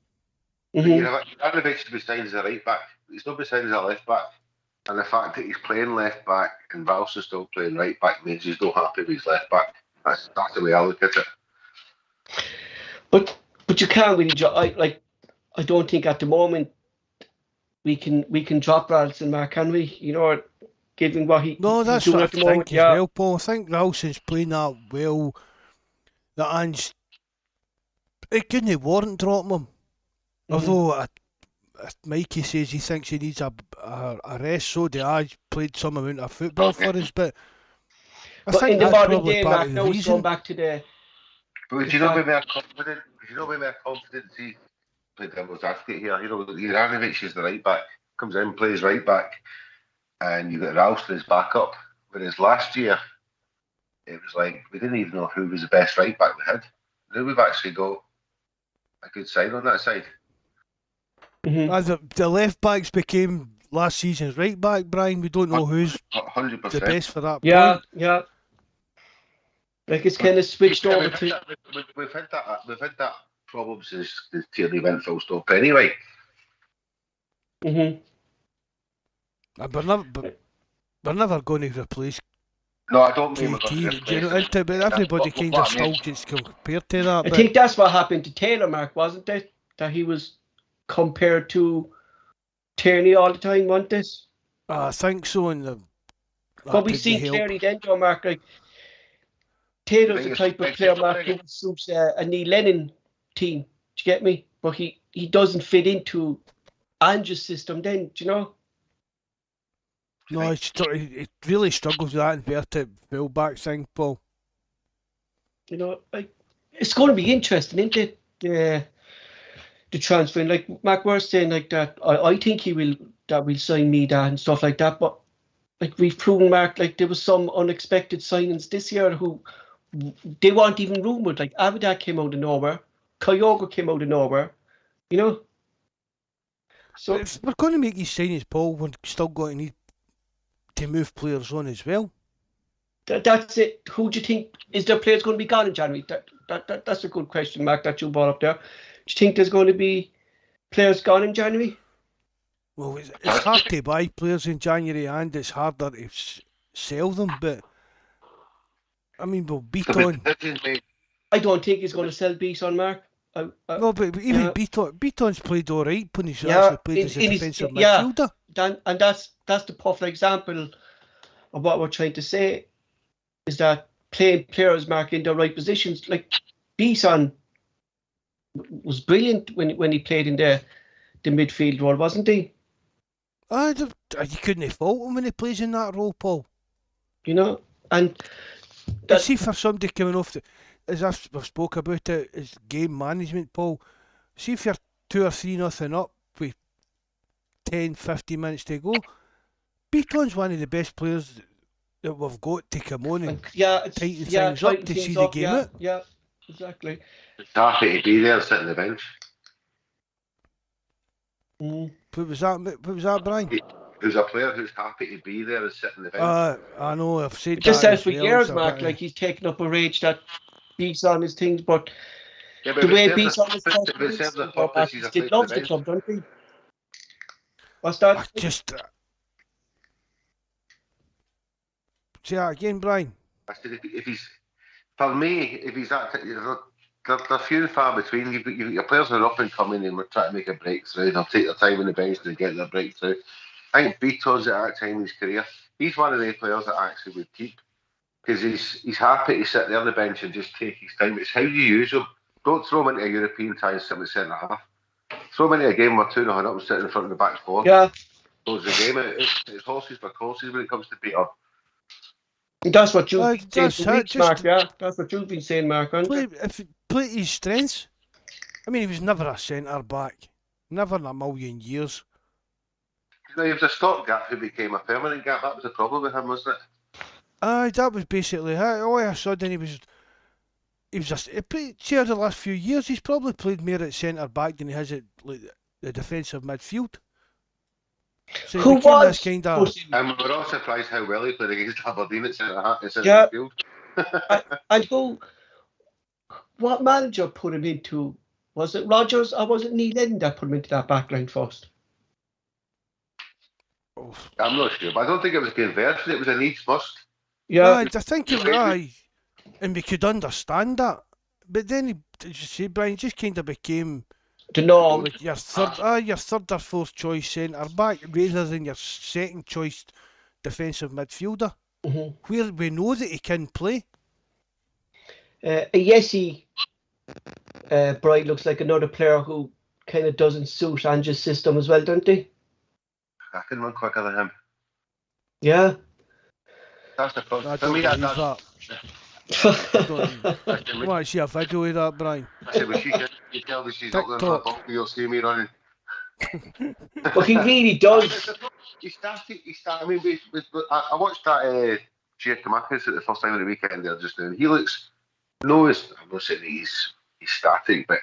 Speaker 6: Jovanovic should be signed as a right back. He's not been signed as a left back. And the fact that he's playing left back and Valson's still playing right back means he's not happy with his left back. That's the way I look at it.
Speaker 2: But you can't really I don't think at the moment we can drop Ralston, Mark, can we? You know, given what he's
Speaker 3: that's
Speaker 2: doing
Speaker 3: what
Speaker 2: at the
Speaker 3: I
Speaker 2: moment.
Speaker 3: think as well, Paul. I think Ralston's playing that well. That Ange, it couldn't warrant dropping him. Although Mikey says he thinks he needs a rest, so do I. Played some amount of football for us, but I think
Speaker 2: in the
Speaker 3: that's
Speaker 2: modern
Speaker 3: probably
Speaker 2: day,
Speaker 3: part
Speaker 2: Mark,
Speaker 3: of the
Speaker 2: now it's going
Speaker 3: reason.
Speaker 2: back to the.
Speaker 6: But would you know be more confident? Would you know be more confident? See, play devil's advocate here. You know, Juranovic is the right back, comes in, plays right back, and you got Ralston as backup. Whereas last year, it was like we didn't even know who was the best right back we had. Now we've actually got a good side on that side.
Speaker 3: The left backs became last season's right back, Brian. We don't know who's
Speaker 6: 100%.
Speaker 3: the best for that
Speaker 2: point.
Speaker 3: Yeah.
Speaker 2: Like it's kind of switched over to.
Speaker 6: We've had that problem since the Tierney went full stop anyway.
Speaker 3: But we're never going to replace.
Speaker 6: No, I don't mean
Speaker 3: KT. But everybody kind of still gets compared to that.
Speaker 2: I think that's what happened to Taylor, Mark, wasn't it? That he was compared to Tierney all the time, wasn't it?
Speaker 3: I think so.
Speaker 2: But we seen clearly then, Joe, Mark, like Taylor's the type of player, Mark, who suits a Neil Lennon team. Do you get me? But he doesn't fit into Ange's system then, do you know?
Speaker 3: No, it really struggles with that inverted full-back thing, Paul.
Speaker 2: You know, like it's going to be interesting, isn't it? The transfer, and like Mark was saying, like that. I think we'll sign Mida and stuff like that. But like we've proven, Mark, like there was some unexpected signings this year who they weren't even rumored. Like Abida came out of nowhere, Kyogo came out of nowhere. You know. So
Speaker 3: if we're going to make these signings, Paul, we're still going to need to move players on as well.
Speaker 2: That's it. Who do you think is there players going to be gone in January? That's a good question, Mark, that you brought up there. Do you think there's going to be players gone in January?
Speaker 3: Well, it's hard to buy players in January and it's harder to sell them, but I mean, we'll beat on.
Speaker 2: I don't think he's going to sell Beaton, Mark.
Speaker 3: No, but even Beaton's played all right when he's actually played as a defensive midfielder.
Speaker 2: And that's the perfect example of what we're trying to say, is that playing players, Mark, in the right positions. Like Beaton was brilliant when he played in the midfield role, wasn't he?
Speaker 3: You couldn't fault him when he plays in that role, Paul.
Speaker 2: You know, and
Speaker 3: see, for somebody coming off as we've spoke about it, is game management, Paul. See if you're 2 or 3-0 up with 10-15 minutes to go, Beaton's one of the best players that we've got to come on and tighten things up to see the game out.
Speaker 2: Yeah, exactly.
Speaker 6: He's happy to be there, sitting on the bench.
Speaker 3: What was that, Brian?
Speaker 6: There's a player who's happy to be there and sit on the bench.
Speaker 3: I know, I've said that.
Speaker 2: Just said for years, Mark, like he's taken up a rage that beats on his things, but the way beats on his things, he loves the club, don't he? What's that?
Speaker 3: Say that again, Brian.
Speaker 6: I said if he's, for me, if he's that, they're few and far between. You've got your players who are up and coming and we're trying to make a breakthrough. They'll take their time on the bench to get their breakthrough. I think Beaton's at that time in his career, he's one of the players that I actually would keep, because he's happy to sit there on the bench and just take his time. It's how you use him. Don't throw him into a European tie and sit with centre half. Throw him into a game where 2-0 up and sit in front of the back four.
Speaker 2: Yeah.
Speaker 6: Close the game. It's horses for courses when it comes to Peter.
Speaker 2: That's what you've been saying, Mark. Yeah, that's what you've been saying, Mark.
Speaker 3: Play his strengths. I mean, he was never a centre back, never in a million years.
Speaker 6: You know, he was a stopgap who became a permanent gap. That was the problem with him, wasn't it?
Speaker 3: That was basically it. All of a sudden he was just. See, over the last few years, he's probably played more at centre back than he has at the defensive midfield. So
Speaker 2: who was?
Speaker 3: Kind of...
Speaker 6: we're all surprised how well he played against Aberdeen at centre midfield.
Speaker 2: And what manager put him into? Was it Rodgers or was it Neil Lennon that put him into that back line first?
Speaker 6: I'm not sure, but I don't think it was a conversion. It was a needs must.
Speaker 2: Yeah,
Speaker 3: I think it was, aye, and we could understand that. But then, as you say, Brian, just kind of became
Speaker 2: the norm.
Speaker 3: like your third or fourth choice centre back rather than your second choice defensive midfielder, where we know that he can play.
Speaker 2: Yessi, Brian looks like another player who kind of doesn't suit Ange's system as well, don't he?
Speaker 6: I can run quicker than him.
Speaker 2: Yeah.
Speaker 6: That's the
Speaker 3: I
Speaker 6: problem.
Speaker 3: don't
Speaker 6: For me,
Speaker 3: believe
Speaker 6: that's
Speaker 3: that. I want to see a video of that, Brian.
Speaker 6: I said, well, you tell me she's not going to
Speaker 3: TikTok.
Speaker 6: ball, you'll see me running.
Speaker 2: But he really does.
Speaker 6: He started. I mean, I watched that Jake Marcus at the first time of the weekend there just now. And he looks. I'm not saying he's static, but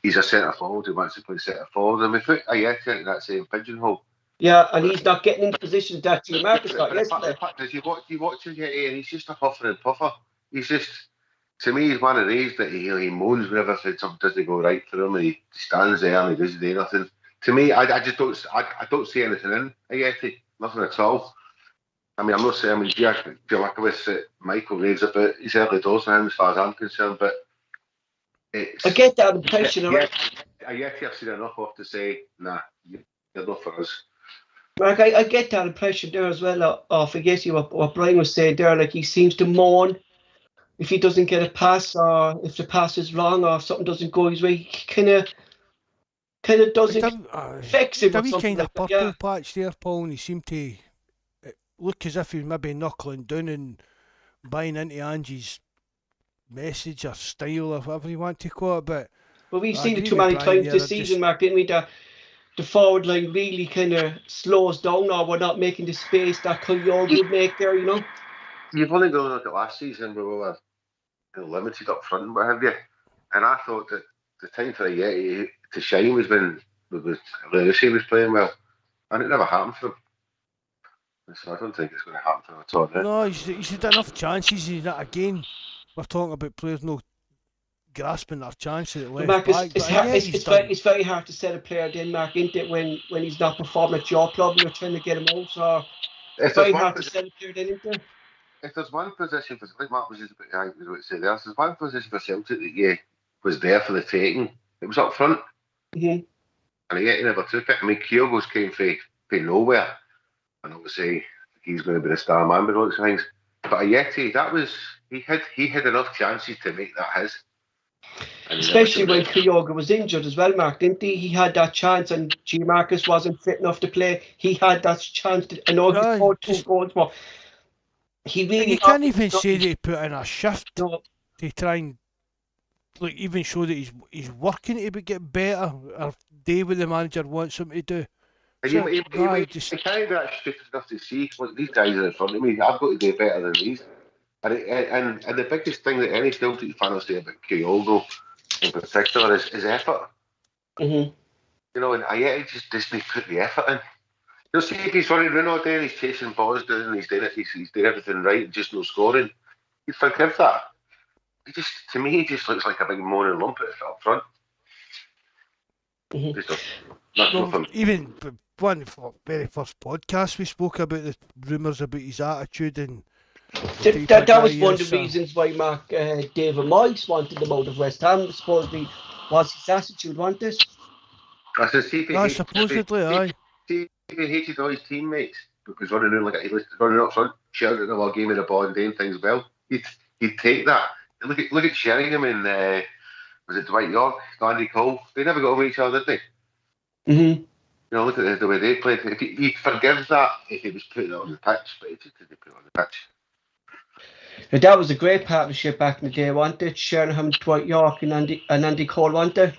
Speaker 6: he's a centre forward who wants to play centre forward. And we put Ayeti into that same pigeonhole.
Speaker 2: Yeah, and he's not getting into positions that G Marcus got yesterday.
Speaker 6: The fact is, you watch Ayeti, and he's just a huffer and puffer. He's just, to me, he's one of these that he moans whenever something doesn't go right for him, and he stands there and he doesn't do nothing. To me, I just don't see anything in Ayeti, nothing at all. I mean, I'm not saying, Jack Michael raves about his early doors for him as far as I'm concerned, but
Speaker 2: I get that impression.
Speaker 6: Ayeti I've seen enough of to say, nah, you're not for us.
Speaker 2: Mark, I get that impression there as well. Forget what Brian was saying there. Like, he seems to moan if he doesn't get a pass, or if the pass is wrong, or if something doesn't go his way. He kind of doesn't fix him.
Speaker 3: A wee kind of
Speaker 2: like
Speaker 3: purple patch there, Paul, and he seemed to look as if he was maybe knuckling down and buying into Angie's message or style or whatever you want to call it. But
Speaker 2: we've seen it too many times this season, Mark, didn't we? The forward line really kind of slows down, or we're not making the space that Kyogo would make there, you know?
Speaker 6: You've only got to look at last season where we were limited up front and what have you. And I thought that the time for Ayeti to shine was when Lucy was playing well. And it never happened for him. So I don't think it's going to happen for him at all. Right?
Speaker 3: No, he's had enough chances. Again, we're talking about players no grasping their chances at left
Speaker 2: Mark,
Speaker 3: back.
Speaker 2: It's very hard to set a player then, Mark, isn't it, when he's not performing at your club and you're trying to get him out. So it's very hard to set a player then, isn't it?
Speaker 6: If there's one position for, like Mark was just about to say there, if there's one position for Celtic that was there for the taking, it was up front.
Speaker 2: Mm-hmm.
Speaker 6: And he never took it. I mean, Kyogo's came from nowhere. And obviously he's going to be the star man with all those things. But Ayeti, he had enough chances to make that his.
Speaker 2: Especially when Kyogo was injured as well, Mark, didn't he? He had that chance, and G. Marcus wasn't fit enough to play. He had that chance he scored 2 goals, but he really.
Speaker 3: You can't even say that he put in a shift to try and even show that he's working to get better or do what the manager wants him to do.
Speaker 6: And he can't be that stupid enough to see, look, these guys are in front of me, I've got to do better than these. And the biggest thing that any Celtic fan will say about Kyogo in particular is effort.
Speaker 2: Mm-hmm.
Speaker 6: You know, and Ayeti just doesn't put the effort in. You'll see if he's running around all day and he's chasing balls down and he's doing everything right and just no scoring. You'd forgive that. To me, he just looks like a big moaning lump up front.
Speaker 2: Mm-hmm.
Speaker 3: Even one of the very first podcast we spoke about the rumours about his attitude and
Speaker 2: that was one of the reasons why Mark David Moyes wanted him out of West Ham. Supposedly was his attitude, wasn't it?
Speaker 6: I said,
Speaker 3: supposedly, aye.
Speaker 6: He hated all his teammates because running around like he was running up front, shouting at them all game of the ball and doing things well. He'd take that. Look at Sheringham and was it Dwight York, Andy Cole? They never got over each other, did they?
Speaker 2: Mm-hmm.
Speaker 6: You know, look at the way they played. He'd forgive that if he was putting it on the pitch, but he just didn't put it on the pitch.
Speaker 2: Now, that was a great partnership back in the day, wasn't it? Sheringham, Dwight York and Andy Cole, wasn't it?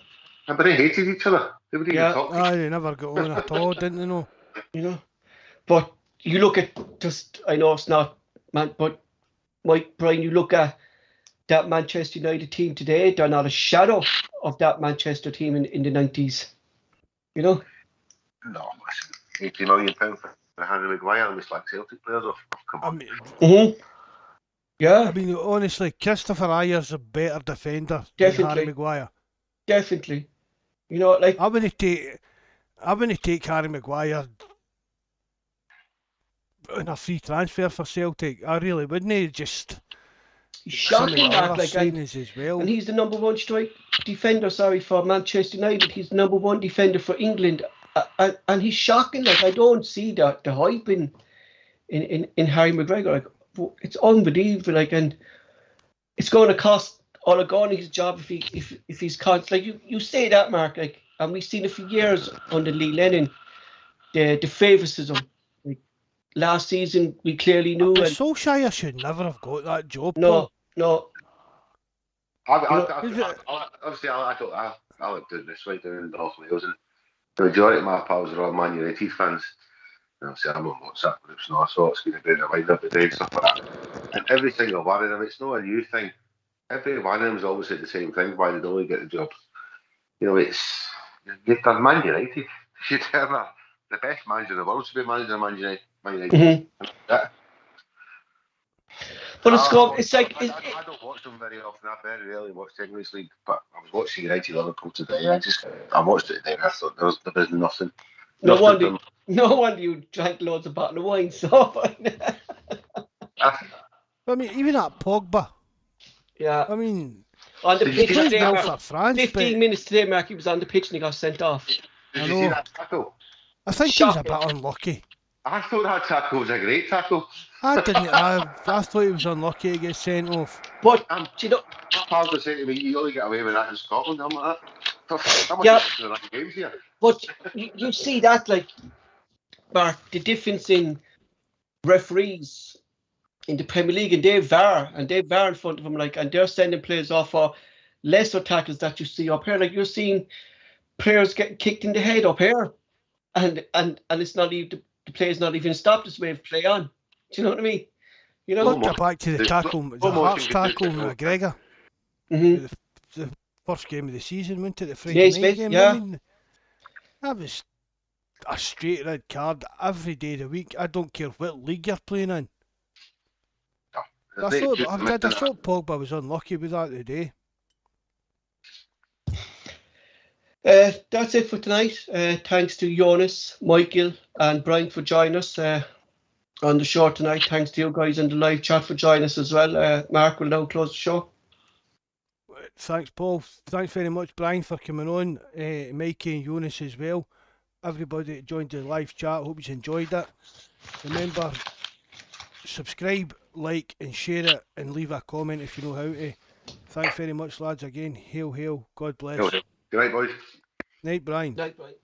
Speaker 6: But they hated each other. They would even talk.
Speaker 3: They never got on at all, didn't they? No.
Speaker 2: You know, but you look at I know it's not, man, but Brian, you look at that Manchester United team today, they're not a shadow of that Manchester team in the 90s. You know?
Speaker 6: No, listen, £80 million for Harry Maguire and it's like Celtic players. Come on.
Speaker 2: Mm-hmm. Yeah.
Speaker 3: I mean, honestly, Christopher Ayer's a better defender than Harry Maguire.
Speaker 2: Definitely. You know, like
Speaker 3: I wouldn't take Harry Maguire on a free transfer for Celtic. I really wouldn't. Just
Speaker 2: He's
Speaker 3: some of
Speaker 2: shocking
Speaker 3: the
Speaker 2: that,
Speaker 3: other
Speaker 2: like, and
Speaker 3: signings as well.
Speaker 2: he's the number one defender. Sorry, for Manchester United. He's the number one defender for England, and he's shocking. Like, I don't see the hype in Harry McGregor. Like, it's unbelievable. Like, and it's going to cost Ole Gunnar his job if he's caught. Like, you say that, Mark. Like, and we've seen it for years under Lee Lennon. The favouritism. Like, last season, we clearly knew.
Speaker 3: But
Speaker 2: And
Speaker 3: Solskjaer should never have got that job.
Speaker 2: no.
Speaker 6: Obviously, I like doing this right down in North Wales, and the majority of my pals are all Man United fans. And obviously, I'm on WhatsApp groups and all sorts, going about their wind up the day and stuff like that. And every single one of them, it's not a new thing. Every one of them is always at the same thing. Why they don't get the job? You know, you've done Man United. You tell me the best manager in the world should be managing Man United.
Speaker 2: Mm-hmm. But it's like
Speaker 6: I don't watch them very often. I very rarely watch the English League, but I was watching United Liverpool today. I watched it today and I thought there was nothing.
Speaker 2: No wonder you drank loads of bottle of wine. So
Speaker 3: I mean, even that Pogba.
Speaker 2: Yeah.
Speaker 3: I mean,
Speaker 2: on the pitch today,
Speaker 3: well
Speaker 2: Mark,
Speaker 3: for France,
Speaker 2: 15 minutes today, Mark, he was on the pitch and he got sent off.
Speaker 6: Did
Speaker 3: I
Speaker 6: you
Speaker 3: know.
Speaker 6: see that tackle?
Speaker 3: I think he was a bit unlucky.
Speaker 6: I thought that tackle was a great tackle.
Speaker 3: I didn't. I thought he was unlucky to get sent off.
Speaker 2: But do you know?
Speaker 6: My pals were saying to me, "You only get away with that in Scotland." I'm like, "That
Speaker 2: Yeah.
Speaker 6: must be the right games here."
Speaker 2: But you see that, like, Mark, the difference in referees in the Premier League, and they've VAR in front of them, like, and they're sending players off for lesser tackles that you see up here. Like, you're seeing players getting kicked in the head up here, and it's not even the play's not even stopped this way of play on. Do you know what I mean? You know.
Speaker 3: Let's get back to the tackle, the Hearts tackle, McGregor.
Speaker 2: Mm-hmm.
Speaker 3: The first game of the season, wasn't it? The Friday night game.
Speaker 2: Yeah.
Speaker 3: I mean, that was a straight red card every day of the week. I don't care what league you're playing in. I thought Pogba was unlucky with that today.
Speaker 2: That's it for tonight. Thanks to Joonas, Michael, and Brian for joining us on the show tonight. Thanks to you guys in the live chat for joining us as well. Mark will now close the show.
Speaker 3: Thanks, Paul. Thanks very much, Brian, for coming on. Mikey and Joonas as well. Everybody that joined the live chat, hope you enjoyed it. Remember, subscribe, like, and share it, and leave a comment if you know how to. Thanks very much, lads. Again, hail, hail. God bless.
Speaker 6: Good night, boys.
Speaker 3: Night, Brian.
Speaker 2: Night, Brian.